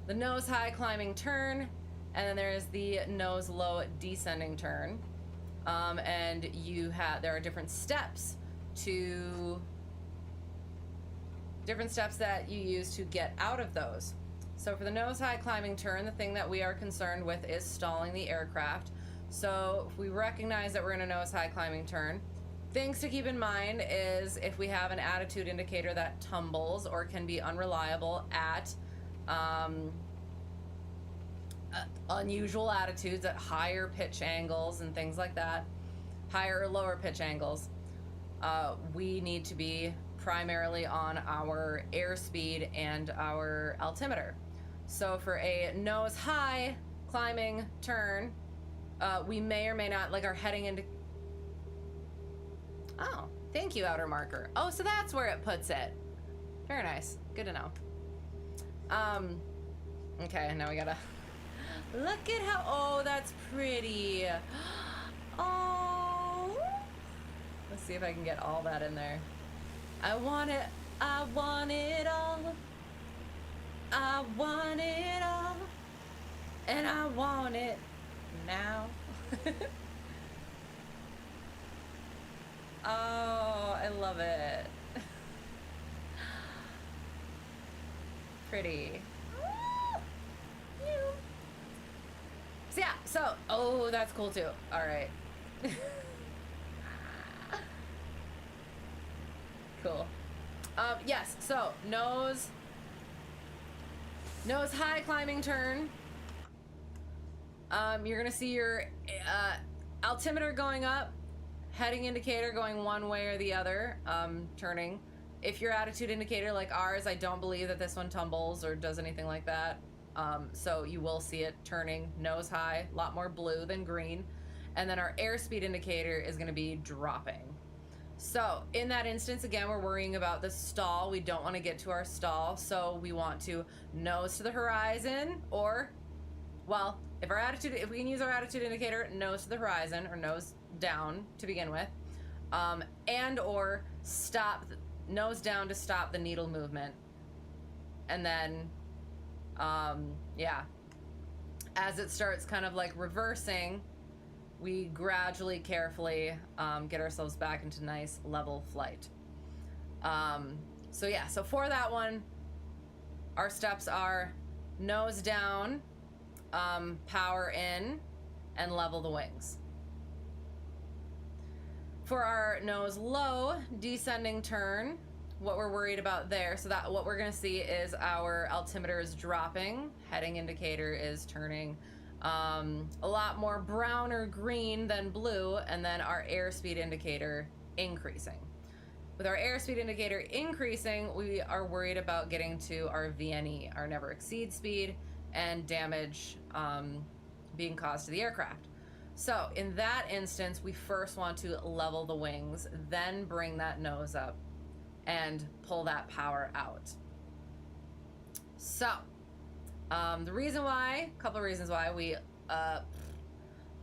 the nose high climbing turn, and then there is the nose low descending turn. And there are different steps that you use to get out of those. So for the nose high climbing turn, the thing that we are concerned with is stalling the aircraft. So if we recognize that we're in a nose high climbing turn, things to keep in mind is if we have an attitude indicator that tumbles or can be unreliable at unusual attitudes, at higher pitch angles and things like that, higher or lower pitch angles, we need to be primarily on our airspeed and our altimeter. So for a nose high climbing turn, we may or may not, like, are heading into, oh, thank you, outer marker. Oh, so that's where it puts it. Very nice, good to know. Okay, now we gotta look at how, oh, that's pretty. Oh, let's see if I can get all that in there. I want it all. I want it all. And I want it now. Oh, I love it. Pretty. So yeah, so, oh, that's cool too. All right. Cool. Yes, so nose high climbing turn. You're gonna see your altimeter going up, heading indicator going one way or the other, turning. If your attitude indicator, like ours, I don't believe that this one tumbles or does anything like that. So you will see it turning nose high, a lot more blue than green. And then our airspeed indicator is gonna be dropping. So in that instance, again, we're worrying about the stall. We don't want to get to our stall, so we want to nose to the horizon, or, well, if we can use our attitude indicator, nose to the horizon or nose down to begin with, and or nose down to stop the needle movement. And then, yeah, as it starts kind of like reversing, we gradually, carefully get ourselves back into nice level flight. So yeah, so for that one, our steps are nose down, power in, and level the wings. For our nose low, descending turn, what we're worried about there, so that what we're gonna see is our altimeter is dropping, heading indicator is turning a lot more brown or green than blue, and then our airspeed indicator increasing. With our airspeed indicator increasing, we are worried about getting to our VNE, our never exceed speed, and damage being caused to the aircraft. So in that instance, we first want to level the wings, then bring that nose up and pull that power out. So the reason why, a couple of reasons why we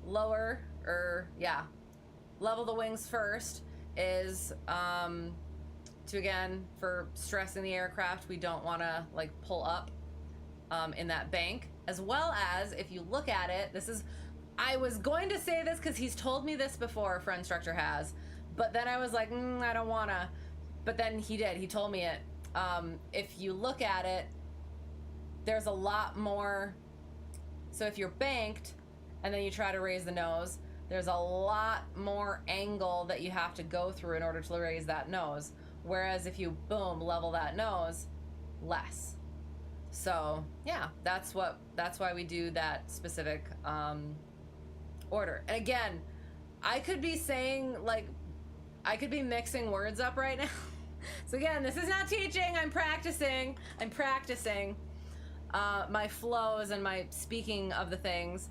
level the wings first is to, again, for stressing the aircraft, we don't want to like pull up in that bank, as well as if you look at it, I was going to say this because he's told me this before, Friend Instructor has, but then I was like, I don't wanna, but then he told me it. If you look at it, there's a lot more, so if you're banked and then you try to raise the nose, there's a lot more angle that you have to go through in order to raise that nose. Whereas if you, boom, level that nose, less. So yeah, that's why we do that specific order. And again, I could be mixing words up right now. So again, this is not teaching, I'm practicing my flows and my speaking of the things.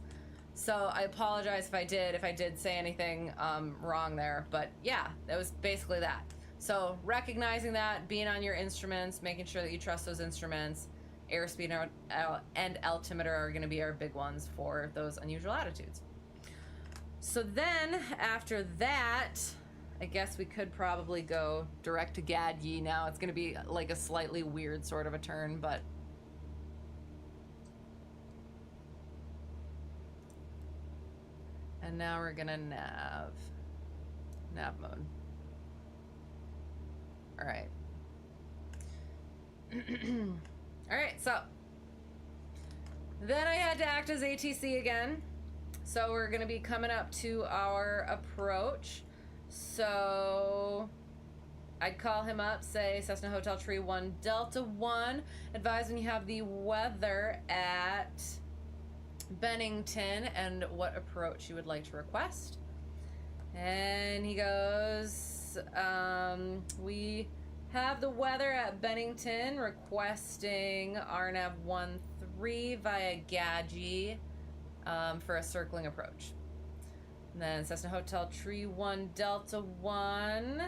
So I apologize if I did say anything wrong there, but yeah, that was basically that. So recognizing that, being on your instruments, making sure that you trust those instruments, airspeed and altimeter are gonna be our big ones for those unusual attitudes. So then after that, I guess we could probably go direct to Gadyi now. It's gonna be like a slightly weird sort of a turn, but and now we're gonna nav mode. All right. All right, so then I had to act as ATC again. So we're gonna be coming up to our approach. So I'd call him up, say Cessna Hotel Tree 1 Delta 1, advise when you have the weather at Bennington and what approach you would like to request. And he goes, we have the weather at Bennington, requesting RNAV 13 via Gadyi for a circling approach. And then Cessna Hotel Tree 1 Delta 1,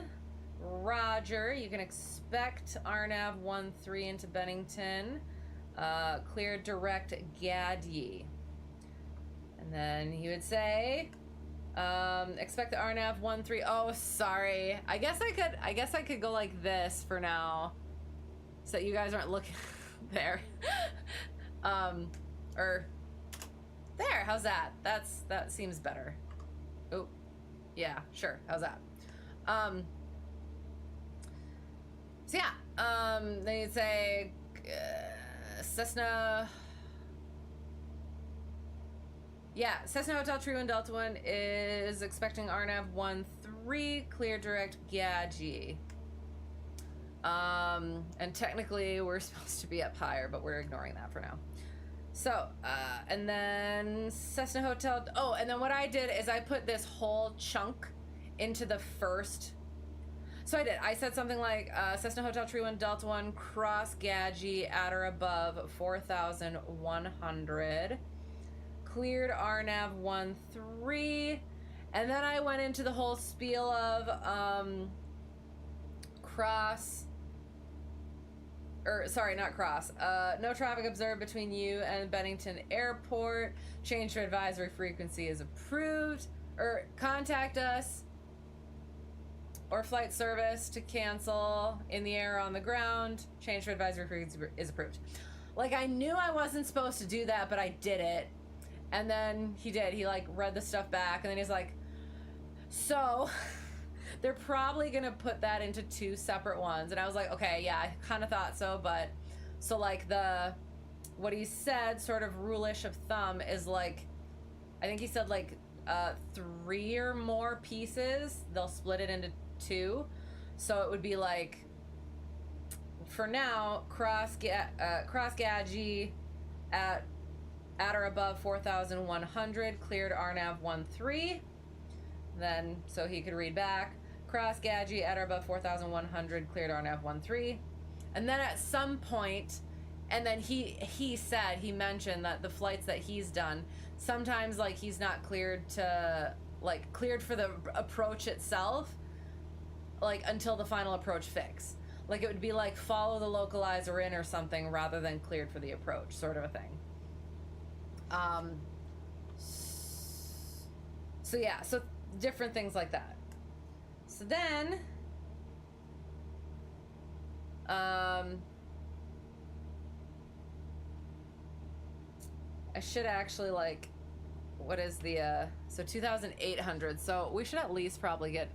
roger, you can expect RNAV 13 into Bennington, clear direct Gadyi. And then he would say, expect the RNAV 13. Oh, sorry. I guess I could go like this for now, so that you guys aren't looking there. Or there. How's that? That seems better. Oh, yeah, sure. How's that? So yeah. Then you'd say Cessna. Yeah, Cessna Hotel Tree 1 Delta 1 is expecting RNAV 13, clear direct Gadyi. And technically we're supposed to be up higher, but we're ignoring that for now. So, and then Cessna Hotel, oh, and then what I did is I put this whole chunk into the first. So I said something like, Cessna Hotel Tree 1 Delta 1, cross Gadyi at or above 4,100. Cleared RNAV 13, and then I went into the whole spiel of cross, or sorry, not cross. No traffic observed between you and Bennington Airport. Change to advisory frequency is approved. Or contact us or flight service to cancel in the air or on the ground. Change to advisory frequency is approved. Like, I knew I wasn't supposed to do that, but I did it. And then he did. He, like, read the stuff back, and then he's like, so they're probably gonna put that into 2 separate ones. And I was like, okay, yeah, I kind of thought so, but so, like, what he said, sort of rule-ish of thumb, is like, I think he said, like, 3 or more pieces, they'll split it into 2. So it would be like, for now, cross Gadji at or above 4,100, cleared RNAV 13. Then, so he could read back, cross Gadji at or above 4,100, cleared RNAV 13. And then at some point, and then he mentioned that the flights that he's done, sometimes, like, he's not cleared to, like, cleared for the approach itself, like, until the final approach fix. Like, it would be like, follow the localizer in or something rather than cleared for the approach, sort of a thing. So yeah, so different things like that. So then, I should actually, like, what is the, so 2,800, so we should at least probably get,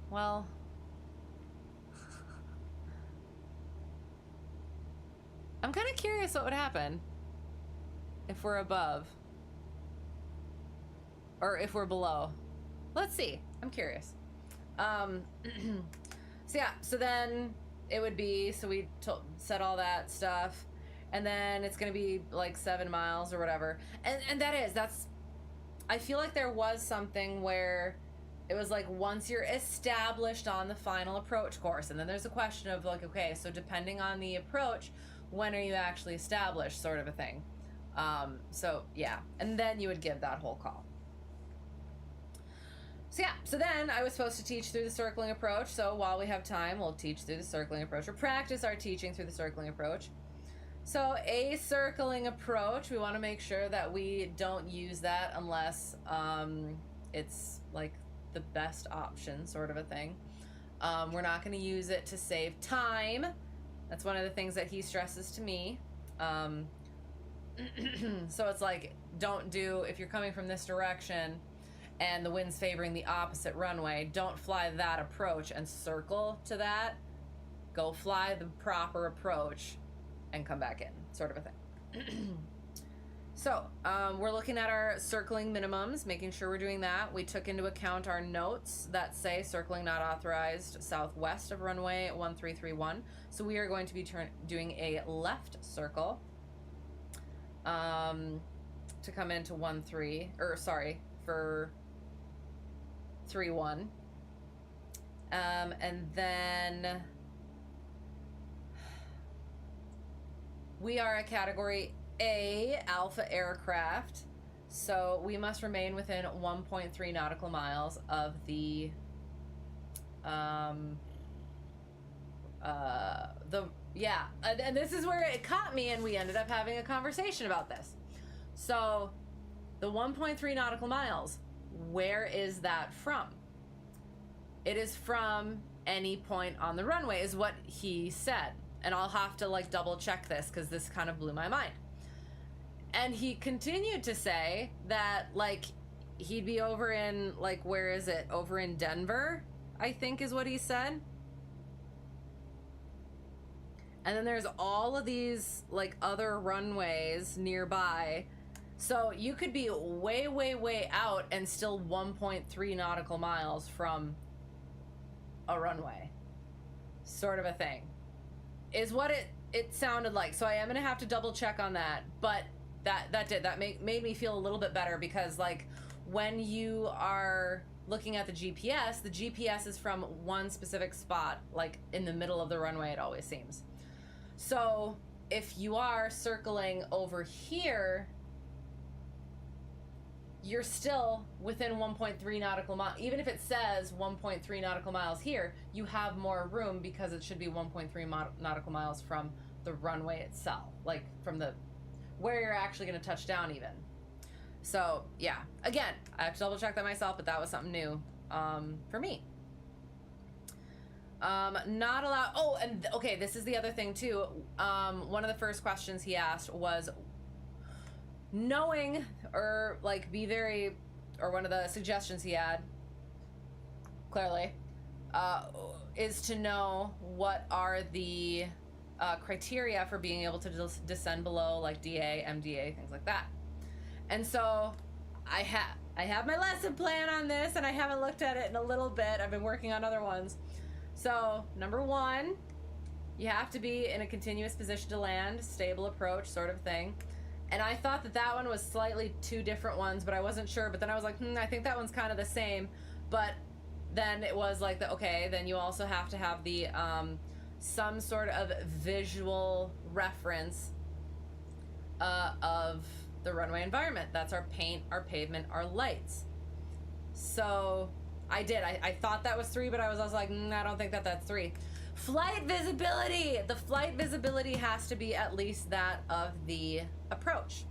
well, I'm kind of curious what would happen if we're above, or if we're below. Let's see, I'm curious. So yeah, so then it would be, so we said all that stuff, and then it's gonna be like 7 miles or whatever, and that's, I feel like there was something where it was like, once you're established on the final approach course, and then there's a question of like, okay, so depending on the approach, when are you actually established, sort of a thing. So yeah, and then you would give that whole call. So yeah, so then I was supposed to teach through the circling approach, so while we have time, we'll teach through the circling approach, or practice our teaching through the circling approach. So a circling approach, we want to make sure that we don't use that unless it's like the best option, sort of a thing. We're not going to use it to save time. That's one of the things that he stresses to me. So it's like, don't do, if you're coming from this direction and the wind's favoring the opposite runway, don't fly that approach and circle to that. Go fly the proper approach and come back in, sort of a thing. So we're looking at our circling minimums, making sure we're doing that. We took into account our notes that say circling not authorized southwest of runway 1331. So we are going to be doing a left circle to come into 31. And then we are a category A alpha aircraft, so we must remain within 1.3 nautical miles of the and this is where it caught me, and we ended up having a conversation about this. So the 1.3 nautical miles, where is that from? It is from any point on the runway, is what he said. And I'll have to like double check this because this kind of blew my mind. And he continued to say that like he'd be over in, like, where is it? Over in Denver, I think is what he said. And then there's all of these like other runways nearby. So you could be way, way, way out and still 1.3 nautical miles from a runway, sort of a thing, is what it sounded like. So I am gonna have to double check on that, but that made me feel a little bit better, because like when you are looking at the GPS is from one specific spot, like in the middle of the runway, it always seems. So if you are circling over here, you're still within 1.3 nautical miles. Even if it says 1.3 nautical miles here, you have more room because it should be 1.3 nautical miles from the runway itself, like from the where you're actually going to touch down even. So yeah, again, I have to double check that myself, but that was something new for me. Not allowed. Oh, and okay, this is the other thing too. One of the first questions he asked was knowing, or like be very, or one of the suggestions he had, clearly, is to know what are the criteria for being able to descend below, like DA, MDA, things like that. And so I have my lesson plan on this, and I haven't looked at it in a little bit. I've been working on other ones. So number one, you have to be in a continuous position to land, stable approach sort of thing. And I thought that that one was slightly two different ones, but I wasn't sure. But then I was like, I think that one's kind of the same. But then it was like, okay, then you also have to have the some sort of visual reference of the runway environment. That's our paint, our pavement, our lights. So I did. I thought that was 3, but I was like, I don't think that that's 3. Flight visibility. The flight visibility has to be at least that of the approach.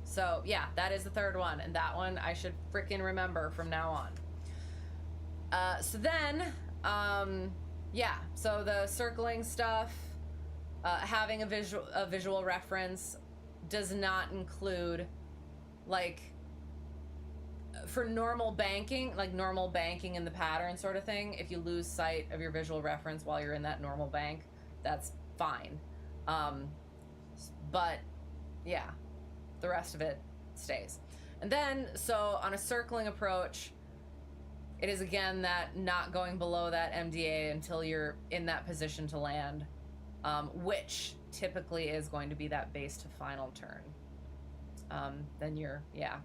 So yeah, that is the third one, and that one I should frickin' remember from now on. So then, yeah. So the circling stuff, having a visual reference does not include, like, for normal banking, like normal banking in the pattern sort of thing, if you lose sight of your visual reference while you're in that normal bank, that's fine. But yeah, the rest of it stays. And then, so on a circling approach, it is again that not going below that MDA until you're in that position to land, which typically is going to be that base to final turn. Then you're,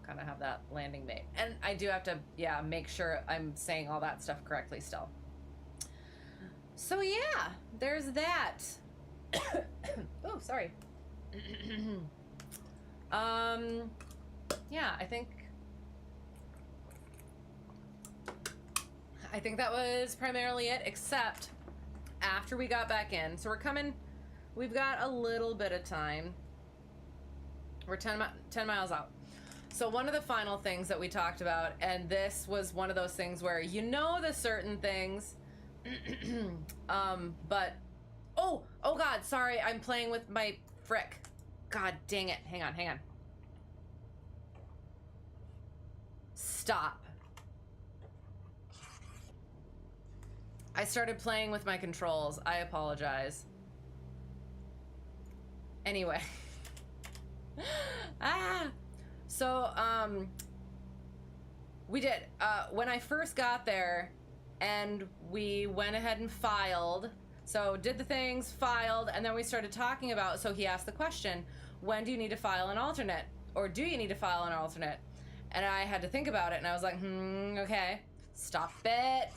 kind of have that landing mate. And I do have to, make sure I'm saying all that stuff correctly still. So yeah, there's that. Oh, sorry. Yeah, I think that was primarily it, except after we got back in. So we've got a little bit of time. We're 10 miles out. So one of the final things that we talked about, and this was one of those things where you know the certain things, but, oh God, sorry, I'm playing with my frick. God dang it, hang on. Stop. I started playing with my controls. I apologize. Anyway. So we did when I first got there, and we went ahead and filed. So did the things, filed, and then we started talking about, so he asked the question, when do you need to file an alternate, or do you need to file an alternate? And I had to think about it, and I was like, okay, stop it.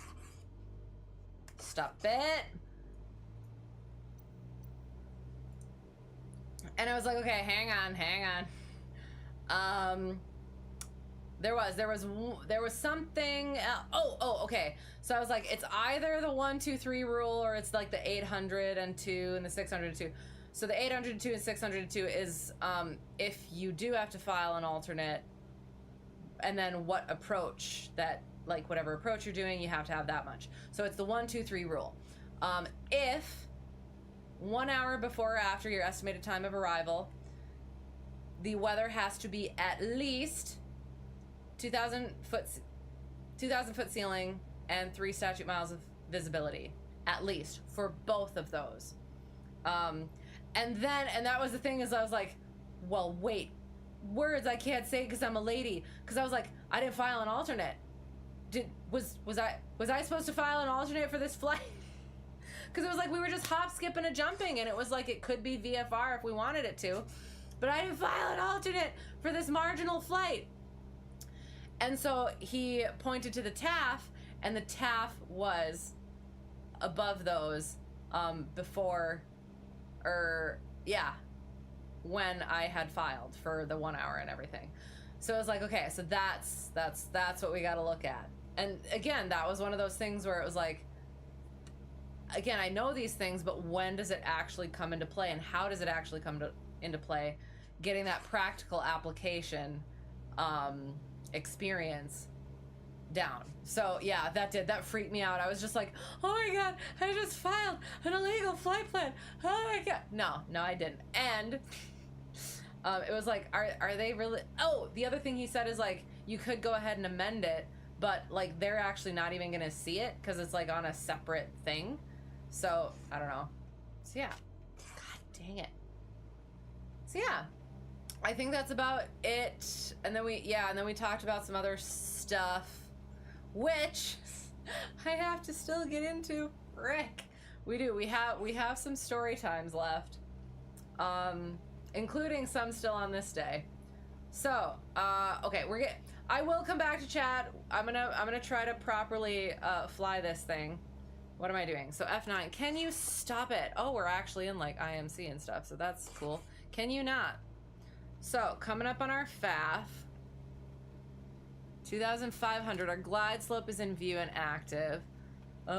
And I was like, okay, hang on. There was something. Okay. So I was like, it's either the 1, 2, 3 rule, or it's like the 802 and the 602. So the 802 and 602 is if you do have to file an alternate, and then what approach that, like whatever approach you're doing, you have to have that much. So it's the 1, 2, 3 rule. If 1 hour before or after your estimated time of arrival, the weather has to be at least 2,000 foot ceiling and 3 statute miles of visibility, at least, for both of those. And that was the thing, is I was like, well, wait, words I can't say because I'm a lady. Because I was like, I didn't file an alternate. Was I supposed to file an alternate for this flight? Because it was like we were just hop, skipping, and jumping, and it was like it could be VFR if we wanted it to, but I didn't file an alternate for this marginal flight. And so he pointed to the TAF, and the TAF was above those when I had filed for the 1 hour and everything. So it was like, okay, so that's what we got to look at. And again, that was one of those things where it was like, again, I know these things, but when does it actually come into play, and how does it actually come into play? Getting that practical application experience down. So yeah, that freaked me out. I was just like, oh my god, I just filed an illegal flight plan. Oh my god. No, I didn't. And it was like, are they really? Oh, the other thing he said is like, you could go ahead and amend it, but like they're actually not even gonna see it because it's like on a separate thing. So I don't know. So yeah, god dang it. So yeah, I think that's about it. And then we talked about some other stuff, which I have to still get into. Frick. We do. We have some story times left, including some still on this day. So okay, I will come back to chat. I'm gonna try to properly fly this thing. What am I doing? So F9. Can you stop it? Oh, we're actually in like IMC and stuff, so that's cool. Can you not? So coming up on our FAF, 2,500. Our glide slope is in view and active.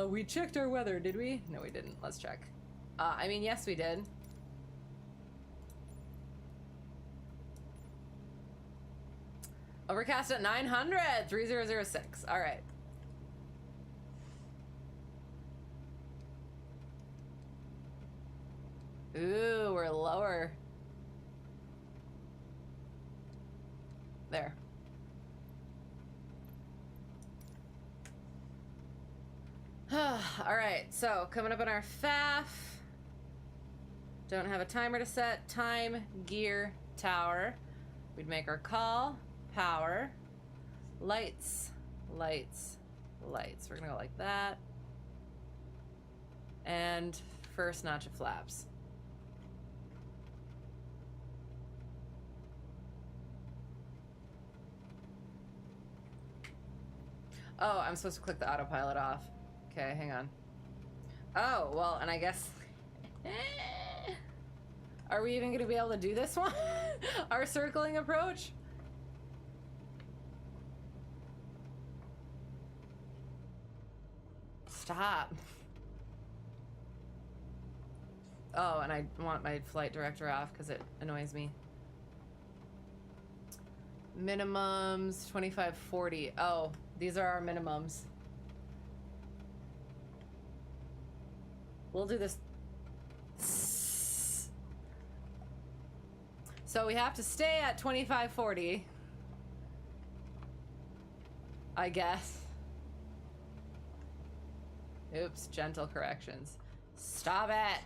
We checked our weather, did we? No, we didn't. Let's check. I mean, yes, we did. Overcast at 900, 3006. All right. Ooh, we're lower. There. All right, so coming up on our FAF. Don't have a timer to set. Time, gear, tower. We'd make our call. Power. Lights, lights, lights. We're gonna go like that. And first notch of flaps. Oh, I'm supposed to click the autopilot off. Okay, hang on. Oh, well, and I guess... Are we even going to be able to do this one? Our circling approach? Stop. Oh, and I want my flight director off because it annoys me. Minimums, 2540. Oh, these are our minimums. We'll do this. So we have to stay at 2540. I guess. Oops, gentle corrections. Stop it!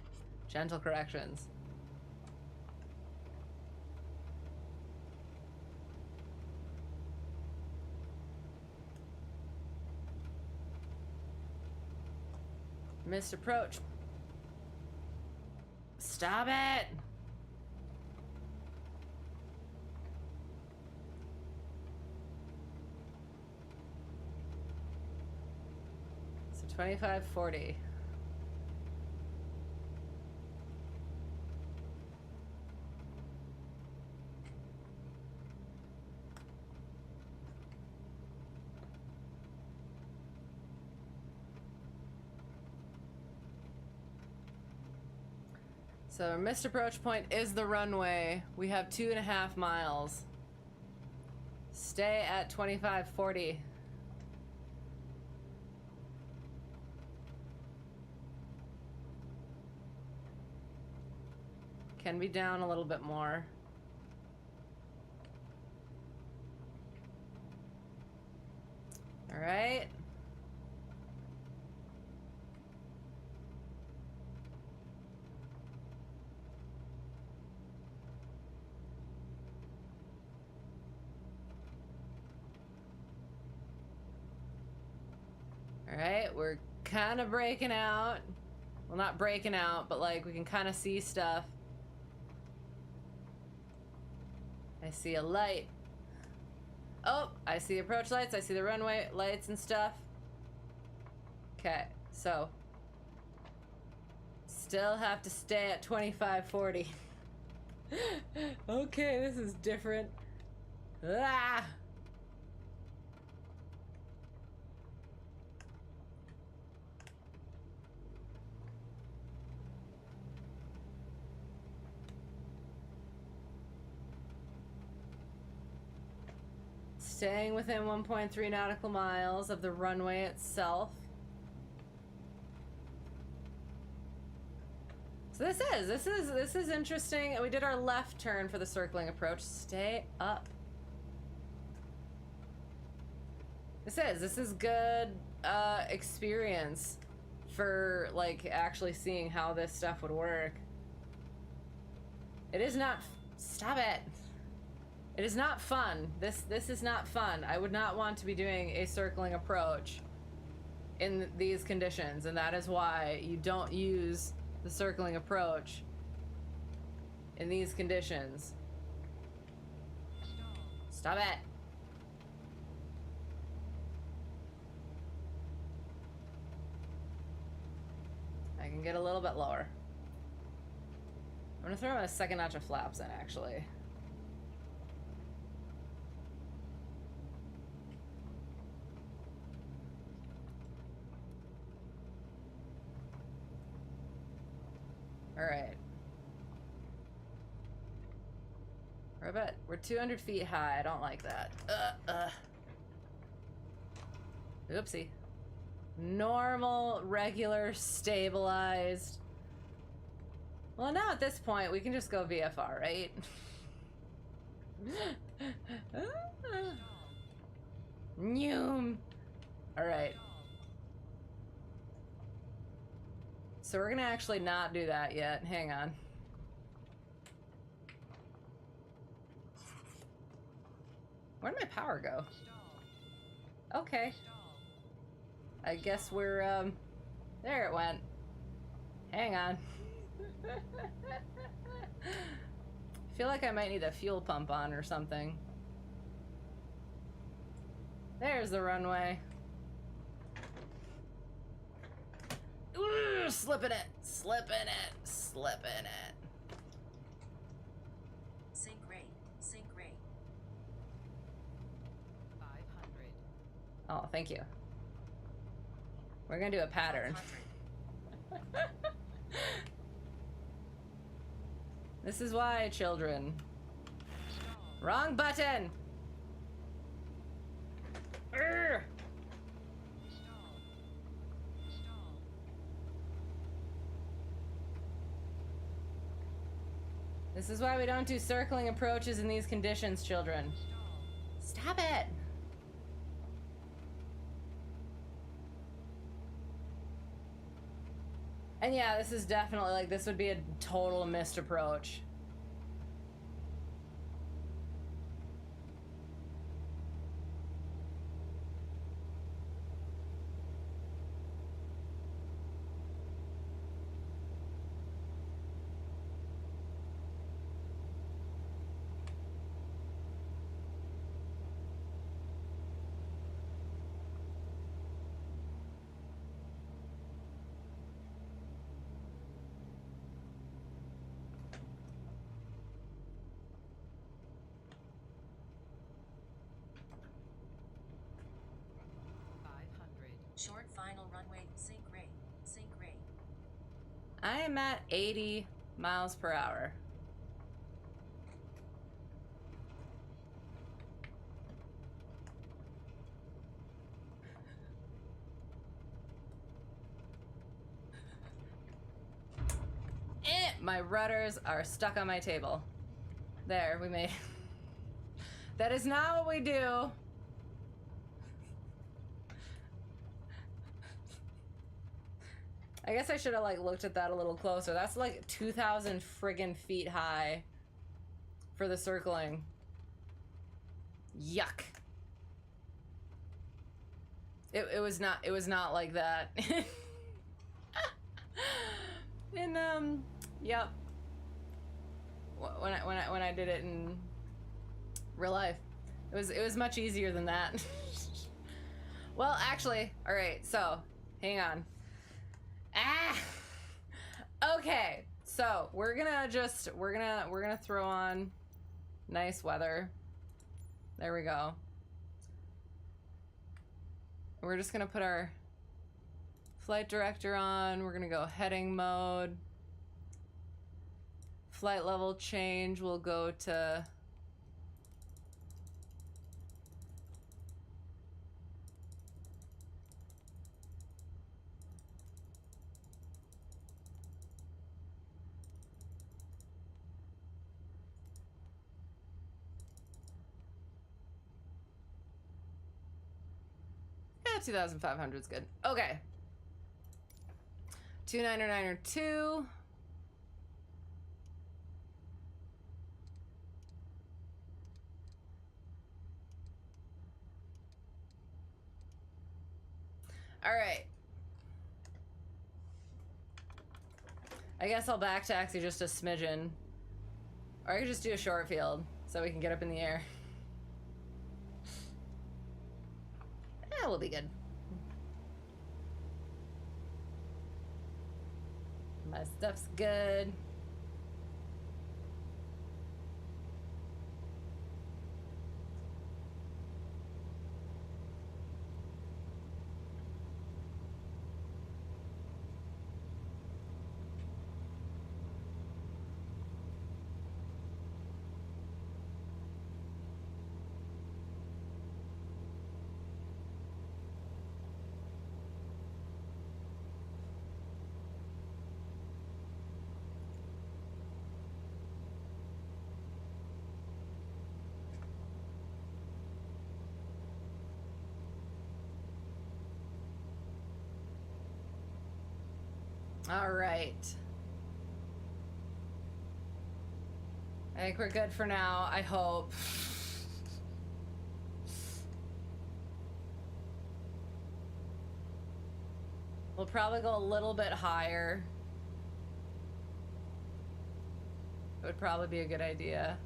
Gentle corrections. Missed approach. Stop it! So 2540. So our missed approach point is the runway. We have 2.5 miles. Stay at 2540. Can be down a little bit more. All right. All right, we're kind of breaking out. Well, not breaking out, but like we can kind of see stuff. I see a light. Oh, I see approach lights. I see the runway lights and stuff. Okay, so still have to stay at 2540. Okay, this is different. Ah! Staying within 1.3 nautical miles of the runway itself. So this is interesting. We did our left turn for the circling approach. Stay up. This is good experience for like actually seeing how this stuff would work. It is not. Stop it. It is not fun. This is not fun. I would not want to be doing a circling approach in these conditions, and that is why you don't use the circling approach in these conditions. Stop it. I can get a little bit lower. I'm gonna throw in a second notch of flaps in, actually. All right. We're 200 feet high. I don't like that. Oopsie. Normal, regular, stabilized. Well, now at this point, we can just go VFR, right? Noom. All right. So we're gonna actually not do that yet. Hang on. Where'd my power go? Okay. I guess we're, there it went. Hang on. I feel like I might need a fuel pump on or something. There's the runway. Ooh, slipping it, slipping it, slipping it. Sync rate, sync rate. 500. Oh, thank you. We're gonna do a pattern. This is why, children. Wrong button! Urgh. This is why we don't do circling approaches in these conditions, children. Stop it! And yeah, this is definitely, like, this would be a total missed approach. Short final runway, sync rate, sync rate. I am at 80 miles per hour. My rudders are stuck on my table. There, we made. That is not what we do. I guess I should have, like, looked at that a little closer. That's like 2,000 friggin' feet high for the circling. Yuck. It was not like that. And yep. When I did it in real life, it was much easier than that. Well, actually, all right. So, hang on. Okay. So we're gonna throw on nice weather. There we go. We're just gonna put our flight director on. We're gonna go heading mode. Flight level change, we'll go to... Yeah, 2,500 is good. Okay. 2992. All right. I guess I'll back taxi just a smidgen. Or I could just do a short field so we can get up in the air. Yeah, we'll be good. My stuff's good. All right. I think we're good for now, I hope. We'll probably go a little bit higher. It would probably be a good idea.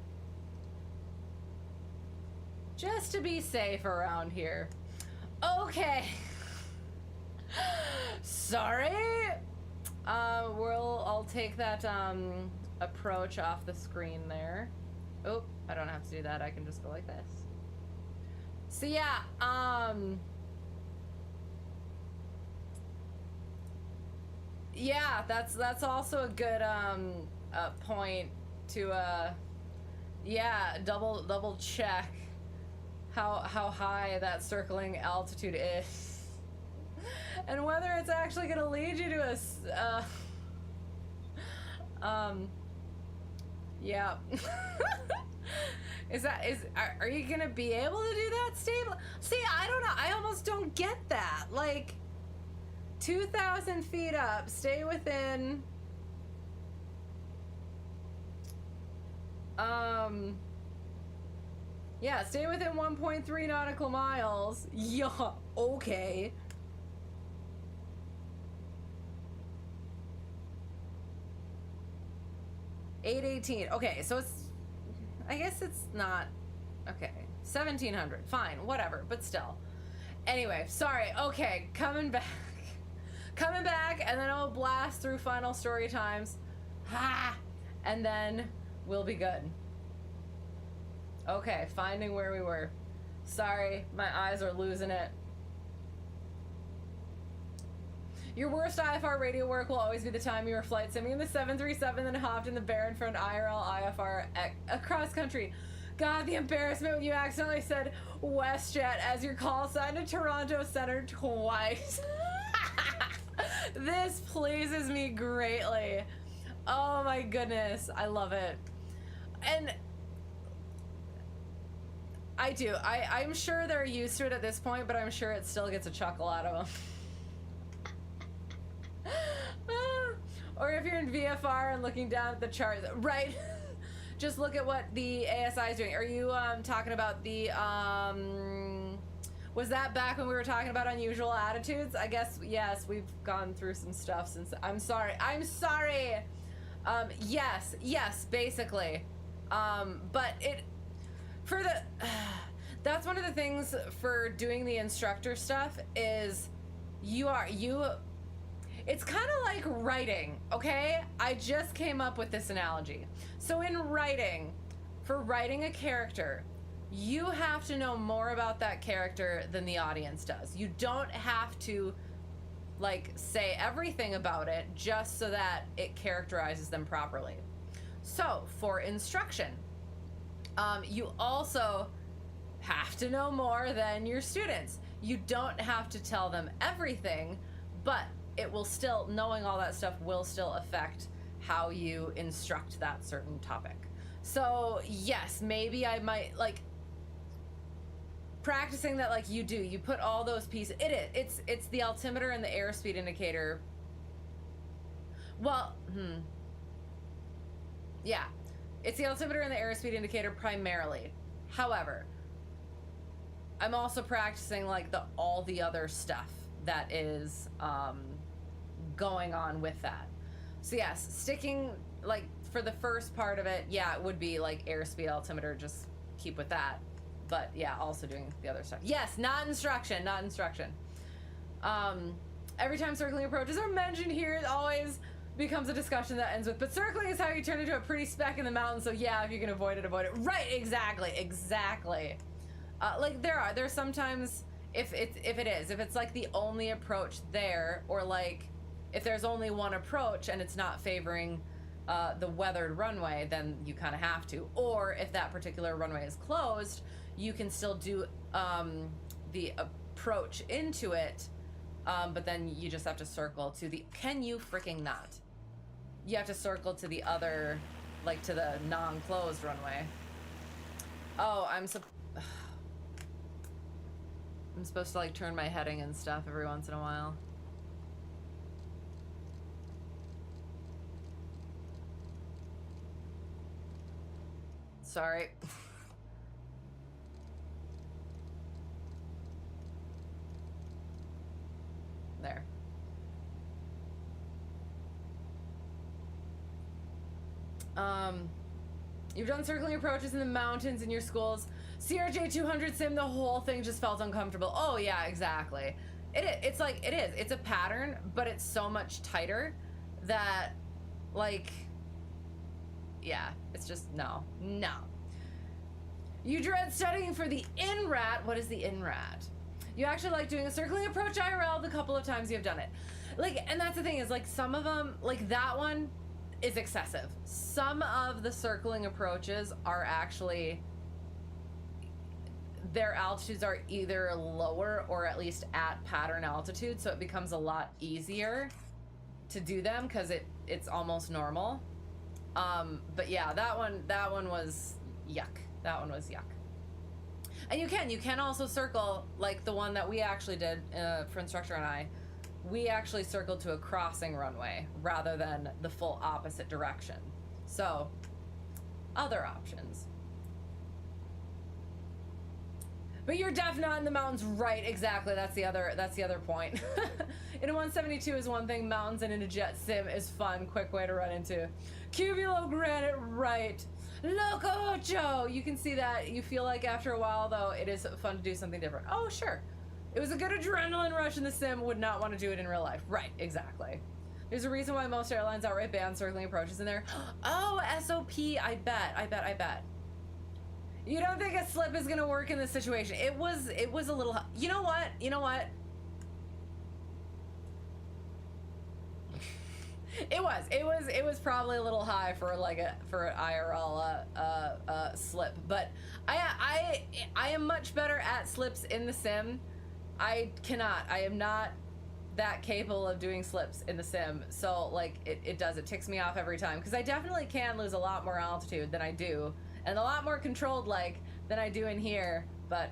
Just to be safe around here. Okay. Sorry. I'll take that approach off the screen there. Oh, I don't have to do that. I can just go like this. So yeah, yeah, that's also a good point to yeah, double check how high that circling altitude is. And whether it's actually gonna lead you to yeah. Are you gonna be able to do that stable? See, I don't know. I almost don't get that. Like, 2,000 feet up, stay within. Yeah, stay within 1.3 nautical miles. Yeah, okay. $818. Okay, so it's, I guess it's not, okay. 1,700, fine, whatever, but still. Anyway, sorry, okay, coming back. Coming back, and then I'll blast through final story times. Ha! And then we'll be good. Okay, finding where we were. Sorry, my eyes are losing it. Your worst IFR radio work will always be the time you were flight simming in the 737 and hopped in the Baron for an IRL IFR across country. God, the embarrassment when you accidentally said WestJet as your call sign to Toronto Center twice. This pleases me greatly. Oh my goodness, I love it. And I do. I'm sure they're used to it at this point, but I'm sure it still gets a chuckle out of them. Or if you're in VFR and looking down at the chart, right? Just look at what the ASI is doing. Are you talking about the was that back when we were talking about unusual attitudes? I guess yes, we've gone through some stuff since. I'm sorry. Yes, basically. But it for the that's one of the things for doing the instructor stuff is it's kind of like writing, okay? I just came up with this analogy. So in writing, for writing a character, you have to know more about that character than the audience does. You don't have to like say everything about it just so that it characterizes them properly. So for instruction, you also have to know more than your students. You don't have to tell them everything, but it will still, knowing all that stuff will still affect how you instruct that certain topic. So yes, maybe I might like practicing that like you do. You put all those pieces. It's the altimeter and the airspeed indicator. Well, yeah, it's the altimeter and the airspeed indicator primarily. However, I'm also practicing like all the other stuff that is going on with that. So yes, sticking like for the first part of it, yeah, it would be like airspeed, altimeter, just keep with that. But yeah, also doing the other stuff. Yes, not instruction, not instruction. Every time circling approaches are mentioned here, it always becomes a discussion that ends with, but circling is how you turn into a pretty speck in the mountain, so yeah, if you can avoid it, avoid it. Right, exactly, exactly. Like there's sometimes, if it's like the only approach there, or like if there's only one approach and it's not favoring the weathered runway, then you kind of have to. Or if that particular runway is closed, you can still do the approach into it, but then you just have to circle to the, can you freaking not? You have to circle to the other, like to the non-closed runway. Oh, I'm supposed to like turn my heading and stuff every once in a while. Sorry. There. You've done circling approaches in the mountains in your schools. CRJ 200 sim, the whole thing just felt uncomfortable. Oh yeah, exactly. It's like, it is. It's a pattern, but it's so much tighter that, like, yeah, it's just, no. You dread studying for the INRAT. What is the INRAT? You actually like doing a circling approach IRL the couple of times you've done it. Like, and that's the thing is, like, some of them, like that one is excessive. Some of the circling approaches are actually, their altitudes are either lower or at least at pattern altitude, so it becomes a lot easier to do them because it's almost normal. But yeah, that one was yuck. That one was yuck. And you can also circle, like the one that we actually did for instructor and I. We actually circled to a crossing runway rather than the full opposite direction. So, other options. But you're definitely not in the mountains, right? Exactly. That's the other point. In a 172 is one thing. Mountains and in a jet sim is fun. Quick way to run into Cumulo granite, right? Loco Ocho. You can see that. You feel like after a while, though, it is fun to do something different. Oh, sure. It was a good adrenaline rush in the sim. Would not want to do it in real life. Right. Exactly. There's a reason why most airlines outright ban circling approaches in there. Oh, SOP. I bet. You don't think a slip is gonna work in this situation? It was a little. You know what? It was probably a little high for like for an IRL slip, but I am much better at slips in the sim. I am not that capable of doing slips in the sim, so like it ticks me off every time because I definitely can lose a lot more altitude than I do. And a lot more controlled like than I do in here, but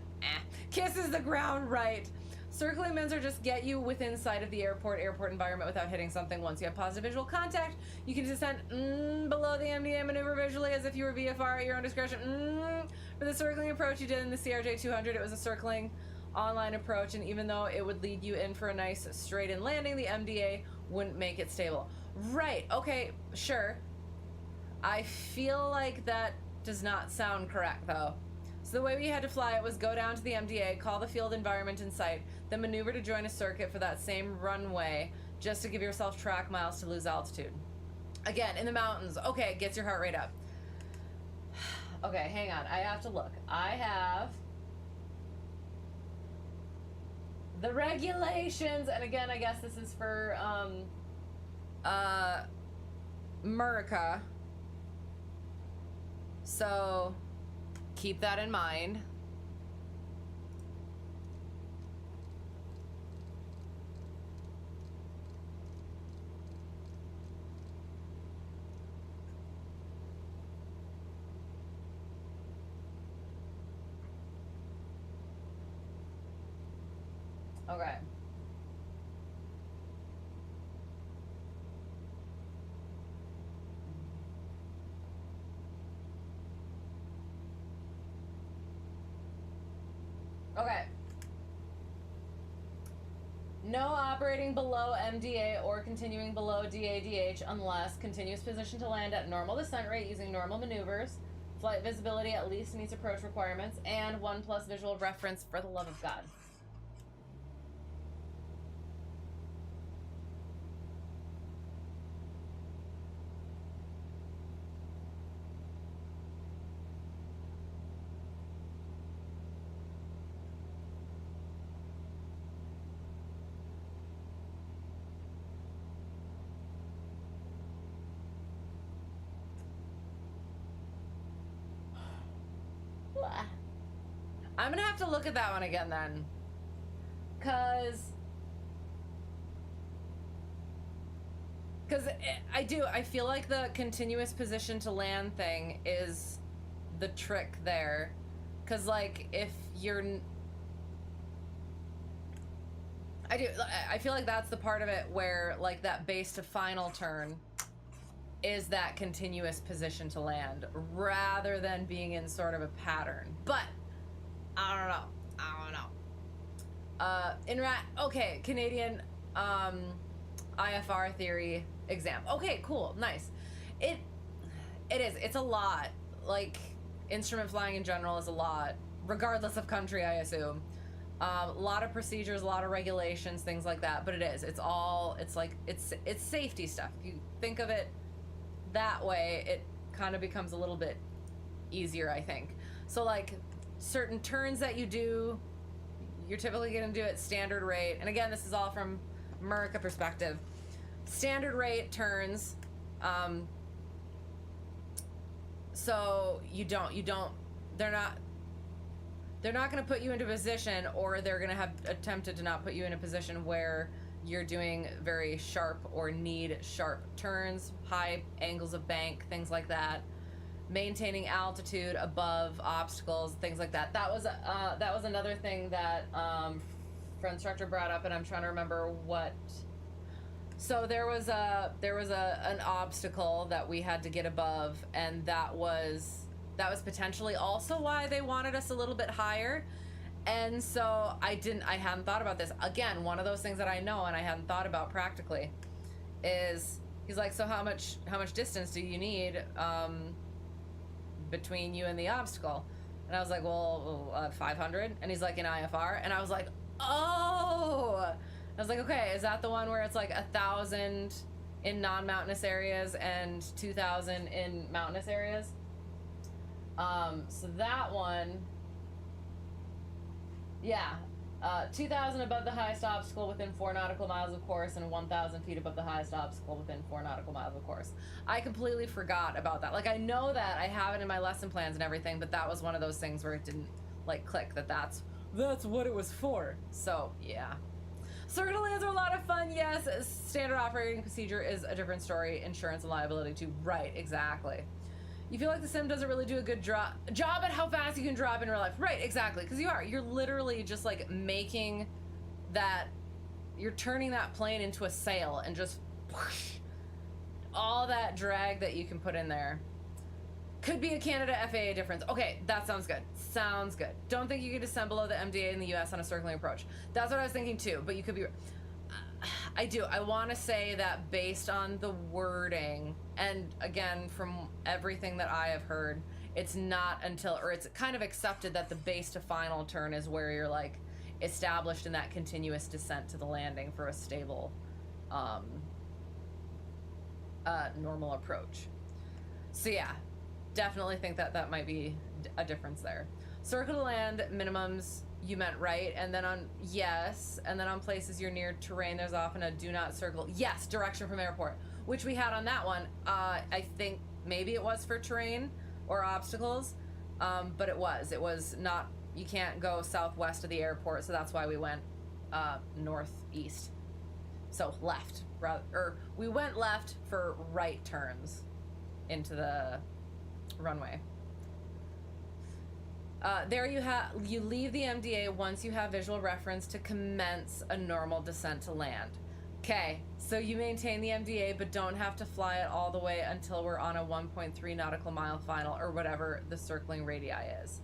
kisses the ground right. Circling mins are just get you within sight of the airport environment without hitting something. Once you have positive visual contact, you can descend below the MDA maneuver visually as if you were VFR at your own discretion. For the circling approach you did in the CRJ 200, it was a circling online approach, and even though it would lead you in for a nice straight-in landing, the MDA wouldn't make it stable. Right, okay, sure. I feel like that does not sound correct though. So the way we had to fly it was go down to the MDA, call the field environment in sight, then maneuver to join a circuit for that same runway just to give yourself track miles to lose altitude. Again, in the mountains. Okay, gets your heart rate up. Okay, hang on. I have to look. I have the regulations, and again, I guess this is for America. So keep that in mind. Okay. Okay. No operating below MDA or continuing below DADH unless continuous position to land at normal descent rate using normal maneuvers, flight visibility at least meets approach requirements, and 1+ visual reference for the love of God. I'm gonna have to look at that one again then. Cause I feel like the continuous position to land thing is the trick there. Cause like if you're, I feel like that's the part of it where like that base to final turn is that continuous position to land rather than being in sort of a pattern. But I don't know. Okay, Canadian IFR theory exam. Okay, cool, nice. It's a lot. Like instrument flying in general is a lot, regardless of country, I assume. A lot of procedures, a lot of regulations, things like that. But it's safety stuff. If you think of it that way, it kind of becomes a little bit easier, I think. So like certain turns that you do, you're typically going to do it standard rate. And again, this is all from America perspective. Standard rate turns. So they're not going to put you into a position, or they're going to have attempted to not put you in a position where you're doing very sharp or need sharp turns, high angles of bank, things like that. Maintaining altitude above obstacles, things like that. That was another thing that our instructor brought up, and I'm trying to remember what. So there was an obstacle that we had to get above, and that was potentially also why they wanted us a little bit higher. And so I hadn't thought about this. Again, one of those things that I know and I hadn't thought about practically is he's like, so how much distance do you need between you and the obstacle? And I was like, well, 500. And he's like, in IFR. And I was like, oh. I was like, okay, is that the one where it's like 1,000 in non-mountainous areas and 2,000 in mountainous areas? So that one, yeah, 2,000 above the highest obstacle within 4 nautical miles of course, and 1,000 feet above the highest obstacle within 4 nautical miles of course. I completely forgot about that. Like, I know that I have it in my lesson plans and everything, but that was one of those things where it didn't like click that that's what it was for. So yeah. Circuit lands are a lot of fun, yes. Standard operating procedure is a different story. Insurance and liability too. Right, exactly. You feel like the sim doesn't really do a good job at how fast you can drop in real life. Right, exactly, because you're literally just like making that, you're turning that plane into a sail and just whoosh, all that drag that you can put in there. Could be a Canada FAA difference. Okay, that sounds good. Sounds good. Don't think you could descend below the MDA in the US on a circling approach. That's what I was thinking too, but you could be... I do. I want to say that based on the wording, and again, from everything that I have heard, it's not until, or it's kind of accepted that the base to final turn is where you're like established in that continuous descent to the landing for a stable, normal approach. So yeah, definitely think that that might be a difference there. Circle to land minimums, you meant right, and then on, yes, and then on places you're near terrain, there's often a do not circle, yes, direction from airport, which we had on that one. I think maybe it was for terrain or obstacles, but it was not, you can't go southwest of the airport, so that's why we went northeast. So left, or we went left for right turns into the runway. There you leave the MDA once you have visual reference to commence a normal descent to land. Okay, so you maintain the MDA but don't have to fly it all the way until we're on a 1.3 nautical mile final or whatever the circling radii is.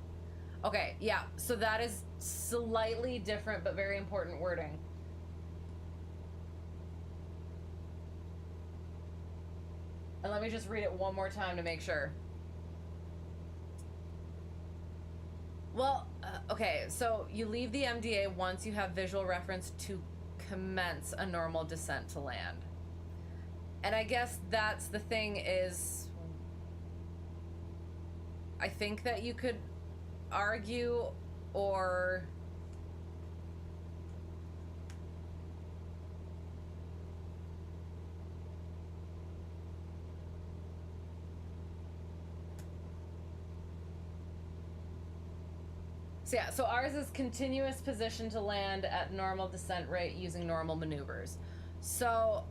Okay, yeah, so that is slightly different but very important wording. And let me just read it one more time to make sure. Well, okay, so you leave the MDA once you have visual reference to commence a normal descent to land. And I guess that's the thing is, I think that you could argue or so yeah, so ours is continuous position to land at normal descent rate using normal maneuvers. So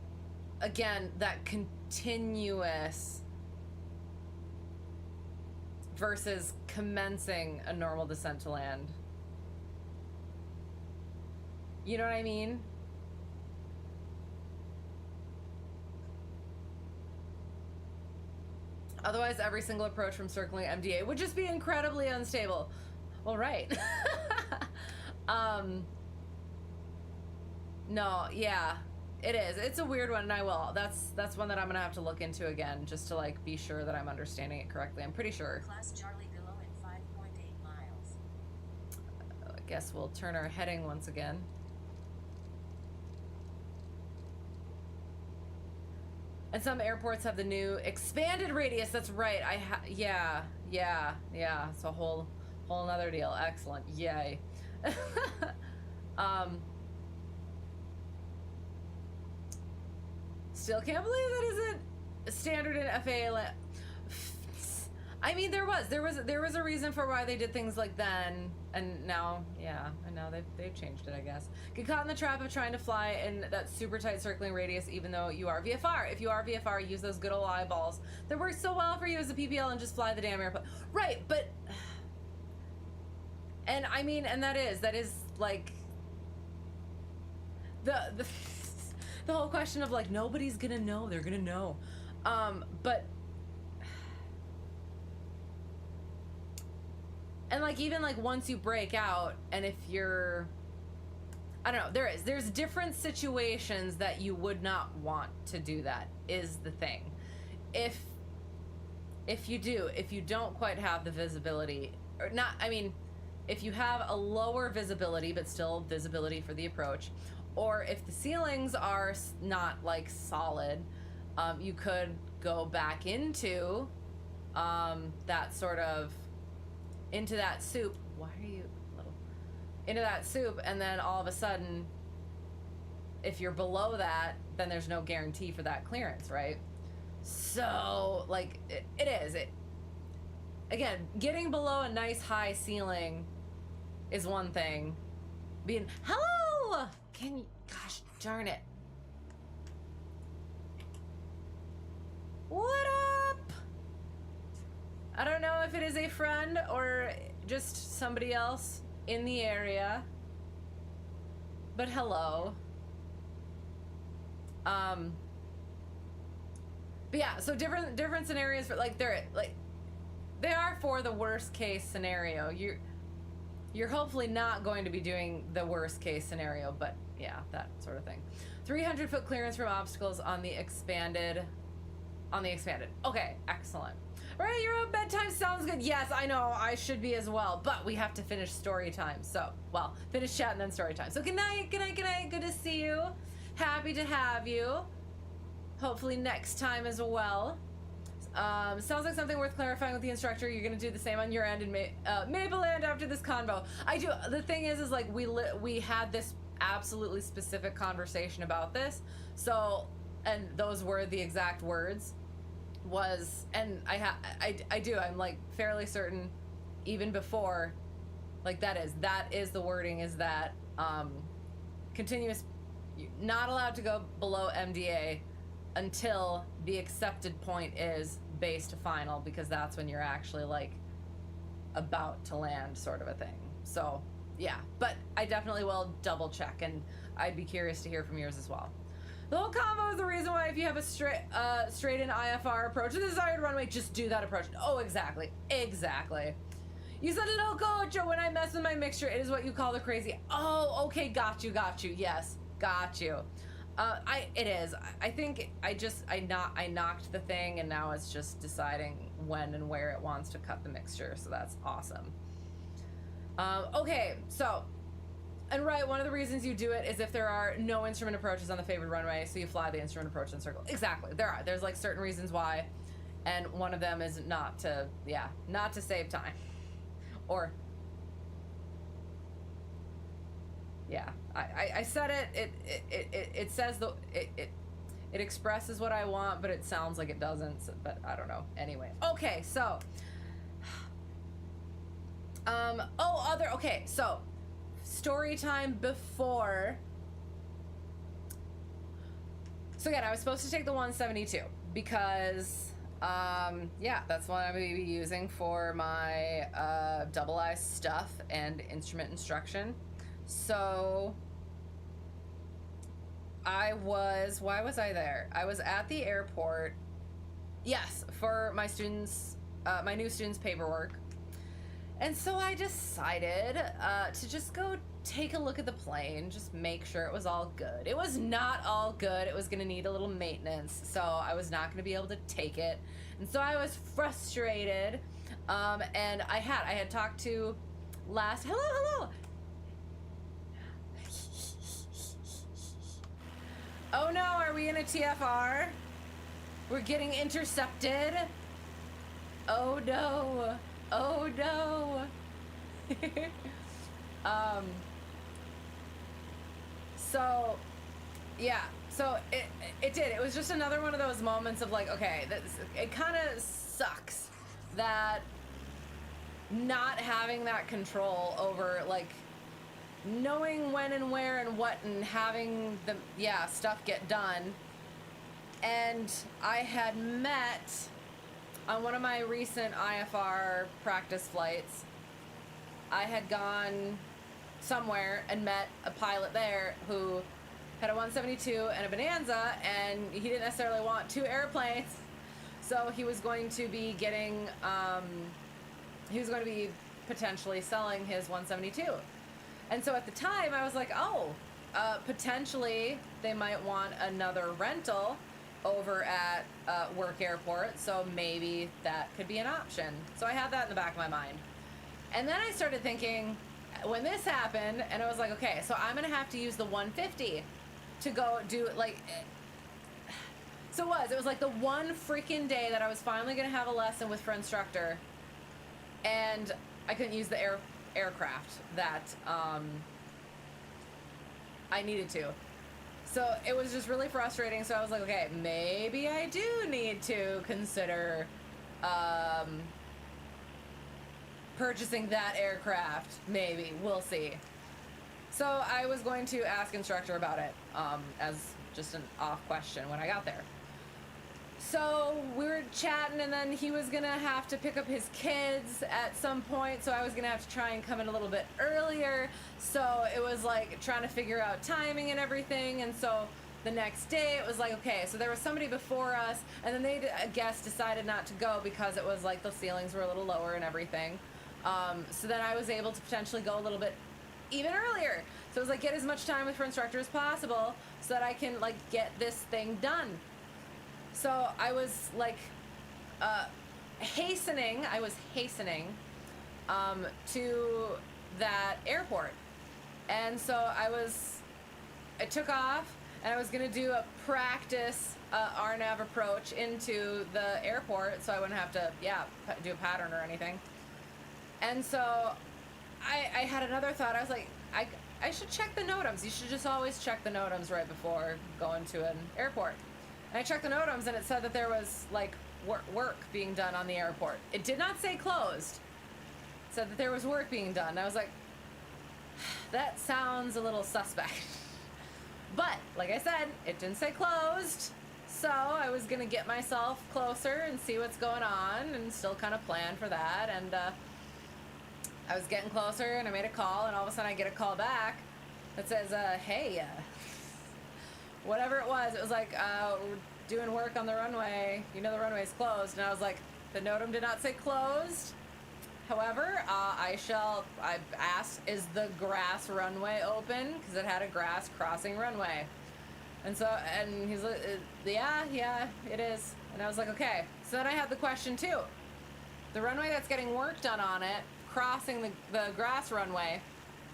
again, that continuous versus commencing a normal descent to land. You know what I mean? Otherwise, every single approach from circling MDA would just be incredibly unstable. Well, right. No, yeah, it is. It's a weird one, and I will. That's one that I'm gonna have to look into again, just to like be sure that I'm understanding it correctly. I'm pretty sure. Class Charlie below in 5.8 miles. I guess we'll turn our heading once again. And some airports have the new expanded radius. That's right. Yeah. It's a whole nother deal. Excellent. Yay. Still can't believe that isn't standard in FAA. I mean, there was a reason for why they did things like then, and now, yeah, and now they've changed it, I guess. Get caught in the trap of trying to fly in that super tight circling radius, even though you are VFR. If you are VFR, use those good old eyeballs that work so well for you as a PPL and just fly the damn airplane. Right, but, and I mean, and that is like the whole question of like nobody's gonna know, they're gonna know, but. And like even like once you break out, and if you're, I don't know, there's different situations that you would not want to do that, is the thing. If you don't quite have the visibility, or not, I mean, if you have a lower visibility but still visibility for the approach, or if the ceilings are not like solid, you could go back into that sort of, into that soup. Why are you little? Into that soup, and then all of a sudden, if you're below that, then there's no guarantee for that clearance, right? So, like, it is. Again, getting below a nice high ceiling is one thing. Being, hello! Can you, gosh darn it. What up? I don't know if it is a friend or just somebody else in the area, but hello. But yeah, so different scenarios for like they are for the worst case scenario. You're hopefully not going to be doing the worst case scenario, but yeah, that sort of thing. 300-foot clearance from obstacles on the expanded. Okay, excellent. Right, your own bedtime sounds good. Yes, I know, I should be as well, but we have to finish story time. So, well, finish chat and then story time. So good night. Good to see you. Happy to have you. Hopefully next time as well. Sounds like something worth clarifying with the instructor. You're gonna do the same on your end in Mapleland after this convo. I do. The thing is like we had this absolutely specific conversation about this. So, and those were the exact words. And I do. I'm like fairly certain, even before, like that is the wording is that continuous, not allowed to go below MDA until the accepted point is base to final, because that's when you're actually like about to land, sort of a thing. So yeah, but I definitely will double check, and I'd be curious to hear from yours as well. The whole combo is the reason why if you have a straight in IFR approach to the desired runway, just do that approach. Oh, exactly. You said loco, when I mess with my mixture, it is what you call the crazy. Oh, okay, got you. Yes, got you. It is. I think I knocked the thing, and now it's just deciding when and where it wants to cut the mixture. So that's awesome. Okay, so, and right, one of the reasons you do it is if there are no instrument approaches on the favored runway, so you fly the instrument approach in circle. Exactly, there's like certain reasons why, and one of them is not to save time, or. Yeah, I said it. It says it expresses what I want, but it sounds like it doesn't. So, but I don't know. Anyway, okay. So, okay. So, story time before. So again, I was supposed to take the 172 because, yeah, that's what I'm going to be using for my double I stuff and instrument instruction. So why was I there? I was at the airport, yes, for my students, my new students' paperwork. And so I decided to just go take a look at the plane, just make sure it was all good. It was not all good. It was going to need a little maintenance, so I was not going to be able to take it. And so I was frustrated, and I had talked to hello. Oh no, are we in a TFR? We're getting intercepted. Oh no. So yeah, so it did. It was just another one of those moments of like, okay, it kind of sucks that not having that control over like knowing when and where and what and having the stuff get done. And I had met on one of my recent IFR practice flights, I had gone somewhere and met a pilot there who had a 172 and a Bonanza, and he didn't necessarily want two airplanes, so he was going to be getting potentially selling his 172. And so at the time, I was like, potentially they might want another rental over at work airport, so maybe that could be an option. So I had that in the back of my mind. And then I started thinking, when this happened, and I was like, okay, so I'm going to have to use the 150 to go do, like... So it was like the one freaking day that I was finally going to have a lesson with for instructor, and I couldn't use the aircraft that I needed to. So it was just really frustrating. So I was like, okay, maybe I do need to consider purchasing that aircraft. Maybe. We'll see. So I was going to ask instructor about it as just an off question when I got there. So we were chatting, and then he was gonna have to pick up his kids at some point, so I was gonna have to try and come in a little bit earlier. So it was like trying to figure out timing and everything. And so the next day it was like, okay, so there was somebody before us, and then they, I guess, decided not to go because it was like the ceilings were a little lower and everything. So then I was able to potentially go a little bit even earlier. So it was like, get as much time with for instructor as possible so that I can like get this thing done. So I was like hastening to that airport. And so I took off, and I was gonna do a practice RNAV approach into the airport, so I wouldn't have to, do a pattern or anything. And so I had another thought. I was like, I should check the NOTAMs. You should just always check the NOTAMs right before going to an airport. And I checked the NOTAMs, and it said that there was like work being done on the airport. It did not say closed. It said that there was work being done. I was like, that sounds a little suspect. But like I said, it didn't say closed. So I was gonna get myself closer and see what's going on and still kind of plan for that. And I was getting closer and I made a call, and all of a sudden I get a call back that says, hey, whatever it was like, we're doing work on the runway. You know the runway's closed. And I was like, the NOTAM did not say closed. However, I asked, is the grass runway open? Because it had a grass crossing runway. And so, and he's like, yeah, it is. And I was like, okay. So then I had the question too. The runway that's getting work done on it, crossing the grass runway,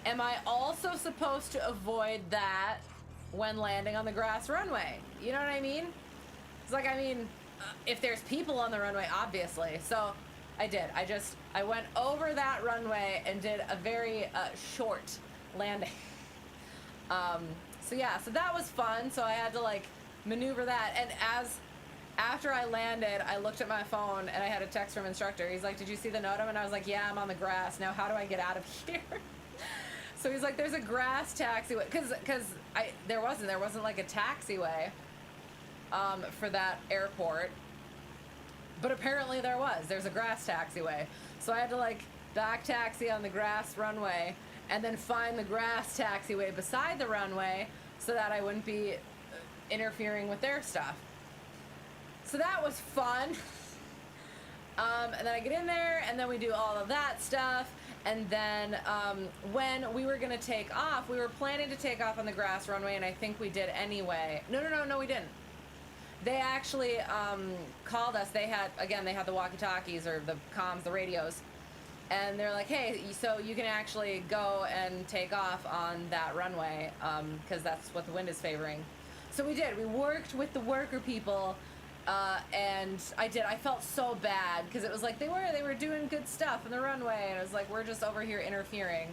am I also supposed to avoid that when landing on the grass runway? You know what I mean? It's like, if there's people on the runway, obviously. So I did. I went over that runway and did a very short landing. So that was fun. So I had to like maneuver that. And after I landed, I looked at my phone and I had a text from instructor. He's like, did you see the NOTAM? And I was like, yeah, I'm on the grass. Now how do I get out of here? So he's like, there's a grass taxiway. Because there wasn't like a taxiway for that airport. But apparently there's a grass taxiway. So I had to like back taxi on the grass runway and then find the grass taxiway beside the runway so that I wouldn't be interfering with their stuff. So that was fun. And then I get in there and then we do all of that stuff. And then when we were gonna take off, we were planning to take off on the grass runway, and I think we did anyway. No, we didn't. They actually called us. They had the walkie-talkies or the comms, the radios. And they're like, hey, so you can actually go and take off on that runway because that's what the wind is favoring. So we did. We worked with the worker people. And I felt so bad because it was like they were doing good stuff on the runway, and it was like, we're just over here interfering.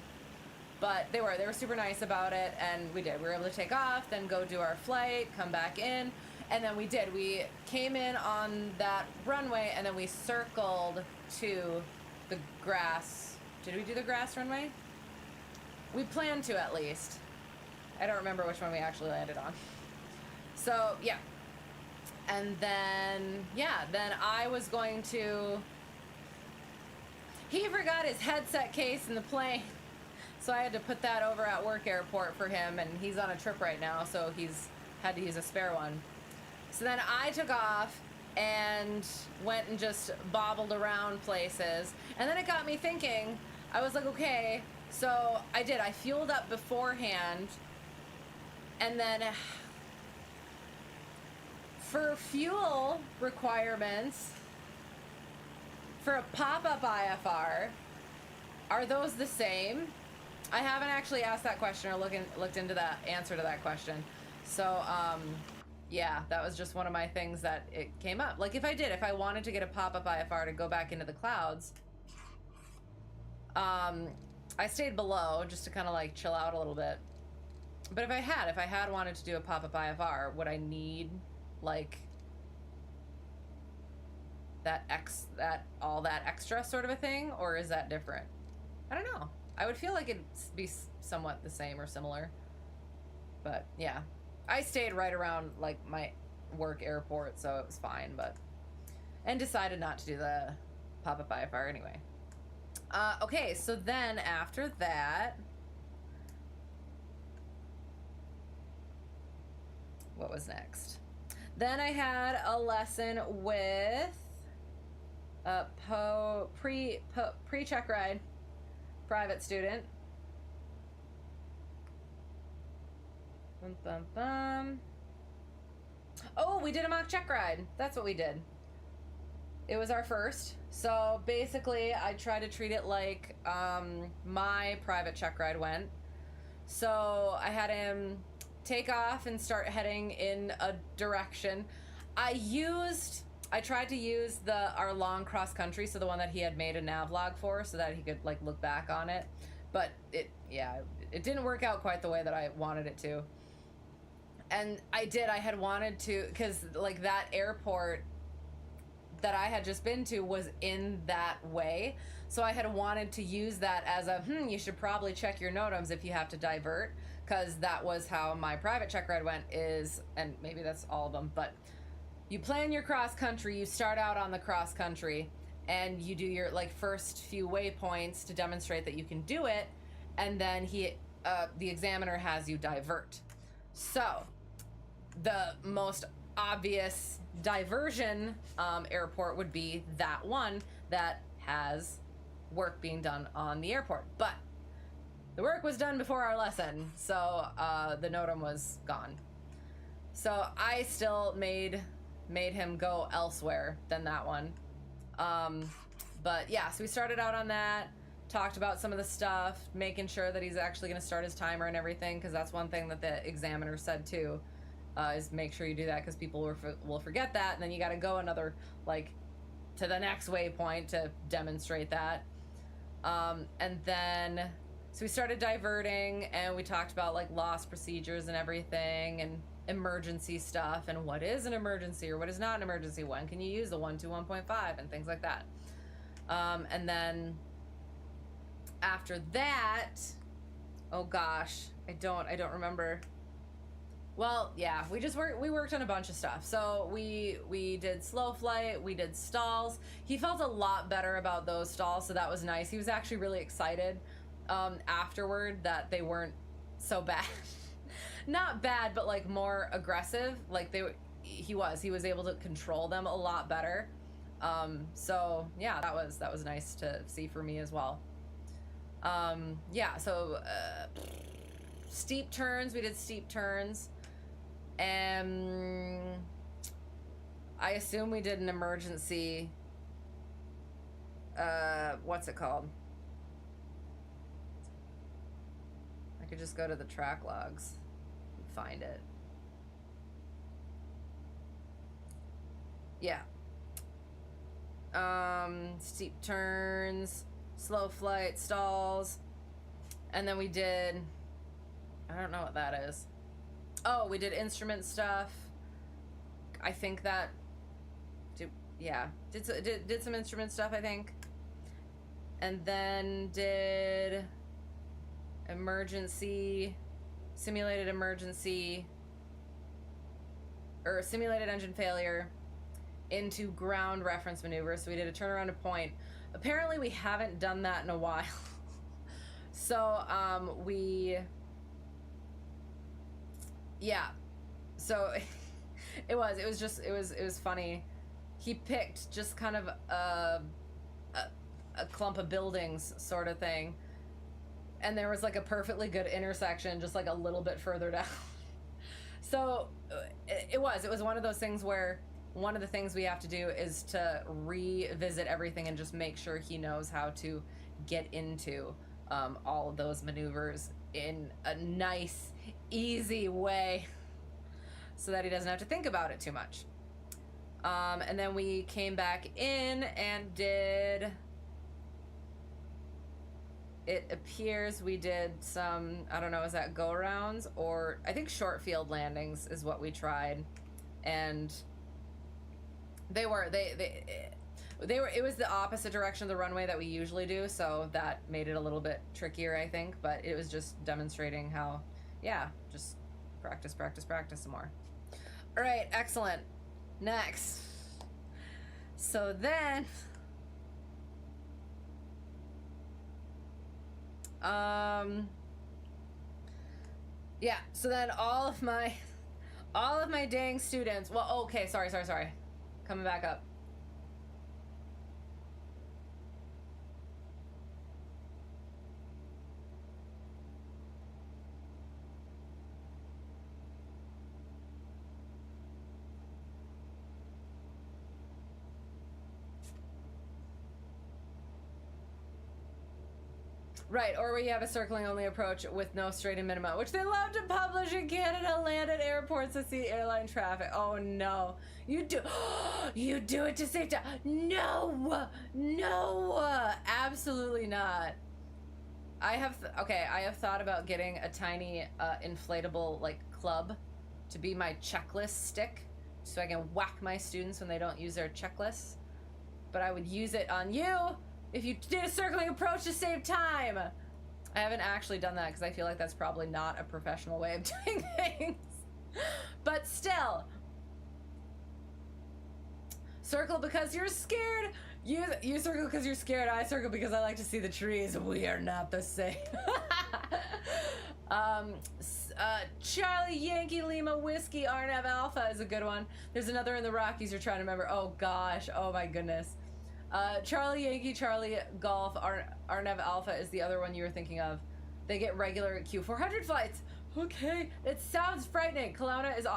But they were super nice about it, and we did. We were able to take off, then go do our flight, come back in, and then we did. We came in on that runway, and then we circled to the grass. Did we do the grass runway? We planned to, at least. I don't remember which one we actually landed on. So, yeah. And then I was going to... He forgot his headset case in the plane. So I had to put that over at work airport for him, and he's on a trip right now, so he's had to use a spare one. So then I took off and went and just bobbled around places. And then it got me thinking. I was like, okay, so I fueled up beforehand, and then... For fuel requirements, for a pop-up IFR, are those the same? I haven't actually asked that question or looked into that answer to that question. So, that was just one of my things that it came up. Like if I wanted to get a pop-up IFR to go back into the clouds, I stayed below just to kind of like chill out a little bit. But if I had wanted to do a pop-up IFR, would I need like that extra sort of a thing, or is that different? I don't know. I would feel like it'd be somewhat the same or similar, but yeah, I stayed right around like my work airport, so it was fine. And decided not to do the pop-up IFR anyway. Okay, so then after that, what was next? Then I had a lesson with a pre-check ride private student. Bum, bum, bum. Oh, we did a mock check ride. That's what we did. It was our first. So basically, I tried to treat it like my private check ride went. So I had him take off and start heading in a direction. I tried to use our long cross country, so the one that he had made a navlog for, so that he could like look back on it. But it didn't work out quite the way that I wanted it to. And I had wanted to, because like that airport that I had just been to was in that way. So I had wanted to use that as a, you should probably check your NOTAMs if you have to divert, because that was how my private check ride went and maybe that's all of them, but you plan your cross country, you start out on the cross country, and you do your like first few waypoints to demonstrate that you can do it, and then the examiner has you divert. So the most obvious diversion airport would be that one that has work being done on the airport, but the work was done before our lesson, so the NOTAM was gone. So I still made him go elsewhere than that one. But yeah, so we started out on that, talked about some of the stuff, making sure that he's actually going to start his timer and everything, because that's one thing that the examiner said too, is make sure you do that, because people will forget that, and then you got to go another, like, to the next waypoint to demonstrate that. And then, so we started diverting, and we talked about, like, loss procedures and everything, and emergency stuff, and what is an emergency or what is not an emergency, when can you use the 121.5 and things like that. And then after that, oh gosh, I don't remember. Well, yeah, we worked on a bunch of stuff. So we did slow flight, we did stalls. He felt a lot better about those stalls, so that was nice. He was actually really excited afterward that they weren't so bad. Not bad, but like more aggressive. Like he was able to control them a lot better. So yeah, that was nice to see for me as well. Yeah, so steep turns, we did steep turns. And I assume we did an emergency, what's it called? I could just go to the track logs and find it. Yeah. Steep turns, slow flight, stalls, and then we did, I don't know what that is. Oh, we did instrument stuff. I think that, did some instrument stuff, I think. And then did simulated engine failure into ground reference maneuver. So we did a turnaround to point. Apparently we haven't done that in a while. So so it was funny. He picked just kind of a clump of buildings sort of thing, and there was like a perfectly good intersection just like a little bit further down. So it was one of those things where one of the things we have to do is to revisit everything and just make sure he knows how to get into all of those maneuvers in a nice, easy way so that he doesn't have to think about it too much. And then we came back in and did, it appears we did some, I don't know, is that go rounds, or I think short field landings is what we tried. And it was the opposite direction of the runway that we usually do, so that made it a little bit trickier, I think, but it was just demonstrating how, yeah, just practice some more. All right, excellent. Next. So then, yeah, so then all of my dang students, well, okay, sorry. Coming back up. Right, or we have a circling only approach with no straight in minima, which they love to publish in Canada. Land at airports to see airline traffic. Oh no, you do it to save time. No, absolutely not. I have thought about getting a tiny inflatable like club to be my checklist stick, so I can whack my students when they don't use their checklists. But I would use it on you if you did a circling approach to save time. I haven't actually done that because I feel like that's probably not a professional way of doing things. But still. Circle because you're scared. You circle because you're scared. I circle because I like to see the trees. We are not the same. Charlie Yankee Lima Whiskey Arnav Alpha is a good one. There's another in the Rockies you're trying to remember. Oh gosh. Oh my goodness. Charlie Yankee Charlie Golf Arnav Alpha is the other one you were thinking of. They get regular Q400 flights. Okay. It sounds frightening. Kelowna is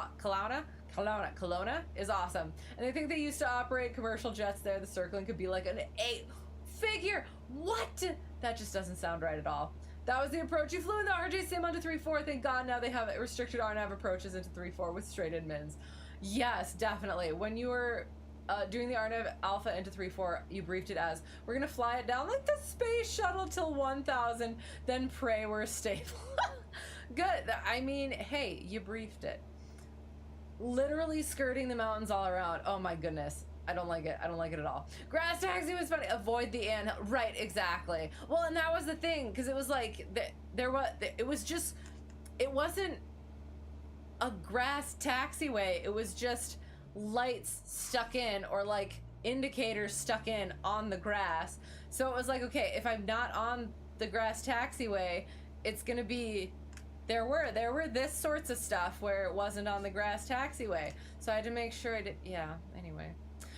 awesome. And I think they used to operate commercial jets there. The circling could be like an 8-figure. What? That just doesn't sound right at all. That was the approach you flew in the RJ Sim onto 3-4. Thank God now they have restricted RNAV approaches into 3-4 with straight admins. Yes, definitely. When you were doing the RNAV Alpha into 3-4, you briefed it as, we're gonna fly it down like the space shuttle till 1,000, then pray we're stable. Good. I mean, hey, you briefed it. Literally skirting the mountains all around. Oh my goodness. I don't like it. I don't like it at all. Grass taxi was funny. Avoid the ant. Right, exactly. Well, and that was the thing, because it was like, it wasn't a grass taxiway. It was just lights stuck in, or like indicators stuck in on the grass. So it was like, okay, if I'm not on the grass taxiway, it's gonna be, there were this sorts of stuff where it wasn't on the grass taxiway. So I had to make sure I did, yeah, anyway.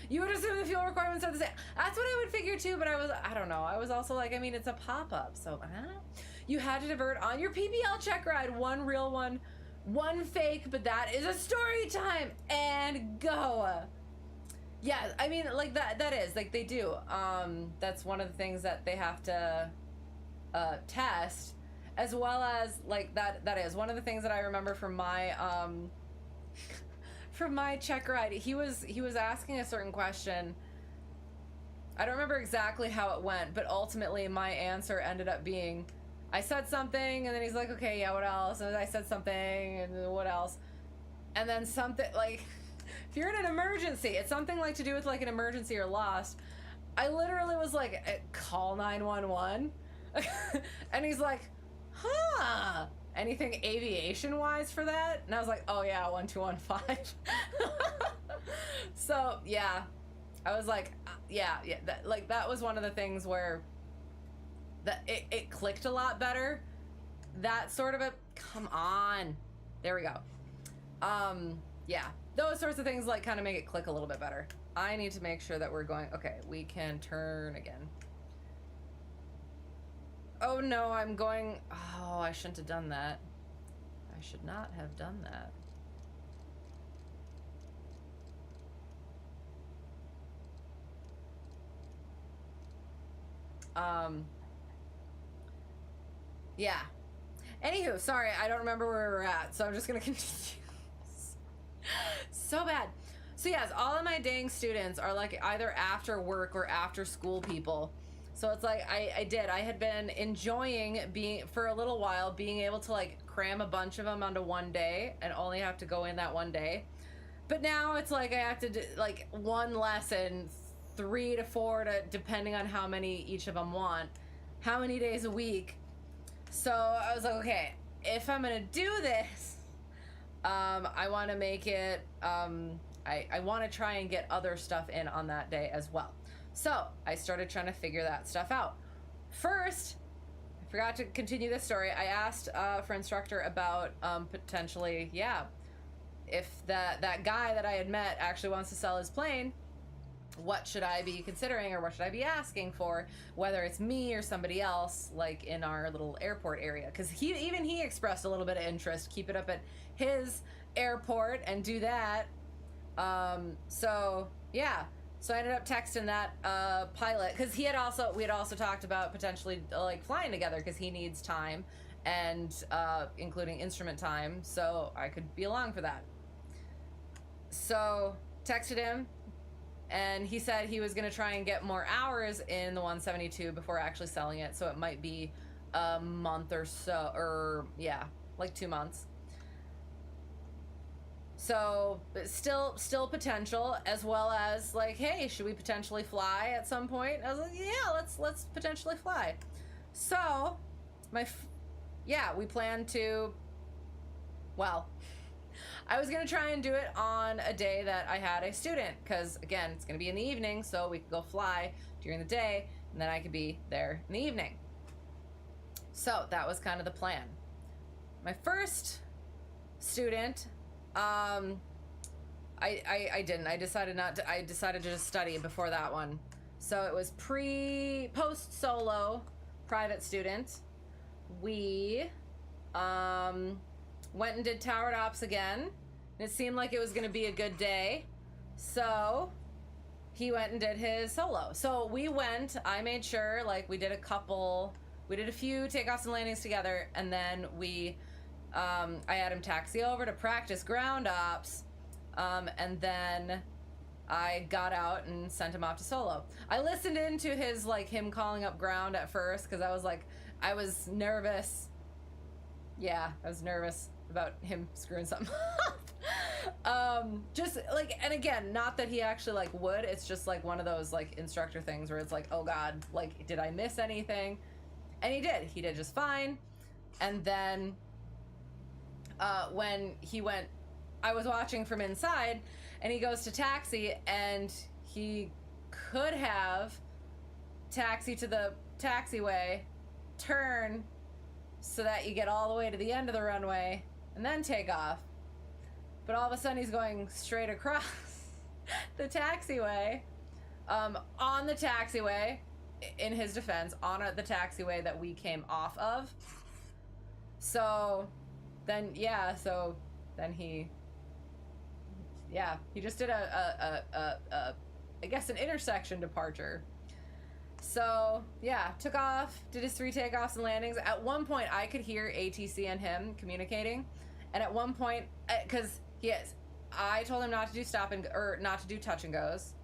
You would assume the fuel requirements are the same. That's what I would figure too, but I don't know. I was also like, I mean, it's a pop-up, so I don't know. You had to divert on your PBL check ride. One real one, one fake, but that is a story time, and go. Yeah, I mean, like that is, like they do. That's one of the things that they have to test, as well as like that is one of the things that I remember from my from my check ride. He was asking a certain question. I don't remember exactly how it went, but ultimately my answer ended up being, I said something, and then he's like, okay, yeah, what else? And I said something, and what else? And then something like, if you're in an emergency, it's something like to do with like an emergency or lost. I literally was like, call 911. And he's like, huh, anything aviation wise for that? And I was like, oh yeah, 1215. So yeah, I was like, yeah, that was one of the things where it clicked a lot better. That sort of come on, there we go. Yeah, those sorts of things like kind of make it click a little bit better. I need to make sure that we're going, okay, we can turn again. Oh no, I'm going, oh, I shouldn't have done that. I should not have done that. Yeah. Anywho, sorry, I don't remember where we're at, so I'm just gonna continue. So bad. So yes, all of my dang students are like either after work or after school people. So it's like I had been enjoying being, for a little while, being able to like cram a bunch of them onto one day and only have to go in that one day. But now it's like I have to do like one lesson, 3 to 4 to, depending on how many each of them want, how many days a week. So I was like, okay, if I'm gonna do this, I want to make it, I want to try and get other stuff in on that day as well. So I started trying to figure that stuff out. First, I forgot to continue this story. I asked for instructor about potentially, yeah, if that guy that I had met actually wants to sell his plane, what should I be considering, or what should I be asking for, whether it's me or somebody else, like in our little airport area, because he expressed a little bit of interest, keep it up at his airport and do that. So yeah, So I ended up texting that pilot because we had also talked about potentially like flying together because he needs time and including instrument time, so I could be along for that. So texted him, and he said he was going to try and get more hours in the 172 before actually selling it, so it might be a month or so, or yeah, like 2 months. So still potential, as well as like, hey, should we potentially fly at some point? I was like, yeah, let's potentially fly. So we plan to, well, I was gonna try and do it on a day that I had a student, because again, it's gonna be in the evening, so we could go fly during the day, and then I could be there in the evening. So that was kind of the plan. My first student, I didn't. I decided not to. I decided to just study before that one. So it was post solo private student. We went and did towered ops again. And it seemed like it was going to be a good day. So he went and did his solo. So we went, I made sure, like, we did a few takeoffs and landings together, and then I had him taxi over to practice ground ops, and then I got out and sent him off to solo. I listened into his, like, him calling up ground at first, because I was nervous. Yeah, I was nervous about him screwing something up. Just, like, and again, not that he actually, like, would. It's just, like, one of those, like, instructor things where it's like, oh, God, like, did I miss anything? And he did. He did just fine. And then when he went, I was watching from inside, and he goes to taxi, and he could have taxi to the taxiway, turn so that you get all the way to the end of the runway, and then take off. But all of a sudden he's going straight across the taxiway, on the taxiway, in his defense, on the taxiway that we came off of. So then he just did I guess an intersection departure. So yeah, took off, did his 3 takeoffs and landings. At one point I could hear ATC and him communicating, and at one point, because I told him not to do not to do touch and goes.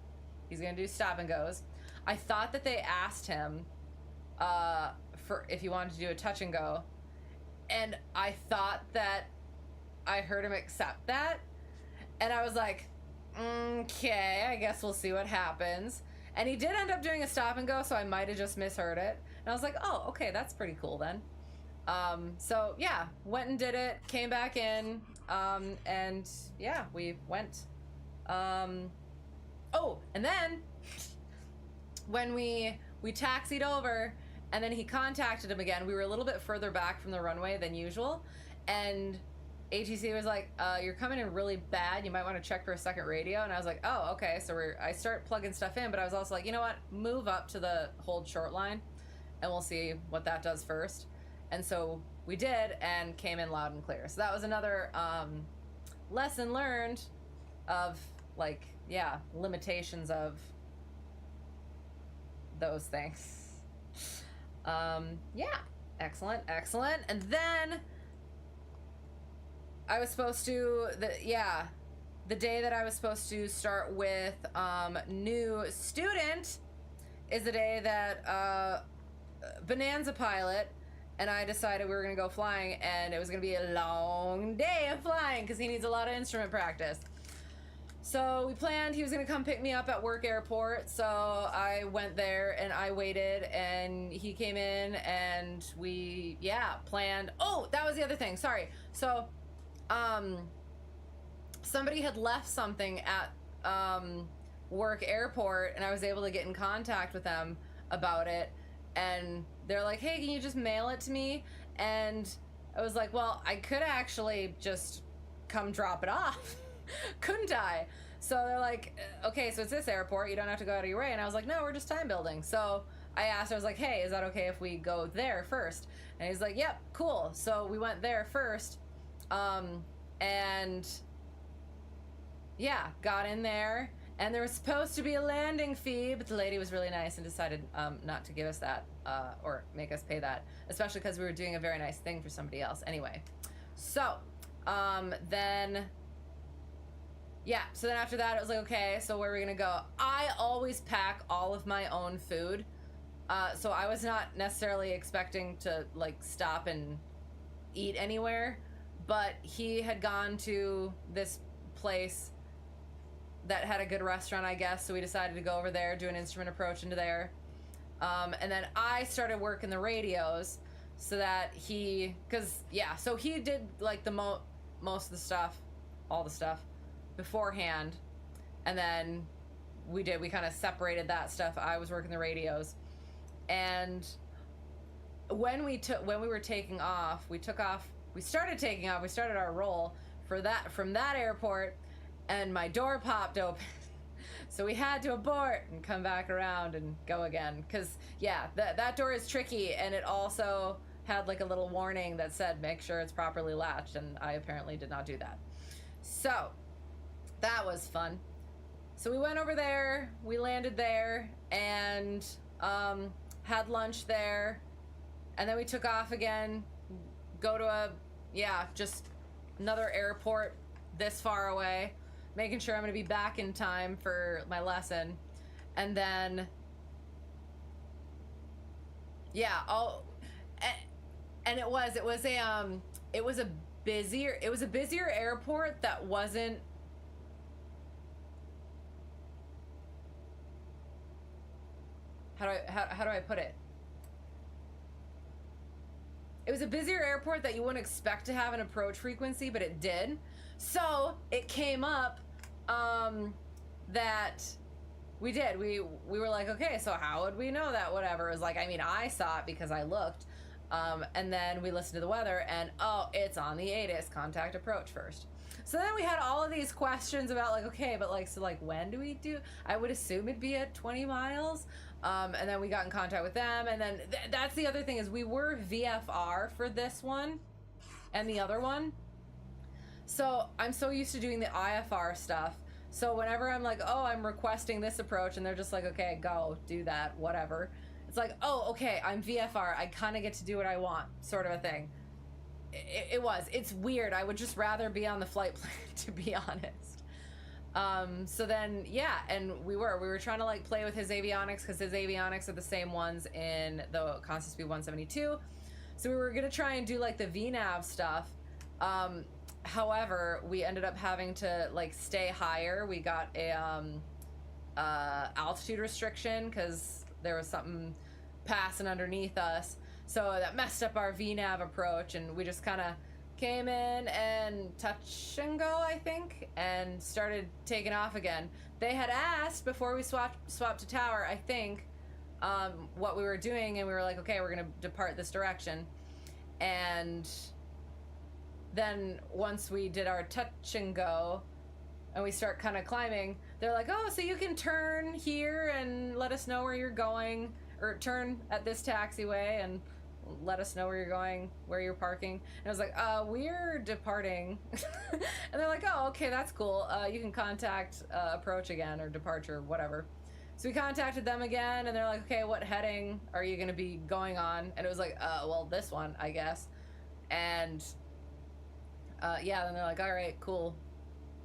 He's gonna do stop and goes. I thought that they asked him for if he wanted to do a touch and go, and I thought that I heard him accept that, and I was like, okay, I guess we'll see what happens. And he did end up doing a stop and go, so I might have just misheard it. And I was like, oh, okay, that's pretty cool then. So yeah, went and did it, came back in, and yeah, we went. Oh, and then when we taxied over, and then he contacted him again. We were a little bit further back from the runway than usual, and ATC was like, you're coming in really bad, you might want to check for a second radio. And I was like, oh, okay. So I start plugging stuff in, but I was also like, you know what, move up to the hold short line and we'll see what that does first. And so we did, and came in loud and clear. So that was another lesson learned of, like, yeah, limitations of those things. Yeah, excellent. And then I was supposed to, the day that I was supposed to start with new student is the day that Bonanza pilot and I decided we were going to go flying, and it was going to be a long day of flying because he needs a lot of instrument practice. So we planned he was going to come pick me up at work airport, so I went there and I waited, and he came in, and we, planned. Oh, that was the other thing, sorry. So somebody had left something at work airport, and I was able to get in contact with them about it, and they're like, hey, can you just mail it to me? And I was like, well, I could actually just come drop it off, couldn't I? So they're like, okay, so it's this airport, you don't have to go out of your way. And I was like, no, we're just time building. So I asked, I was like, hey, is that okay if we go there first? And he's like, yep, cool. So we went there first, and yeah, got in there, And there was supposed to be a landing fee, but the lady was really nice and decided not to give us that or make us pay that, especially because we were doing a very nice thing for somebody else. Anyway, so then, yeah, so then after that, it was like, okay, so where are we gonna go? I always pack all of my own food, so I was not necessarily expecting to like stop and eat anywhere, but he had gone to this place that had a good restaurant, I guess, so we decided to go over there, do an instrument approach into there. And then I started working the radios so that so he did like the most of the stuff, all the stuff beforehand. And then we kind of separated that stuff. I was working the radios. And when we were taking off, we started taking off, we started our roll from that airport, and my door popped open. So we had to abort and come back around and go again. Because, yeah, that door is tricky, and it also had like a little warning that said, make sure it's properly latched, and I apparently did not do that. So, that was fun. So we went over there, we landed there, and had lunch there, and then we took off again, go to just another airport this far away, making sure I'm going to be back in time for my lesson. And then, yeah, and it was a busier airport that wasn't, how do I put it? It was a busier airport that you wouldn't expect to have an approach frequency, but it did. So it came up that we did. We were like, okay, so how would we know that? Whatever. It was like, I mean, I saw it because I looked. And then we listened to the weather, and it's on the ATIS, contact approach first. So then we had all of these questions about like, okay, but like, so like, when do we do? I would assume it'd be at 20 miles. And then we got in contact with them, and then that's the other thing is we were VFR for this one and the other one. So I'm so used to doing the IFR stuff. So whenever I'm like, oh, I'm requesting this approach, and they're just like, okay, go do that, whatever. It's like, oh, okay, I'm VFR. I kind of get to do what I want, sort of a thing. It's weird. I would just rather be on the flight plan, to be honest. So then, yeah, and we were trying to like play with his avionics, because his avionics are the same ones in the Constant Speed 172. So we were gonna try and do like the VNAV stuff. However, we ended up having to like stay higher. We got a altitude restriction because there was something passing underneath us. So that messed up our VNAV approach, and we just kind of came in and touch and go, I think, and started taking off again. They had asked before we swapped to tower, I think, what we were doing, and we were like, okay, we're gonna depart this direction. And then once we did our touch and go and we start kind of climbing, they're like, oh, so you can turn here and let us know where you're going, or turn at this taxiway and let us know where you're going, where you're parking. And I was like, we're departing. And they're like, oh, okay, that's cool. You can contact approach again, or departure, whatever. So we contacted them again, and they're like, okay, what heading are you going to be going on? And it was like, well, this one, I guess. And yeah, then they're like, all right, cool.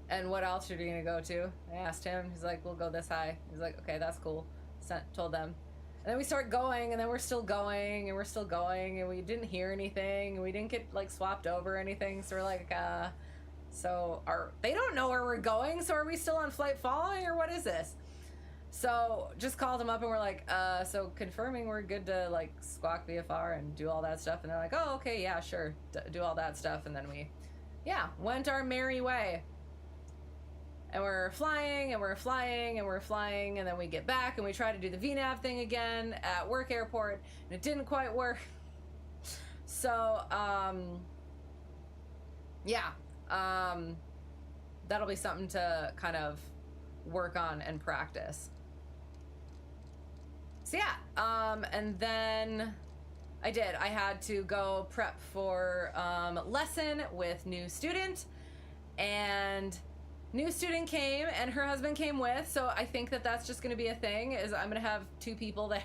And what altitude are you going to go to? I asked him. He's like, we'll go this high. He's like, okay, that's cool. Told them. And then we start going, and then we're still going, and we're still going, and we didn't hear anything, and we didn't get like swapped over or anything. So we're like, so they don't know where we're going, so are we still on flight following, or what is this? So just called them up, and we're like, so confirming we're good to like squawk VFR and do all that stuff. And they're like, oh, okay, yeah, sure, do all that stuff. And then we, yeah, went our merry way. And we're flying, and we're flying, and we're flying, and then we get back, and we try to do the VNAV thing again at work airport, and it didn't quite work. So, yeah, that'll be something to kind of work on and practice. So yeah, and then I had to go prep for lesson with new student, and new student came and her husband came with, so I think that that's just going to be a thing, is I'm going to have 2 people there.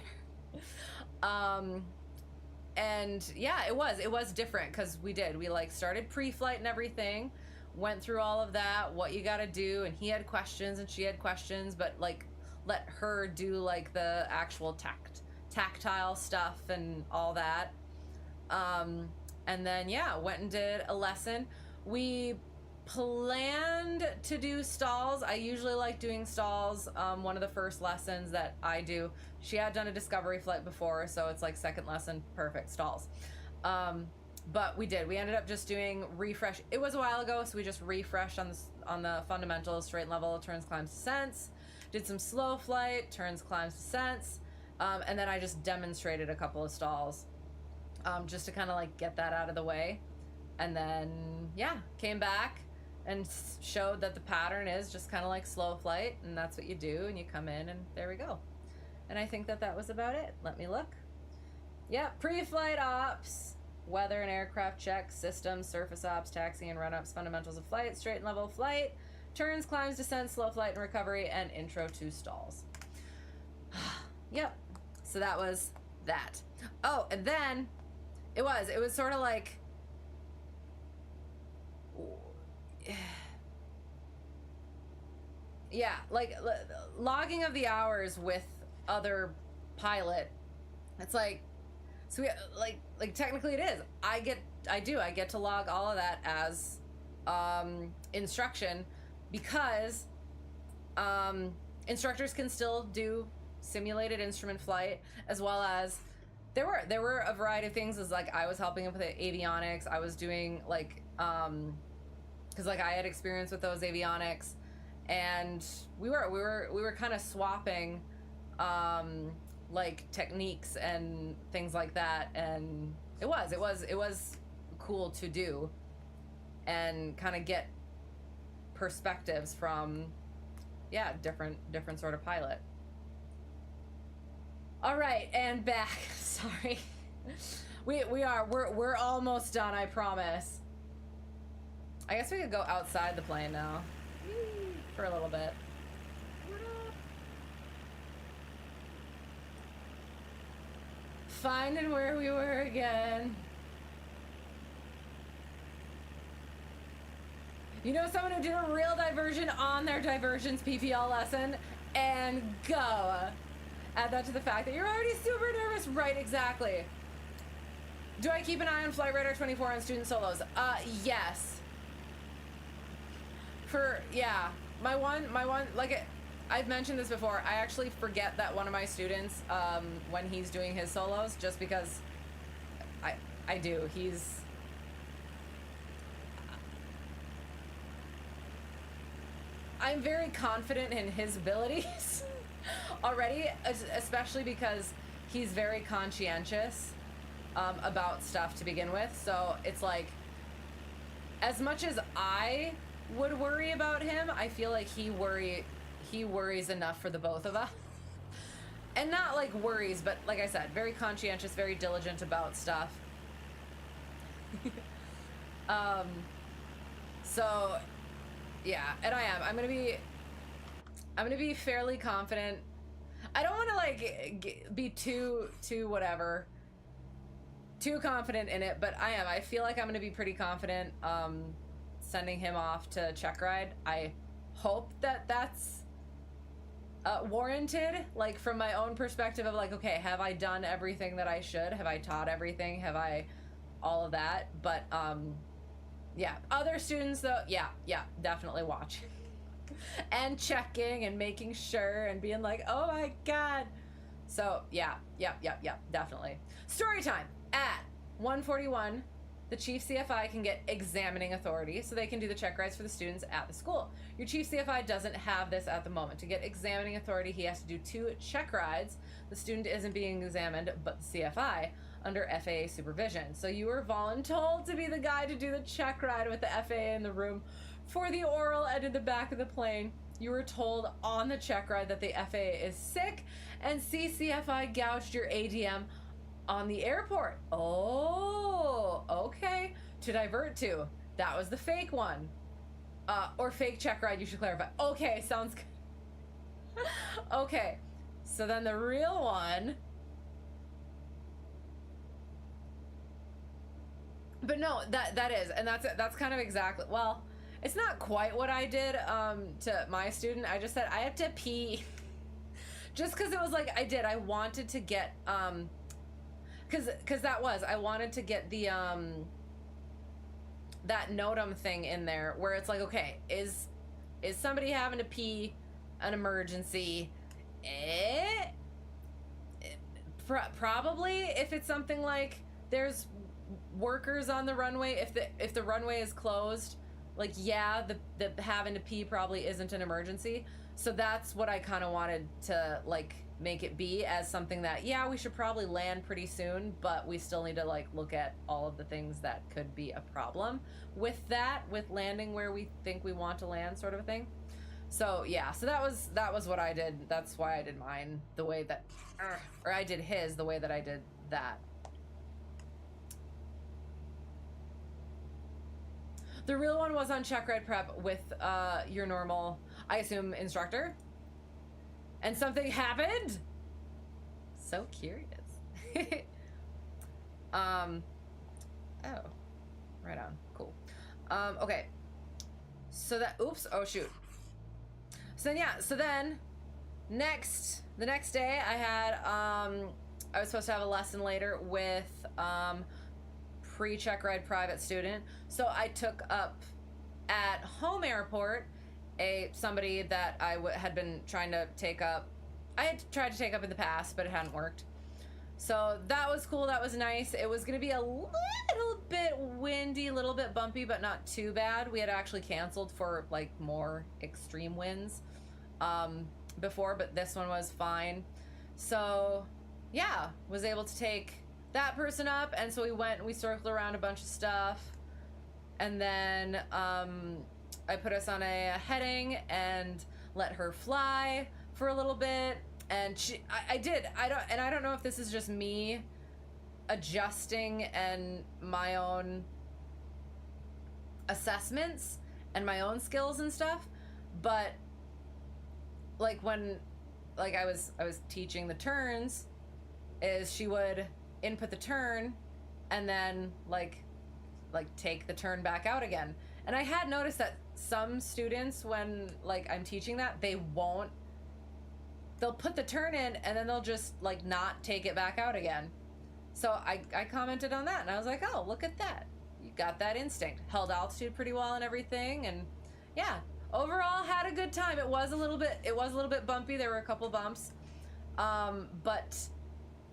And yeah, it was different because we like started pre-flight and everything, went through all of that, what you got to do, and he had questions and she had questions, but like let her do like the actual tactile stuff and all that. And then yeah, went and did a lesson. We planned to do stalls. I usually like doing stalls. One of the first lessons that I do, she had done a discovery flight before, so it's like second lesson, perfect, stalls. But we ended up just doing refresh. It was a while ago, so we just refreshed on the fundamentals, straight and level, turns, climbs, descents, did some slow flight, turns, climbs, descents, and then I just demonstrated a couple of stalls, just to kind of like get that out of the way. And then yeah, came back and showed that the pattern is just kind of like slow flight, and that's what you do, and you come in and there we go. And I think that was about it. Let me look. Yeah, pre-flight ops, weather and aircraft checks, systems, surface ops, taxi and run-ups, fundamentals of flight, straight and level flight, turns, climbs, descents, slow flight and recovery, and intro to stalls. Yep, so that was that. Oh, and then it was sort of like, yeah, like logging of the hours with other pilot. It's like, so we like technically it is. I get to log all of that as instruction, because instructors can still do simulated instrument flight, as well as there were a variety of things. As like I was helping him with the avionics. I was doing like because like I had experience with those avionics, and we were kind of swapping like techniques and things like that, and it was cool to do and kind of get perspectives from different sort of pilot. All right, and back. Sorry, we're almost done, I promise. I guess we could go outside the plane now for a little bit. Finding where we were again. You know someone who did a real diversion on their diversions PPL lesson? And go. Add that to the fact that you're already super nervous. Right, exactly. Do I keep an eye on Flight Radar 24 on student solos? Yes. My one, like I've mentioned this before, I actually forget that one of my students, when he's doing his solos, just because I do. I'm very confident in his abilities already, especially because he's very conscientious about stuff to begin with. So it's like, as much as I would worry about him, I feel like he worries enough for the both of us. And not like worries, but like I said, very conscientious, very diligent about stuff. So yeah, and I am. I'm gonna be fairly confident. I don't want to like be too whatever, too confident in it, but I am. I feel like I'm gonna be pretty confident sending him off to check ride. I hope that that's warranted, like from my own perspective of like, okay, have I done everything that I should? Have I taught everything? Have I all of that? But yeah, other students though, yeah, definitely watching and checking and making sure and being like, oh my god. So yeah, definitely. Story time. At 1:41, the chief CFI can get examining authority, so they can do the check rides for the students at the school. Your chief CFI doesn't have this at the moment. To get examining authority, he has to do 2 check rides. The student isn't being examined, but the CFI, under FAA supervision. So you were voluntold to be the guy to do the check ride with the FAA in the room for the oral and in the back of the plane. You were told on the check ride that the FAA is sick, and CCFI gouged your ADM on the airport. Oh, okay. To divert to. That was the fake one. Or fake check ride, you should clarify. Okay, sounds good. Okay, so then the real one. But no, that is, and that's kind of exactly, well, it's not quite what I did to my student. I just said I have to pee. Just because it was like I wanted to get because I wanted to get the that NOTAM thing in there where it's like, okay, is somebody having to pee an emergency? Probably, if it's something like there's workers on the runway, if the runway is closed, like, yeah, the having to pee probably isn't an emergency. So that's what I kind of wanted to like make it be, as something that, yeah, we should probably land pretty soon, but we still need to like look at all of the things that could be a problem with landing where we think we want to land, sort of a thing. So yeah, so that was what I did. That's why I did mine the way that, or I did his the way that I did that. The real one was on check ride prep with your normal, I assume, instructor. And something happened? So curious. Oh, right on, cool. Okay, so that, oops, oh shoot. So then, yeah, so then the next day I had, I was supposed to have a lesson later with pre-check ride private student. So I took up at home airport somebody that I had been trying to take up. I had tried to take up in the past, but it hadn't worked. So that was cool. That was nice. It was going to be a little bit windy, a little bit bumpy, but not too bad. We had actually canceled for like more extreme winds before, but this one was fine. So yeah, was able to take that person up, and so we circled around a bunch of stuff, and then I put us on a heading and let her fly for a little bit, and I don't know if this is just me adjusting and my own assessments and my own skills and stuff, but like when I was teaching the turns, is she would input the turn and then like take the turn back out again. And I had noticed that some students, when like I'm teaching that, they'll put the turn in and then they'll just like not take it back out again. So I commented on that and I was like, oh, look at that, you got that instinct. Held altitude pretty well and everything, and yeah, overall had a good time. It was a little bit bumpy. There were a couple bumps, but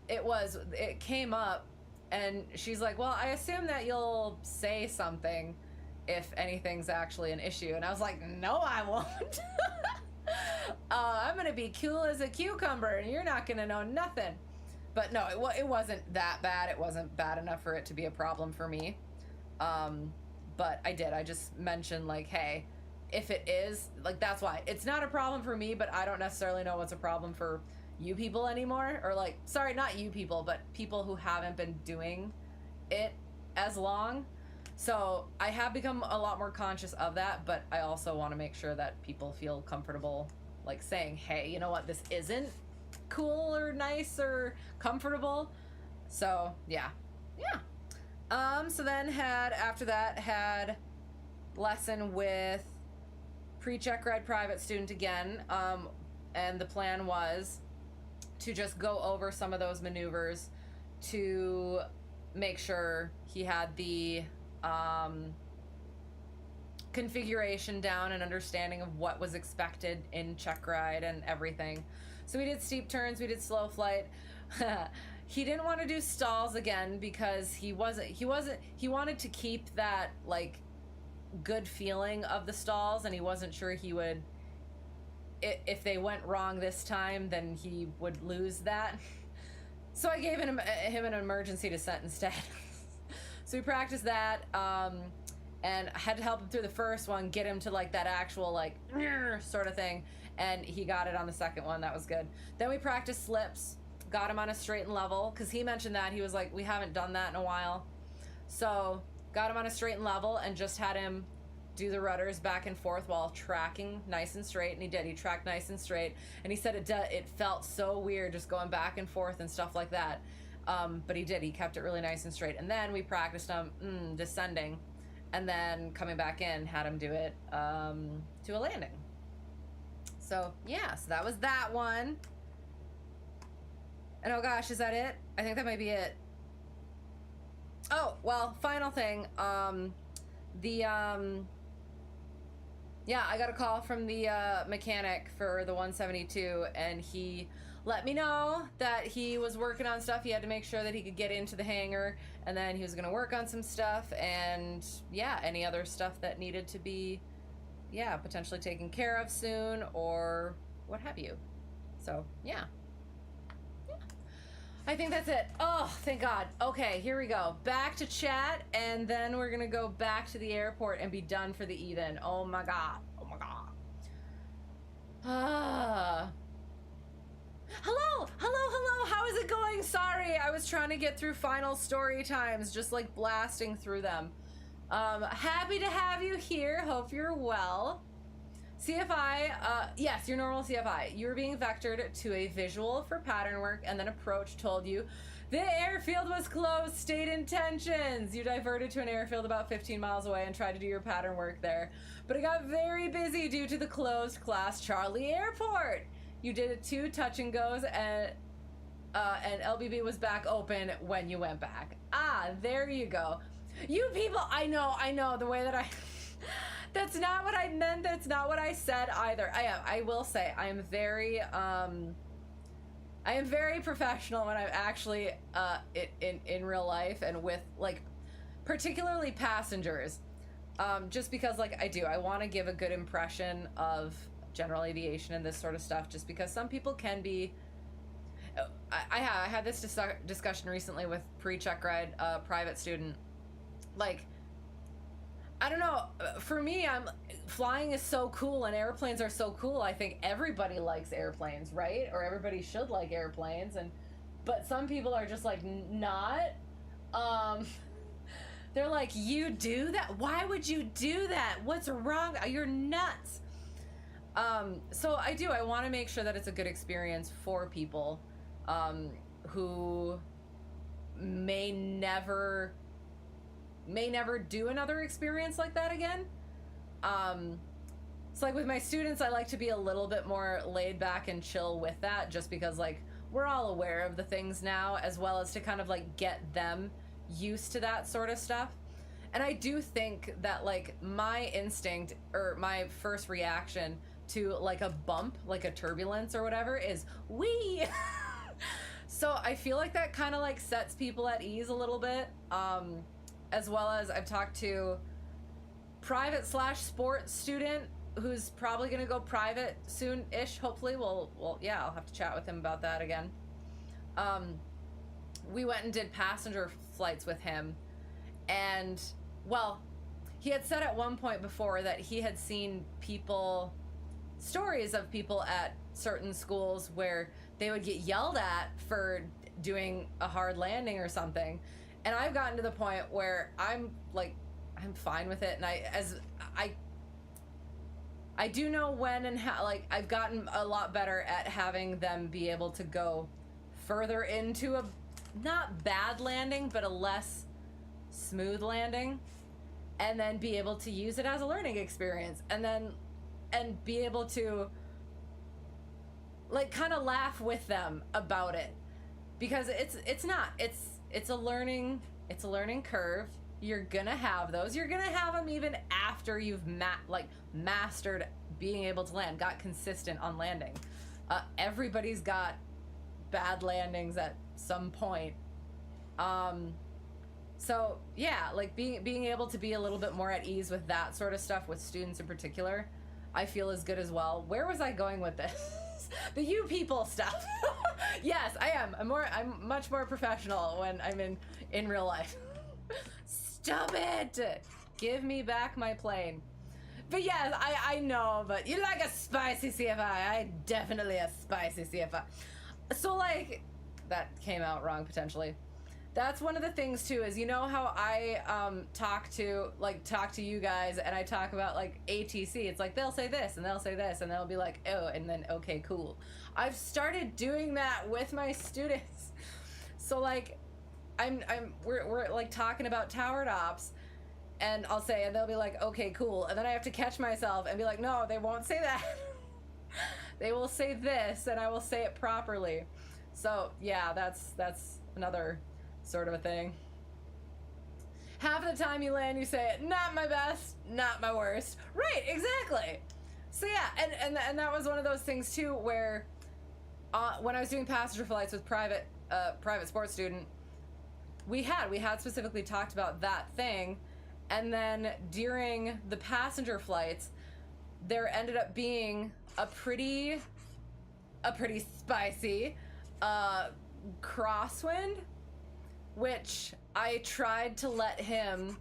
it came up, and she's like, well, I assume that you'll say something if anything's actually an issue. And I was like, no, I won't. I'm gonna be cool as a cucumber and you're not gonna know nothing. But no, it wasn't that bad. It wasn't bad enough for it to be a problem for me. But I just mentioned like, hey, if it is, like, that's why it's not a problem for me, but I don't necessarily know what's a problem for you people anymore, or like, sorry, not you people, but people who haven't been doing it as long. So I have become a lot more conscious of that, but I also want to make sure that people feel comfortable like saying, hey, you know what, this isn't cool or nice or comfortable. So yeah. So then after that had lesson with pre-check ride private student again, and the plan was to just go over some of those maneuvers to make sure he had the configuration down and understanding of what was expected in check ride and everything. So we did steep turns, we did slow flight. He didn't want to do stalls again because he wanted to keep that like good feeling of the stalls, and he wasn't sure he would, if they went wrong this time, then he would lose that. So I gave him an emergency descent instead. So we practiced that, and I had to help him through the first one, get him to like that actual like sort of thing, and he got it on the second one. That was good. Then we practiced slips, got him on a straight and level, because he mentioned that he was like, we haven't done that in a while. So got him on a straight and level and just had him do the rudders back and forth while tracking nice and straight, and he did. He tracked nice and straight, and he said it felt so weird just going back and forth and stuff like that. But he did. He kept it really nice and straight. And then we practiced him descending, and then coming back in, had him do it to a landing. So yeah, so that was that one. And oh gosh, is that it? I think that might be it. Oh, well, final thing. Yeah, I got a call from the mechanic for the 172, and he let me know that he was working on stuff. He had to make sure that he could get into the hangar, and then he was going to work on some stuff, and yeah, any other stuff that needed to be, yeah, potentially taken care of soon, or what have you. So, yeah. I think that's it. Oh, thank God. Okay, here we go. Back to chat, and then we're gonna go back to the airport and be done for the even. Oh my God. Oh my God. Hello, how is it going? Sorry, I was trying to get through final story times, just like blasting through them. Happy to have you here. Hope you're well. CFI, yes, your normal CFI. You were being vectored to a visual for pattern work, and then approach told you the airfield was closed, state intentions. You diverted to an airfield about 15 miles away and tried to do your pattern work there, but it got very busy due to the closed Class Charlie airport. You did 2 touch and goes, and LBB was back open when you went back. Ah, there you go. You people, I know, the way that I... That's not what I meant. That's not what I said either. I will say I am very professional when I'm actually in real life and with like particularly passengers. Just because like I want to give a good impression of general aviation and this sort of stuff, just because some people can be. I had this discussion recently with pre-check ride private student, like. I don't know, for me, flying is so cool and airplanes are so cool. I think everybody likes airplanes, right? Or everybody should like airplanes, but some people are just like not. They're like, you do that? Why would you do that? What's wrong? You're nuts. So I want to make sure that it's a good experience for people who may never do another experience like that again. So like with my students, I like to be a little bit more laid back and chill with that, just because like we're all aware of the things now, as well as to kind of like get them used to that sort of stuff. And I do think that like my instinct or my first reaction to like a bump, like a turbulence or whatever, is wee. So I feel like that kind of like sets people at ease a little bit. As well as I've talked to private/sport student who's probably gonna go private soon-ish, hopefully. Well, yeah, I'll have to chat with him about that again. We went and did passenger flights with him, and well, he had said at one point before that he had seen stories of people at certain schools where they would get yelled at for doing a hard landing or something. And I've gotten to the point where I'm fine with it, and I do know when and how. Like, I've gotten a lot better at having them be able to go further into a not bad landing, but a less smooth landing, and then be able to use it as a learning experience, and be able to like kind of laugh with them about it, because it's a learning curve. You're gonna have those. You're gonna have them even after you've mastered being able to land, got consistent on landing. Everybody's got bad landings at some point. So yeah, like being able to be a little bit more at ease with that sort of stuff with students in particular, I feel is good as well. Where was I going with this? The you people stuff. Yes, I am. I'm much more professional when I'm in real life. Stop it! Give me back my plane. But yes, I know, but you like a spicy CFI. I definitely a spicy CFI. So like, that came out wrong potentially. That's one of the things too, is you know how I talk to you guys, and I talk about like ATC. It's like they'll say this and they'll say this and they'll be like, oh, and then okay, cool. I've started doing that with my students. So like we're like talking about towered ops, and I'll say, and they'll be like, okay, cool, and then I have to catch myself and be like, no, they won't say that. They will say this, and I will say it properly. So yeah, that's another sort of a thing. Half of the time you land, you say it, not my best, not my worst. Right, exactly. So yeah, and that was one of those things too, where when I was doing passenger flights with private sports student, we had specifically talked about that thing, and then during the passenger flights, there ended up being a pretty spicy crosswind, which I tried to let him.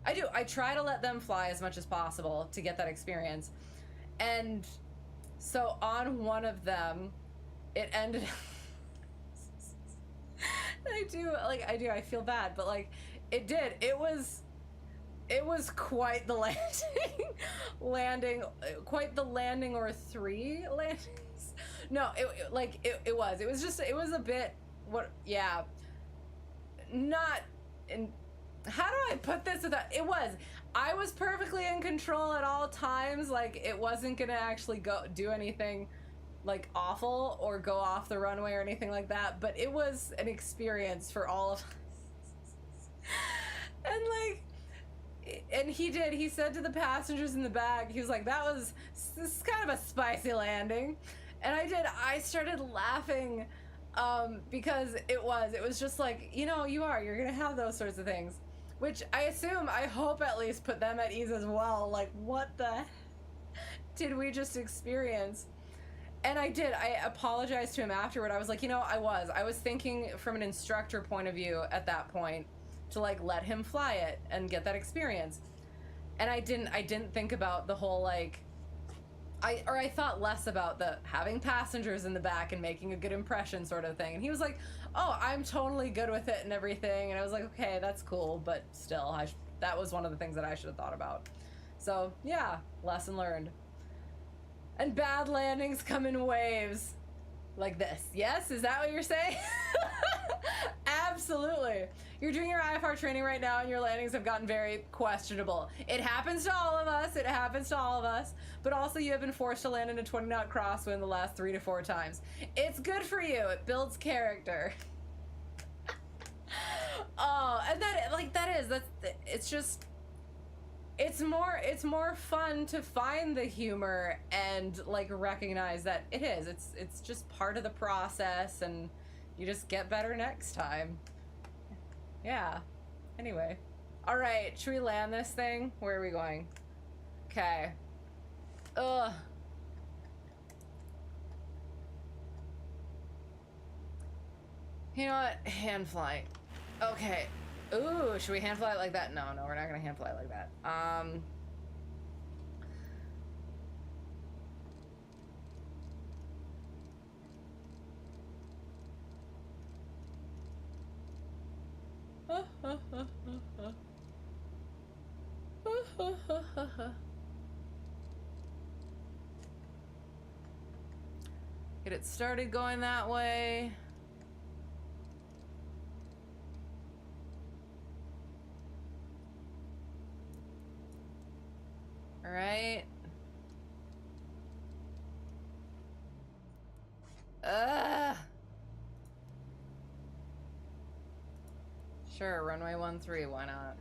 I try to let them fly as much as possible to get that experience, and so on one of them, it ended. I feel bad, but like it did. It was quite the landing, quite the landing, or 3 landings. No, it was a bit, what, yeah, not in, how do I put this without, I was perfectly in control at all times. Like, it wasn't gonna actually do anything like awful or go off the runway or anything like that, but it was an experience for all of us. And like, and he said to the passengers in the back, he was like, this is kind of a spicy landing. And I started laughing, because it was just like, you're gonna have those sorts of things, which I hope at least put them at ease as well. Like, what the did we just experience? And I apologized to him afterward. I was like, I was thinking from an instructor point of view at that point, to like let him fly it and get that experience. And I didn't think about the whole like, I thought less about the having passengers in the back and making a good impression sort of thing. And he was like, oh, I'm totally good with it and everything. And I was like, okay, that's cool, but still, that was one of the things that I should have thought about. So yeah, lesson learned. And bad landings come in waves like this. Yes, is that what you're saying? Absolutely. You're doing your IFR training right now and your landings have gotten very questionable. It happens to all of us. But also you have been forced to land in a 20-knot crosswind the last 3 to 4 times. It's good for you. It builds character. Oh, and it's more fun to find the humor and like recognize that it's just part of the process, and you just get better next time. Yeah. Anyway. All right, should we land this thing? Where are we going? Okay. Ugh. You know what? Hand flight. Okay. Ooh, should we hand fly it like that? No, we're not gonna hand fly it like that. Get it started going that way. All right. Sure, runway 13, why not?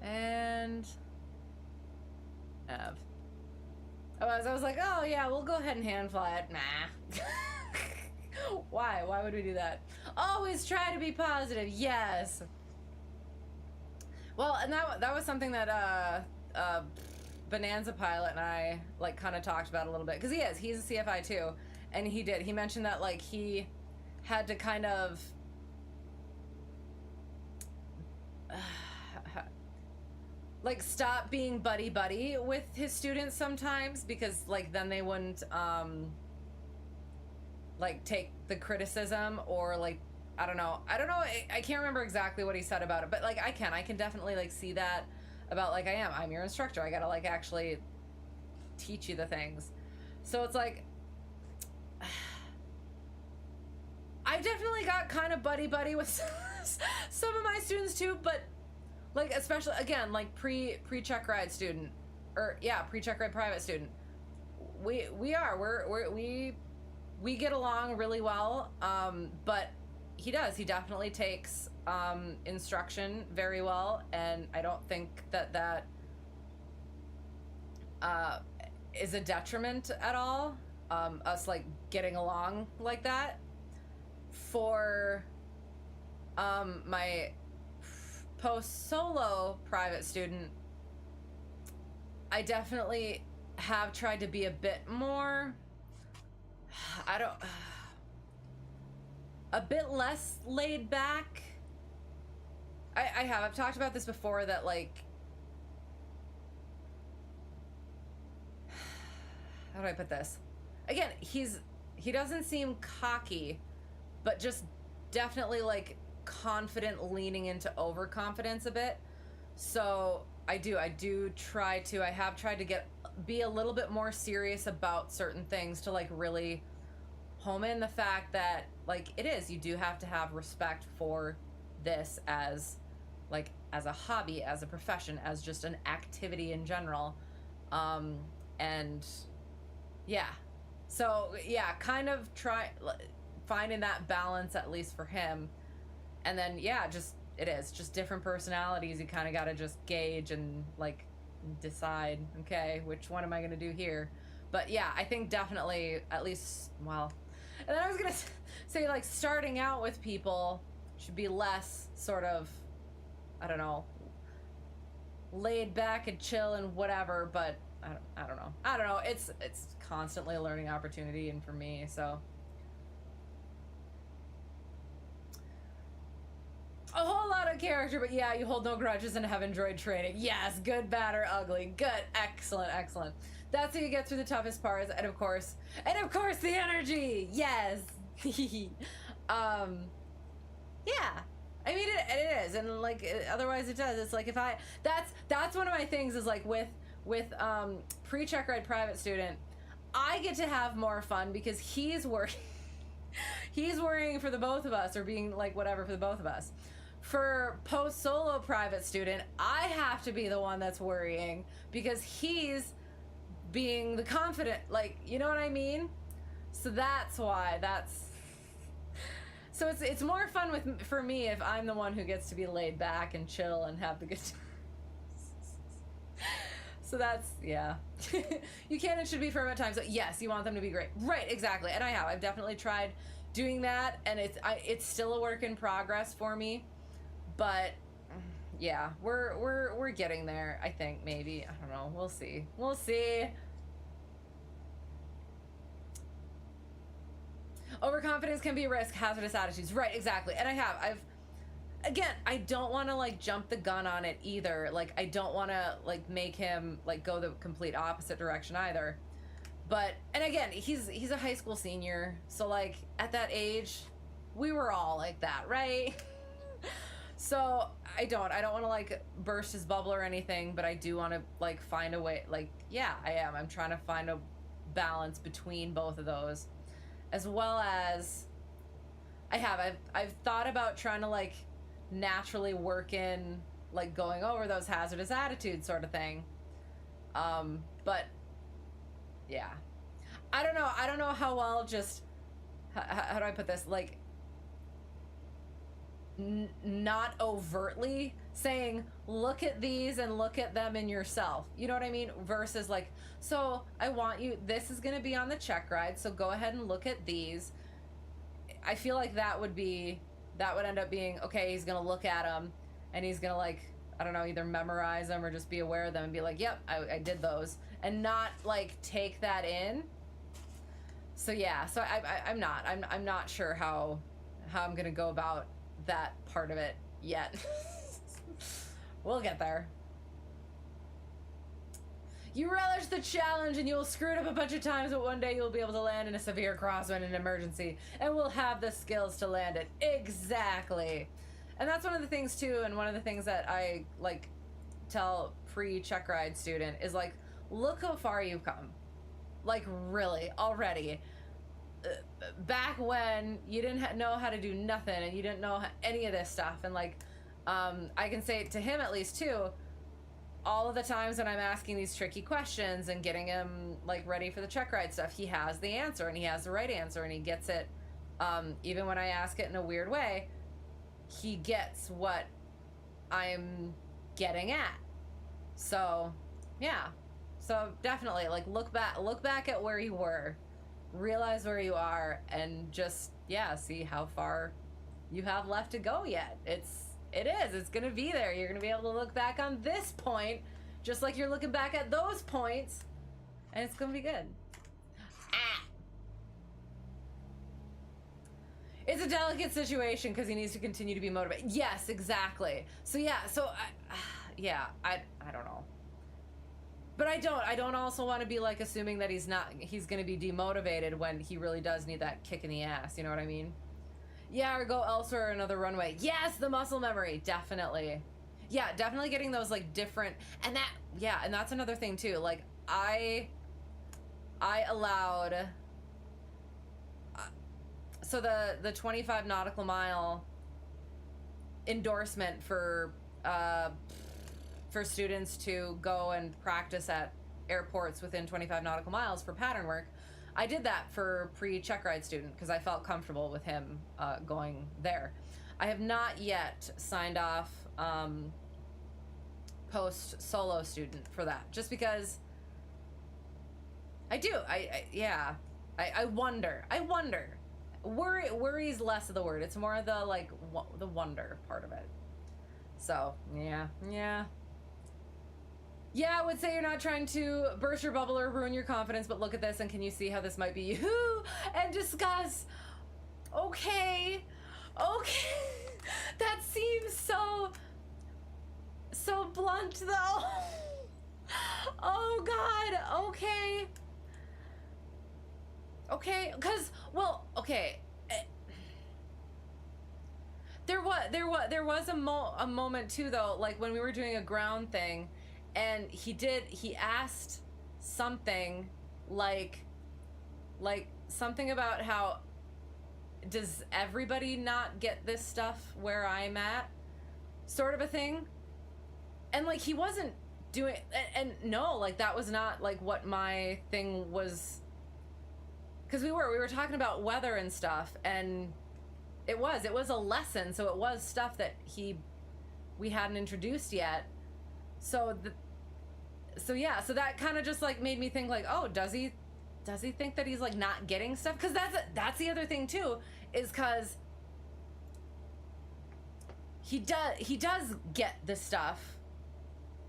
And Av. I was like, oh yeah, we'll go ahead and hand fly it. Nah. Why? Why would we do that? Always try to be positive. Yes. Well, and that was something that Bonanza Pilot and I like kind of talked about a little bit, because he's a CFI too, and he mentioned that like he had to kind of like stop being buddy with his students sometimes, because like then they wouldn't like take the criticism or like I don't know. I can't remember exactly what he said about it, but like I can definitely like see that about like I'm your instructor. I gotta like actually teach you the things. So it's like I've definitely got kind of buddy with some of my students too, but like especially again like pre-check ride student, or yeah, pre-check ride private student. We get along really well, but he definitely takes instruction very well, and I don't think that is a detriment at all, us like getting along like that. For my post solo private student, I definitely have tried to be a bit more, a bit less laid back. I've talked about this before, that like, how do I put this? Again, he doesn't seem cocky, but just definitely like confident, leaning into overconfidence a bit. So I have tried to be a little bit more serious about certain things, to like really home in the fact that like you do have to have respect for this as a hobby, as a profession, as just an activity in general. And yeah, so yeah, kind of finding that balance, at least for him. And then yeah, just different personalities. You kind of got to just gauge and like decide, okay, which one am I going to do here? But yeah, I think definitely, at least, well, and then I was going to say like starting out with people should be less sort of, I don't know, laid back and chill and whatever, but I don't know. It's constantly a learning opportunity, and for me, so a whole lot of character. But yeah, you hold no grudges and have enjoyed training. Yes, good, bad, or ugly. Good, excellent. That's how you get through the toughest parts, and of course the energy. Yes. Yeah. I mean, it is, and like otherwise it does. It's like that's one of my things is like with pre-check ride private student, I get to have more fun because he's worrying for the both of us, or being like whatever for the both of us. For post solo private student, I have to be the one that's worrying because he's being the confident, like, you know what I mean? So that's why so it's more fun for me if I'm the one who gets to be laid back and chill and have the good time. So that's, yeah. You can and should be firm at times. So yes, you want them to be great. Right, exactly. And I've definitely tried doing that, and it's still a work in progress for me. But yeah, we're getting there, I think. Maybe, I don't know. We'll see. Overconfidence can be a risk, hazardous attitudes. Right, exactly. And again, I don't want to like jump the gun on it either. Like, I don't want to like make him like go the complete opposite direction either. But, and again, he's a high school senior, so like at that age, we were all like that, right? So I don't want to like burst his bubble or anything, but I do want to like find a way, like, yeah, I'm trying to find a balance between both of those, as well as I've thought about trying to like naturally work in like going over those hazardous attitudes sort of thing. But yeah, I don't know how well, just how do I put this, like not overtly saying look at these and look at them in yourself, you know what I mean, versus like, so I want you, this is going to be on the check ride, so go ahead and look at these. I feel like that would end up being, okay, he's going to look at them and he's going to like, I don't know, either memorize them or just be aware of them and be like, yep, I did those, and not like take that in. So yeah, so I'm not sure how I'm going to go about that part of it yet. We'll get there. You relish the challenge and you'll screw it up a bunch of times, but one day you'll be able to land in a severe crosswind in an emergency, and we'll have the skills to land it. Exactly. And that's one of the things too, and one of the things that I like tell pre-check ride student is like, look how far you've come. Like really, already. Back when you didn't know how to do nothing and you didn't know any of this stuff, and like I can say to him at least too, all of the times when I'm asking these tricky questions and getting him like ready for the check ride stuff, he has the answer and he has the right answer and he gets it. Even when I ask it in a weird way, he gets what I'm getting at. So yeah, so definitely like look back at where you were, realize where you are, and just see how far you have left to go yet. It's gonna be there. You're gonna be able to look back on this point just like you're looking back at those points, and it's gonna be good. It's a delicate situation because he needs to continue to be motivated. Yes, exactly. So I don't know. But I don't also want to be like assuming that he's gonna be demotivated when he really does need that kick in the ass, you know what I mean? Yeah, or go elsewhere, another runway. Yes, the muscle memory, definitely. Yeah, definitely getting those like different, and that's another thing too. Like I allowed, so the 25 nautical mile endorsement for students to go and practice at airports within 25 nautical miles for pattern work. I did that for pre-check ride student because I felt comfortable with him going there. I have not yet signed off post solo student for that, just because I wonder. Worry's less of the word. It's more of the like the wonder part of it. So yeah, I would say you're not trying to burst your bubble or ruin your confidence, but look at this and can you see how this might be you? And discuss. Okay. That seems so blunt though. Oh God. Okay, because there was a moment too though, like when we were doing a ground thing, and he asked something like something about how does everybody not get this stuff where I'm at, sort of a thing, and like he wasn't doing, and no, like that was not like what my thing was, because we were talking about weather and stuff, and it was a lesson, so it was stuff that we hadn't introduced yet. So that kind of just like made me think like, oh, does he think that he's like not getting stuff? Because that's the other thing too, is because he does get the stuff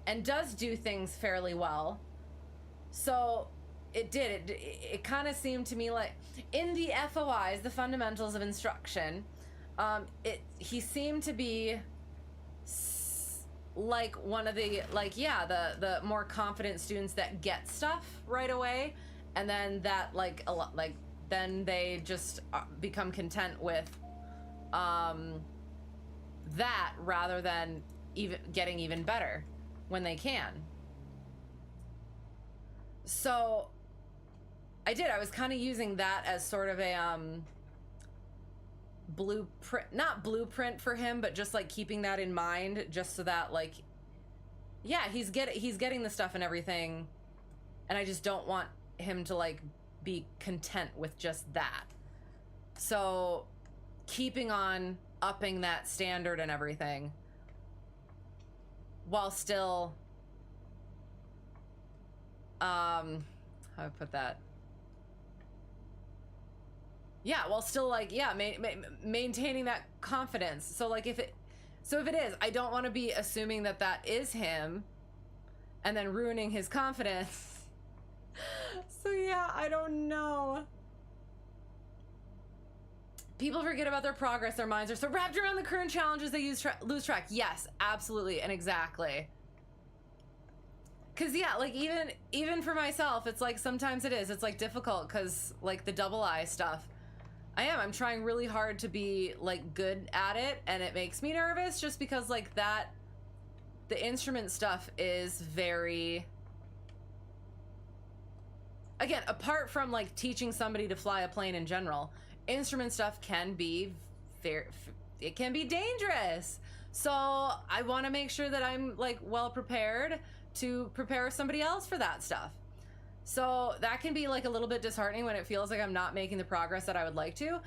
and does do things fairly well. So it kind of seemed to me like in the FOIs, the fundamentals of instruction, he seemed to be like one of the the more confident students that get stuff right away, and then that then they just become content with that rather than even getting even better when they can. So I was kind of using that as sort of a not blueprint for him, but just like keeping that in mind, just so that like, yeah, he's getting the stuff and everything, and I just don't want him to like be content with just that. So keeping on upping that standard and everything while still how do I put that? Yeah, while still like, yeah, maintaining that confidence. So like if it is, I don't want to be assuming that is him and then ruining his confidence. So yeah, I don't know. People forget about their progress. Their minds are so wrapped around the current challenges they lose track. Yes, absolutely and exactly. Cause yeah, like even for myself, it's like sometimes it's like difficult because like the double I stuff, I'm trying really hard to be like good at it, and it makes me nervous just because like the instrument stuff is very, again, apart from like teaching somebody to fly a plane in general, instrument stuff can be it can be dangerous. So I want to make sure that I'm like well prepared to prepare somebody else for that stuff. So that can be like a little bit disheartening when it feels like I'm not making the progress that I would like to.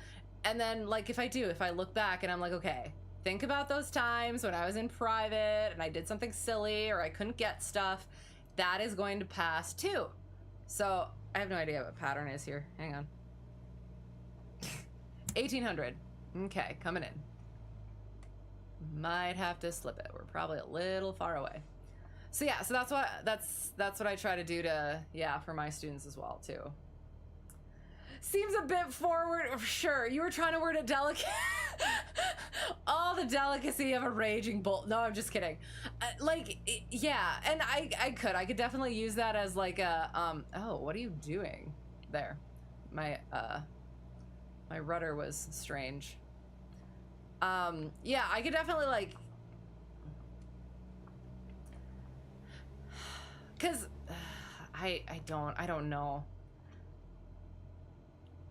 And then like if I look back and I'm like, okay, think about those times when I was in private and I did something silly or I couldn't get stuff, that is going to pass too. So I have no idea what pattern is here. Hang on. 1800. Okay, coming in. Might have to slip it. We're probably a little far away. So yeah, so that's what I try to do to, for my students as well too. Seems a bit forward, sure. You were trying to word it delicate. All the delicacy of a raging bull. No, I'm just kidding. Yeah, and I could definitely use that as like a, oh, what are you doing there? My rudder was strange. Yeah, I could definitely like, cause I don't know.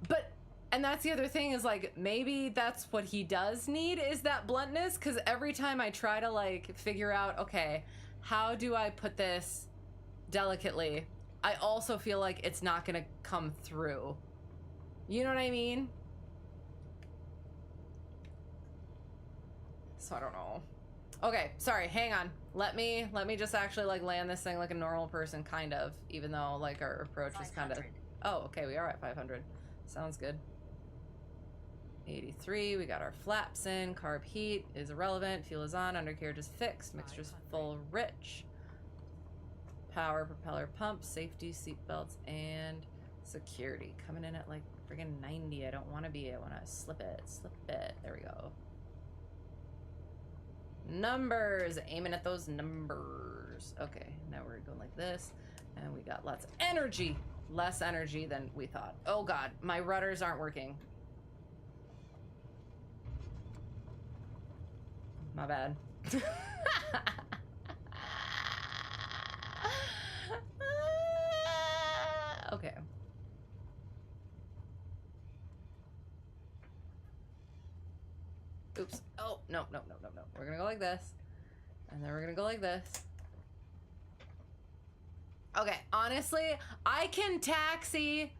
But, and that's the other thing is like, maybe that's what he does need is that bluntness. Cause every time I try to like figure out, okay, how do I put this delicately? I also feel like it's not gonna come through. You know what I mean? So I don't know. Okay, sorry, hang on. Let me just actually like land this thing like a normal person, kind of, even though like our approach is kind of, oh, okay, we are at 500. Sounds good. 83, we got our flaps in, carb heat is irrelevant, fuel is on, undercarriage is fixed, mixture's full rich. Power, propeller pump, safety, seat belts, and security. Coming in at like friggin' 90. I don't want to be, I want to slip it. There we go. Numbers, aiming at those numbers. Okay, now we're going like this, and we got lots of energy. Less energy than we thought. Oh god, my rudders aren't working. My bad. Okay. Oops. Oh, no. We're gonna go like this. And then we're gonna go like this. Okay, honestly, I can taxi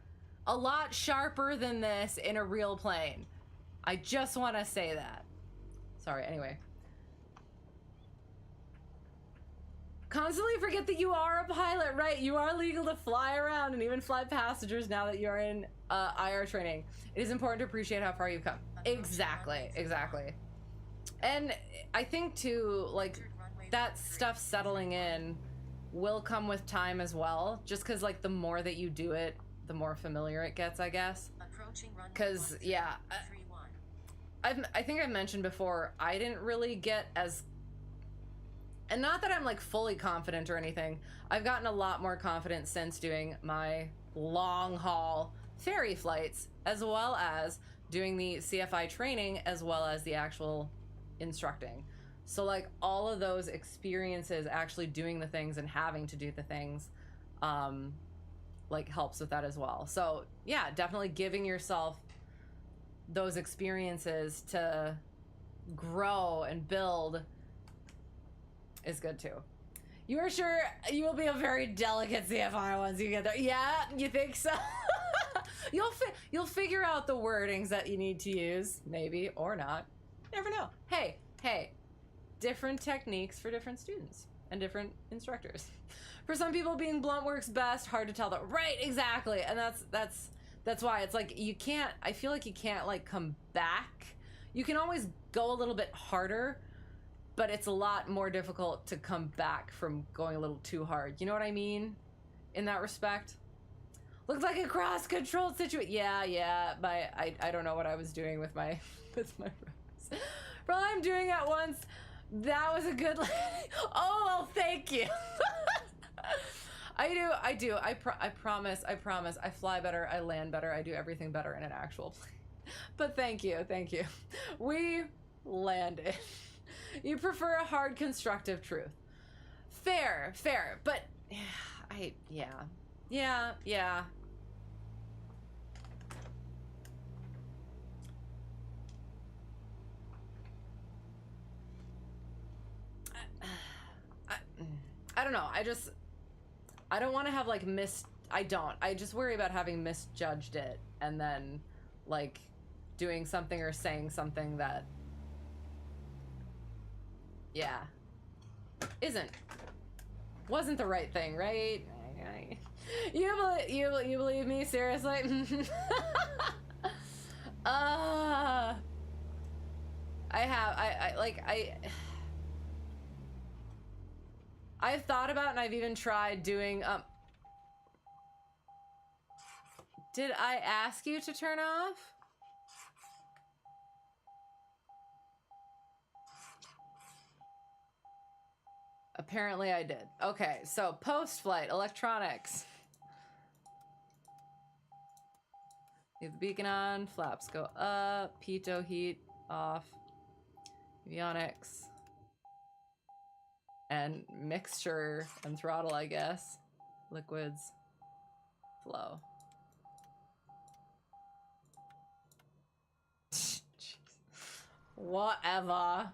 a lot sharper than this in a real plane. I just want to say that. Sorry, anyway. Constantly forget that you are a pilot, right? You are legal to fly around and even fly passengers now that you're in IR training. It is important to appreciate how far you've come. Exactly. And I think too, like, that stuff settling in will come with time as well, just because like the more that you do it, the more familiar it gets, I guess. Because yeah, I think I've mentioned before, I didn't really get as, and not that I'm like fully confident or anything, I've gotten a lot more confident since doing my long haul ferry flights, as well as doing the CFI training, as well as the actual instructing. So like all of those experiences actually doing the things and having to do the things like helps with that as well. So yeah, definitely giving yourself those experiences to grow and build is good too. You are sure you will be a very delicate CFI once you get there? Yeah, you think so? You'll figure out the wordings that you need to use, maybe, or not. Never know. Hey, different techniques for different students and different instructors. For some people, being blunt works best. Hard to tell that. Right, exactly. And that's why it's like you can't. I feel like you can't like come back. You can always go a little bit harder, but it's a lot more difficult to come back from going a little too hard. You know what I mean? In that respect. Looks like a cross-controlled situation. Yeah. I don't know what I was doing with my runners. Probably I'm doing it once. That was a good. Oh well, thank you. I do. I promise. I fly better. I land better. I do everything better in an actual plane. But thank you. We landed. You prefer a hard, constructive truth. Fair. But yeah. I don't know. I don't want to have like I just worry about having misjudged it and then like doing something or saying something that wasn't the right thing, right? You believe me, seriously? I've thought about and I've even tried doing did I ask you to turn off? Apparently I did. Okay, so post-flight electronics. Leave the beacon on, flaps go up, pitot heat off, avionics, and mixture and throttle, I guess. Liquids, flow. Whatever.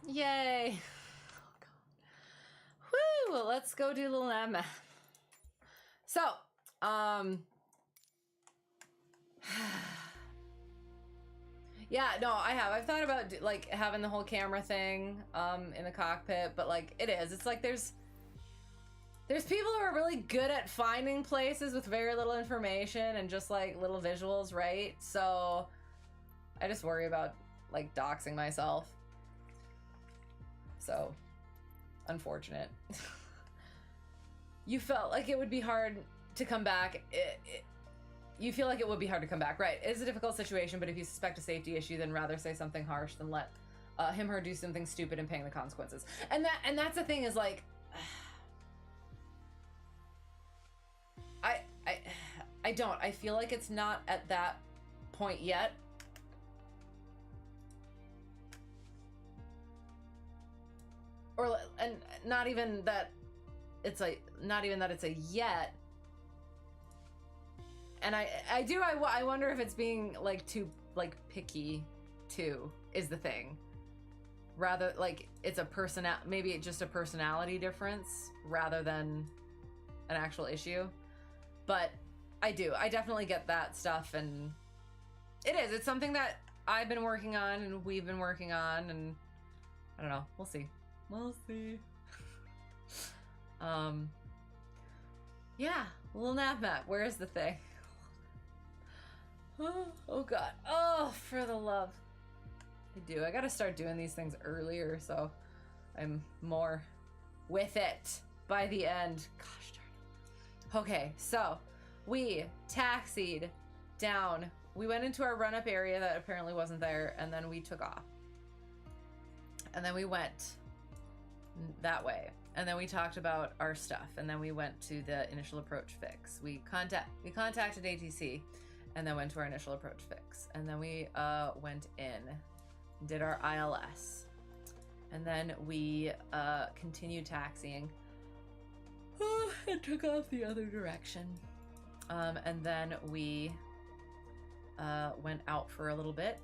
Yay. Oh, God. Woo, let's go do a little math. So, yeah, no, I've thought about like having the whole camera thing in the cockpit, but like it's like there's people who are really good at finding places with very little information and just like little visuals, right? So I just worry about like doxing myself. So unfortunate. You felt like it would be hard to come back. You feel like it would be hard to come back, right? It's a difficult situation, but if you suspect a safety issue, then rather say something harsh than let him or her do something stupid and paying the consequences. And that's the thing is like, I feel like it's not at that point yet. And not even that it's a yet. And I wonder if it's being like too like picky too is the thing. Rather like it's maybe it's just a personality difference rather than an actual issue. But I definitely get that stuff, and it's something that I've been working on and we've been working on, and I don't know, we'll see. Yeah, little nap map. Where is the thing? Oh God. Oh, for the love. I gotta start doing these things earlier so I'm more with it by the end. Gosh darn it. Okay, so we taxied down. We went into our run-up area that apparently wasn't there, and then we took off. And then we went that way. And then we talked about our stuff, and then we went to the initial approach fix. We contacted ATC, and then went to our initial approach fix. And then we went in, did our ILS. And then we continued taxiing and took off the other direction. And then we went out for a little bit,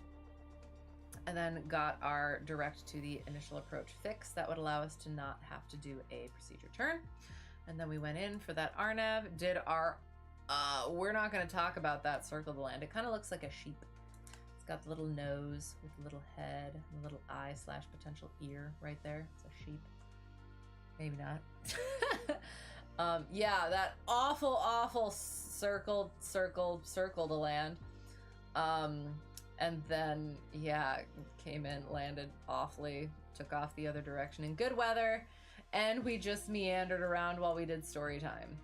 and then got our direct to the initial approach fix that would allow us to not have to do a procedure turn. And then we went in for that RNAV, did our, we're not gonna talk about that circle to land. It kind of looks like a sheep. It's got the little nose with the little head, and the little eye / potential ear right there. It's a sheep. Maybe not. Yeah, that awful circle to land. And then, yeah, came in, landed awfully, took off the other direction in good weather, and we just meandered around while we did story time.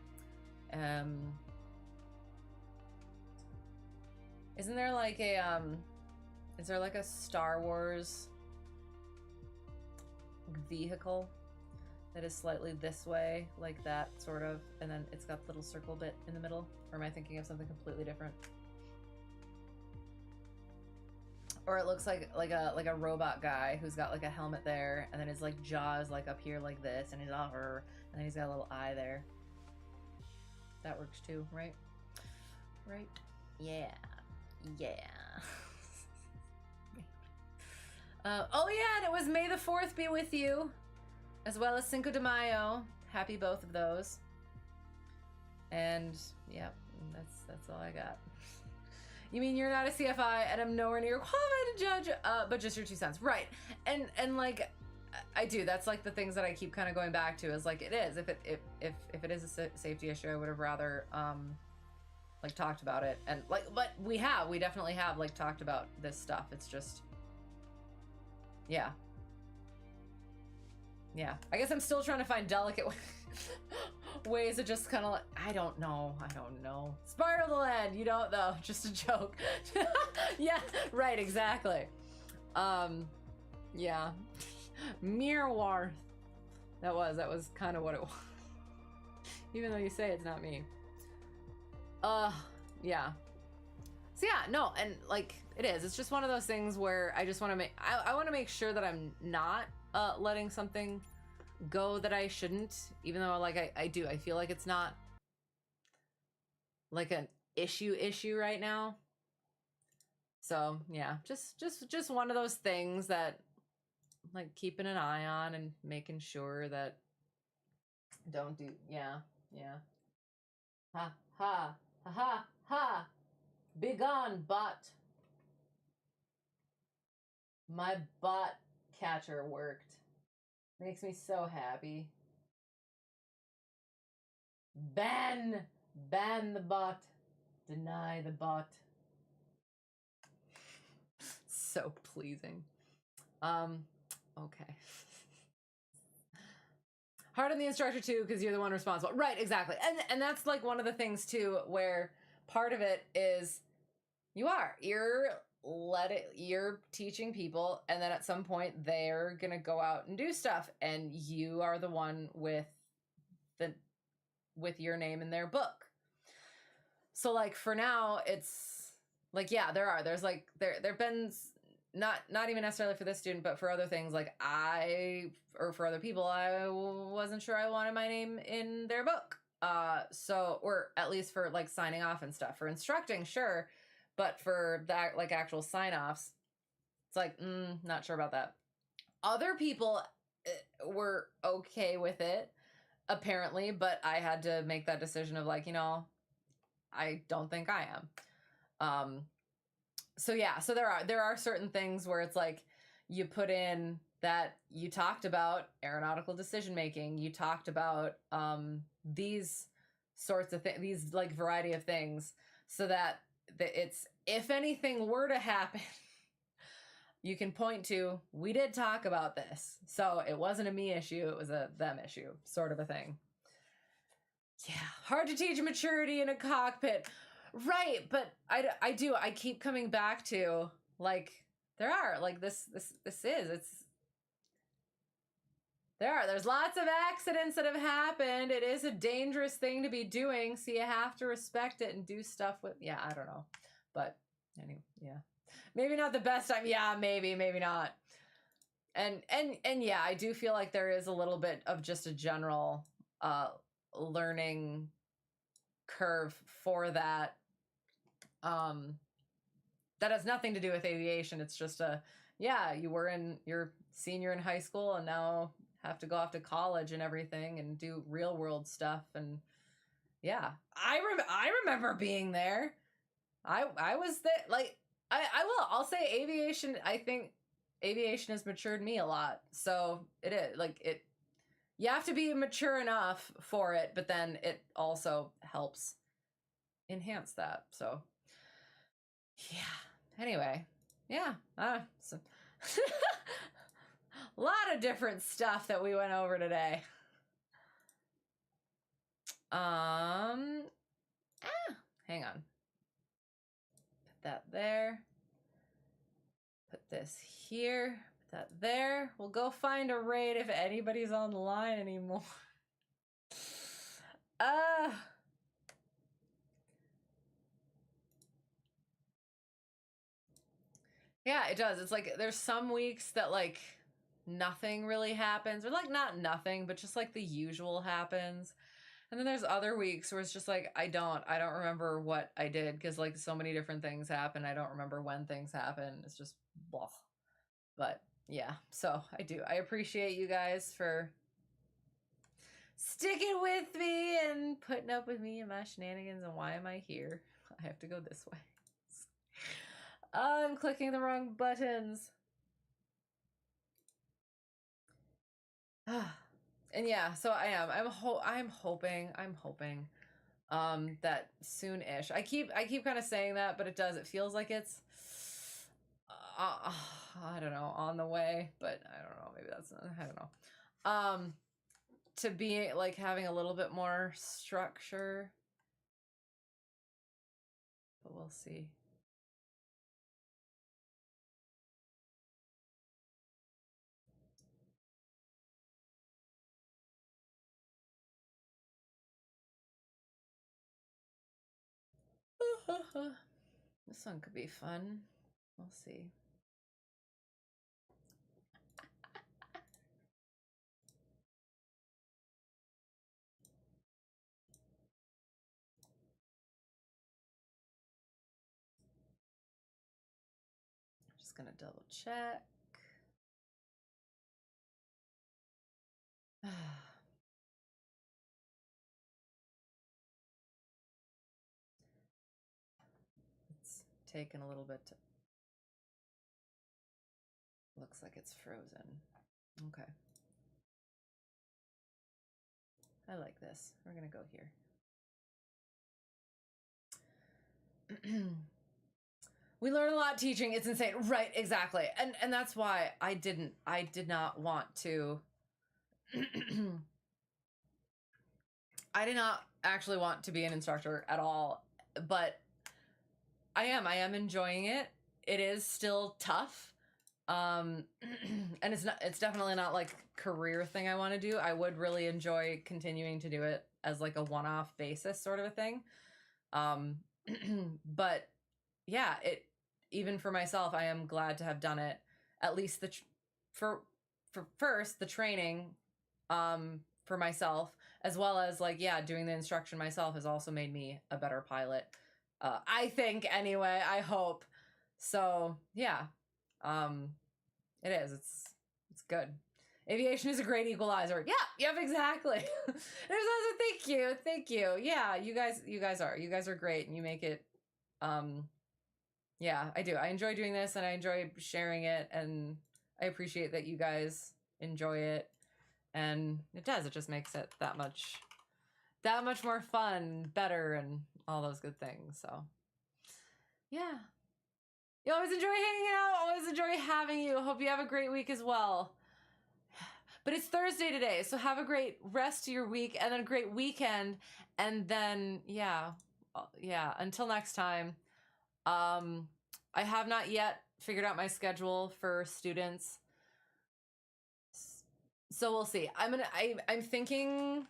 Isn't there like a, is there like a Star Wars vehicle that is slightly this way, like that, sort of, and then it's got the little circle bit in the middle? Or am I thinking of something completely different? Or it looks like a robot guy who's got like a helmet there, and then his like jaw is like up here like this, and he's all and then he's got a little eye there. That works too, right? Right? Yeah. Oh yeah, and it was May the 4th be with you, as well as Cinco de Mayo. Happy both of those. And yeah, that's all I got. You mean you're not a CFI and I'm nowhere near qualified to judge, but just your 2 cents. Right. And like, I do. That's like the things that I keep kind of going back to is like, it is. If it is a safety issue, I would have rather, like talked about it. And like, but we definitely have like talked about this stuff. It's just, yeah. Yeah. I guess I'm still trying to find delicate ways of just kind of like, I don't know. Spiral the land, you don't know. Just a joke. Yeah, right, exactly. Yeah. Mirwarth. That was kind of what it was. Even though you say it's not me. Yeah. So yeah, no, and like it is. It's just one of those things where I just want to make I want to make sure that I'm not letting something go that I shouldn't, even though like I do. I feel like it's not like an issue right now. So yeah, just one of those things that like keeping an eye on and making sure that don't do. Yeah. Ha ha ha ha ha. Begone, bot. My bot catcher worked. Makes me so happy. Ban the bot. Deny the bot. So pleasing. Okay. Hard on the instructor too, because you're the one responsible. Right, exactly. And that's like one of the things too, where part of it is you're teaching people, and then at some point they're gonna go out and do stuff, and you are the one with your name in their book. So like for now, it's like, yeah, there's like there've been not even necessarily for this student, but for other things, like for other people, I wasn't sure I wanted my name in their book. So, or at least for like signing off and stuff. For instructing, sure, but for that like actual sign-offs, it's like, not sure about that. Other people were okay with it, apparently, but I had to make that decision of like, I don't think I am. So yeah, so there are certain things where it's like you put in that you talked about aeronautical decision making, you talked about these sorts of things, these like variety of things, so that it's, if anything were to happen, you can point to, we did talk about this, so it wasn't a me issue, it was a them issue, sort of a thing. Yeah, hard to teach maturity in a cockpit. Right, but I keep coming back to like there's lots of accidents that have happened. It is a dangerous thing to be doing, so you have to respect it and do stuff with, yeah, I don't know. But anyway, yeah. Maybe not the best time. Yeah, maybe not. And yeah, I do feel like there is a little bit of just a general learning curve for that. That has nothing to do with aviation. It's just you're senior in high school and now have to go off to college and everything and do real world stuff. And yeah, I remember being there. I was there. Like I'll say aviation. I think aviation has matured me a lot. So it is like it. You have to be mature enough for it, but then it also helps enhance that. So yeah. Anyway, yeah. So a lot of different stuff that we went over today. Hang on. Put that there. Put this here. Put that there. We'll go find a raid if anybody's on the line anymore. Yeah, it does. It's like there's some weeks that like nothing really happens, or like not nothing, but just like the usual happens. And then there's other weeks where it's just like I don't remember what I did because like so many different things happen. I don't remember when things happen. It's just blah. But yeah, so I appreciate you guys for sticking with me and putting up with me and my shenanigans. And why am I here? I have to go this way. I'm clicking the wrong buttons. And yeah, so I am. I'm hoping that soon-ish. I keep kind of saying that, but it feels like it's I don't know, on the way, but I don't know, maybe that's not, I don't know. To be like having a little bit more structure. But we'll see. This one could be fun. We'll see. I'm just gonna double check. It's taken a little bit to... Looks like it's frozen. Okay. I like this. We're gonna go here. We learn a lot teaching. It's insane. Right, exactly. And that's why I did not want to I did not actually want to be an instructor at all, but I am enjoying it. It is still tough. And it's definitely not like career thing I want to do. I would really enjoy continuing to do it as like a one-off basis sort of a thing. But yeah, even for myself, I am glad to have done it. At least for first the training for myself, as well as like, yeah, doing the instruction myself has also made me a better pilot. I think anyway, I hope. So yeah, it is. It's good. Aviation is a great equalizer. Yeah, yep, exactly. There's also thank you. Yeah, you guys are great, and you make it. Yeah, I do. I enjoy doing this, and I enjoy sharing it, and I appreciate that you guys enjoy it, and it does. It just makes it that much more fun, better, and all those good things. So, yeah. You always enjoy hanging out. Always enjoy having you. Hope you have a great week as well. But it's Thursday today, so have a great rest of your week and then a great weekend. And then, yeah, until next time. I have not yet figured out my schedule for students, so we'll see. I'm thinking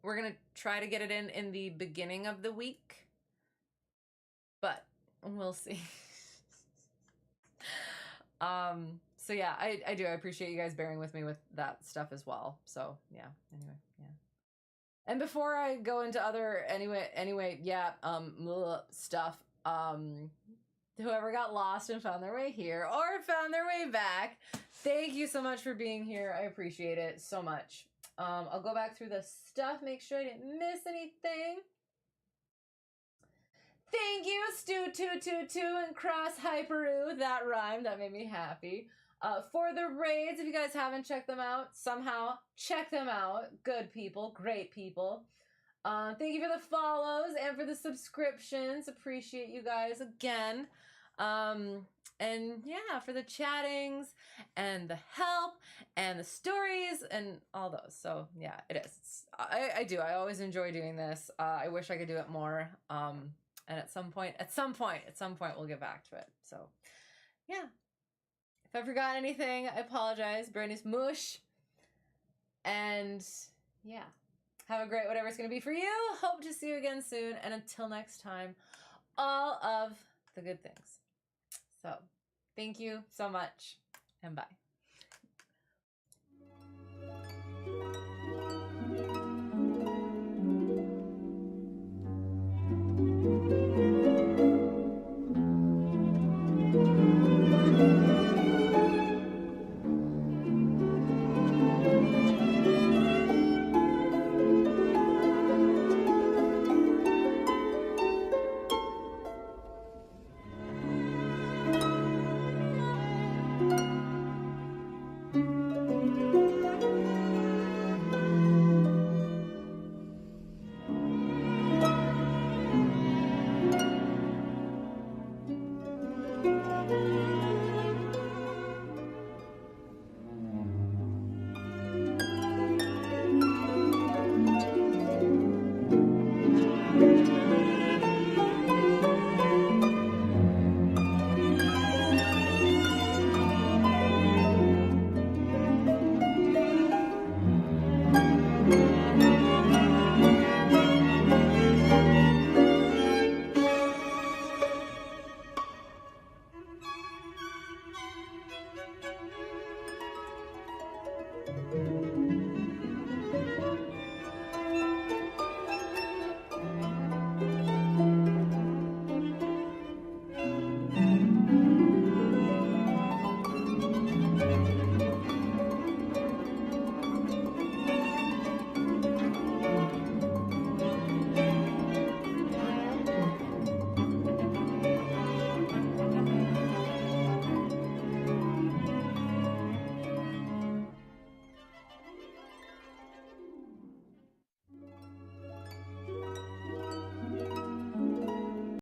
we're gonna try to get it in the beginning of the week, but we'll see. So yeah, I do. I appreciate you guys bearing with me with that stuff as well. So yeah, anyway, yeah. And before I go into other stuff, whoever got lost and found their way here or found their way back, thank you so much for being here. I appreciate it so much. I'll go back through the stuff, make sure I didn't miss anything. Thank you, Stu222 and Cross Hyperoo. That rhymed. That made me happy. For the raids, if you guys haven't checked them out, somehow check them out. Good people, great people. Thank you for the follows and for the subscriptions. Appreciate you guys again. And yeah, for the chattings and the help and the stories and all those. So yeah, it is. I do. I always enjoy doing this. I wish I could do it more. And at some point, we'll get back to it. So yeah. If I forgot anything, I apologize. Bernie's mush. And yeah, have a great whatever it's going to be for you. Hope to see you again soon. And until next time, all of the good things. So thank you so much and bye.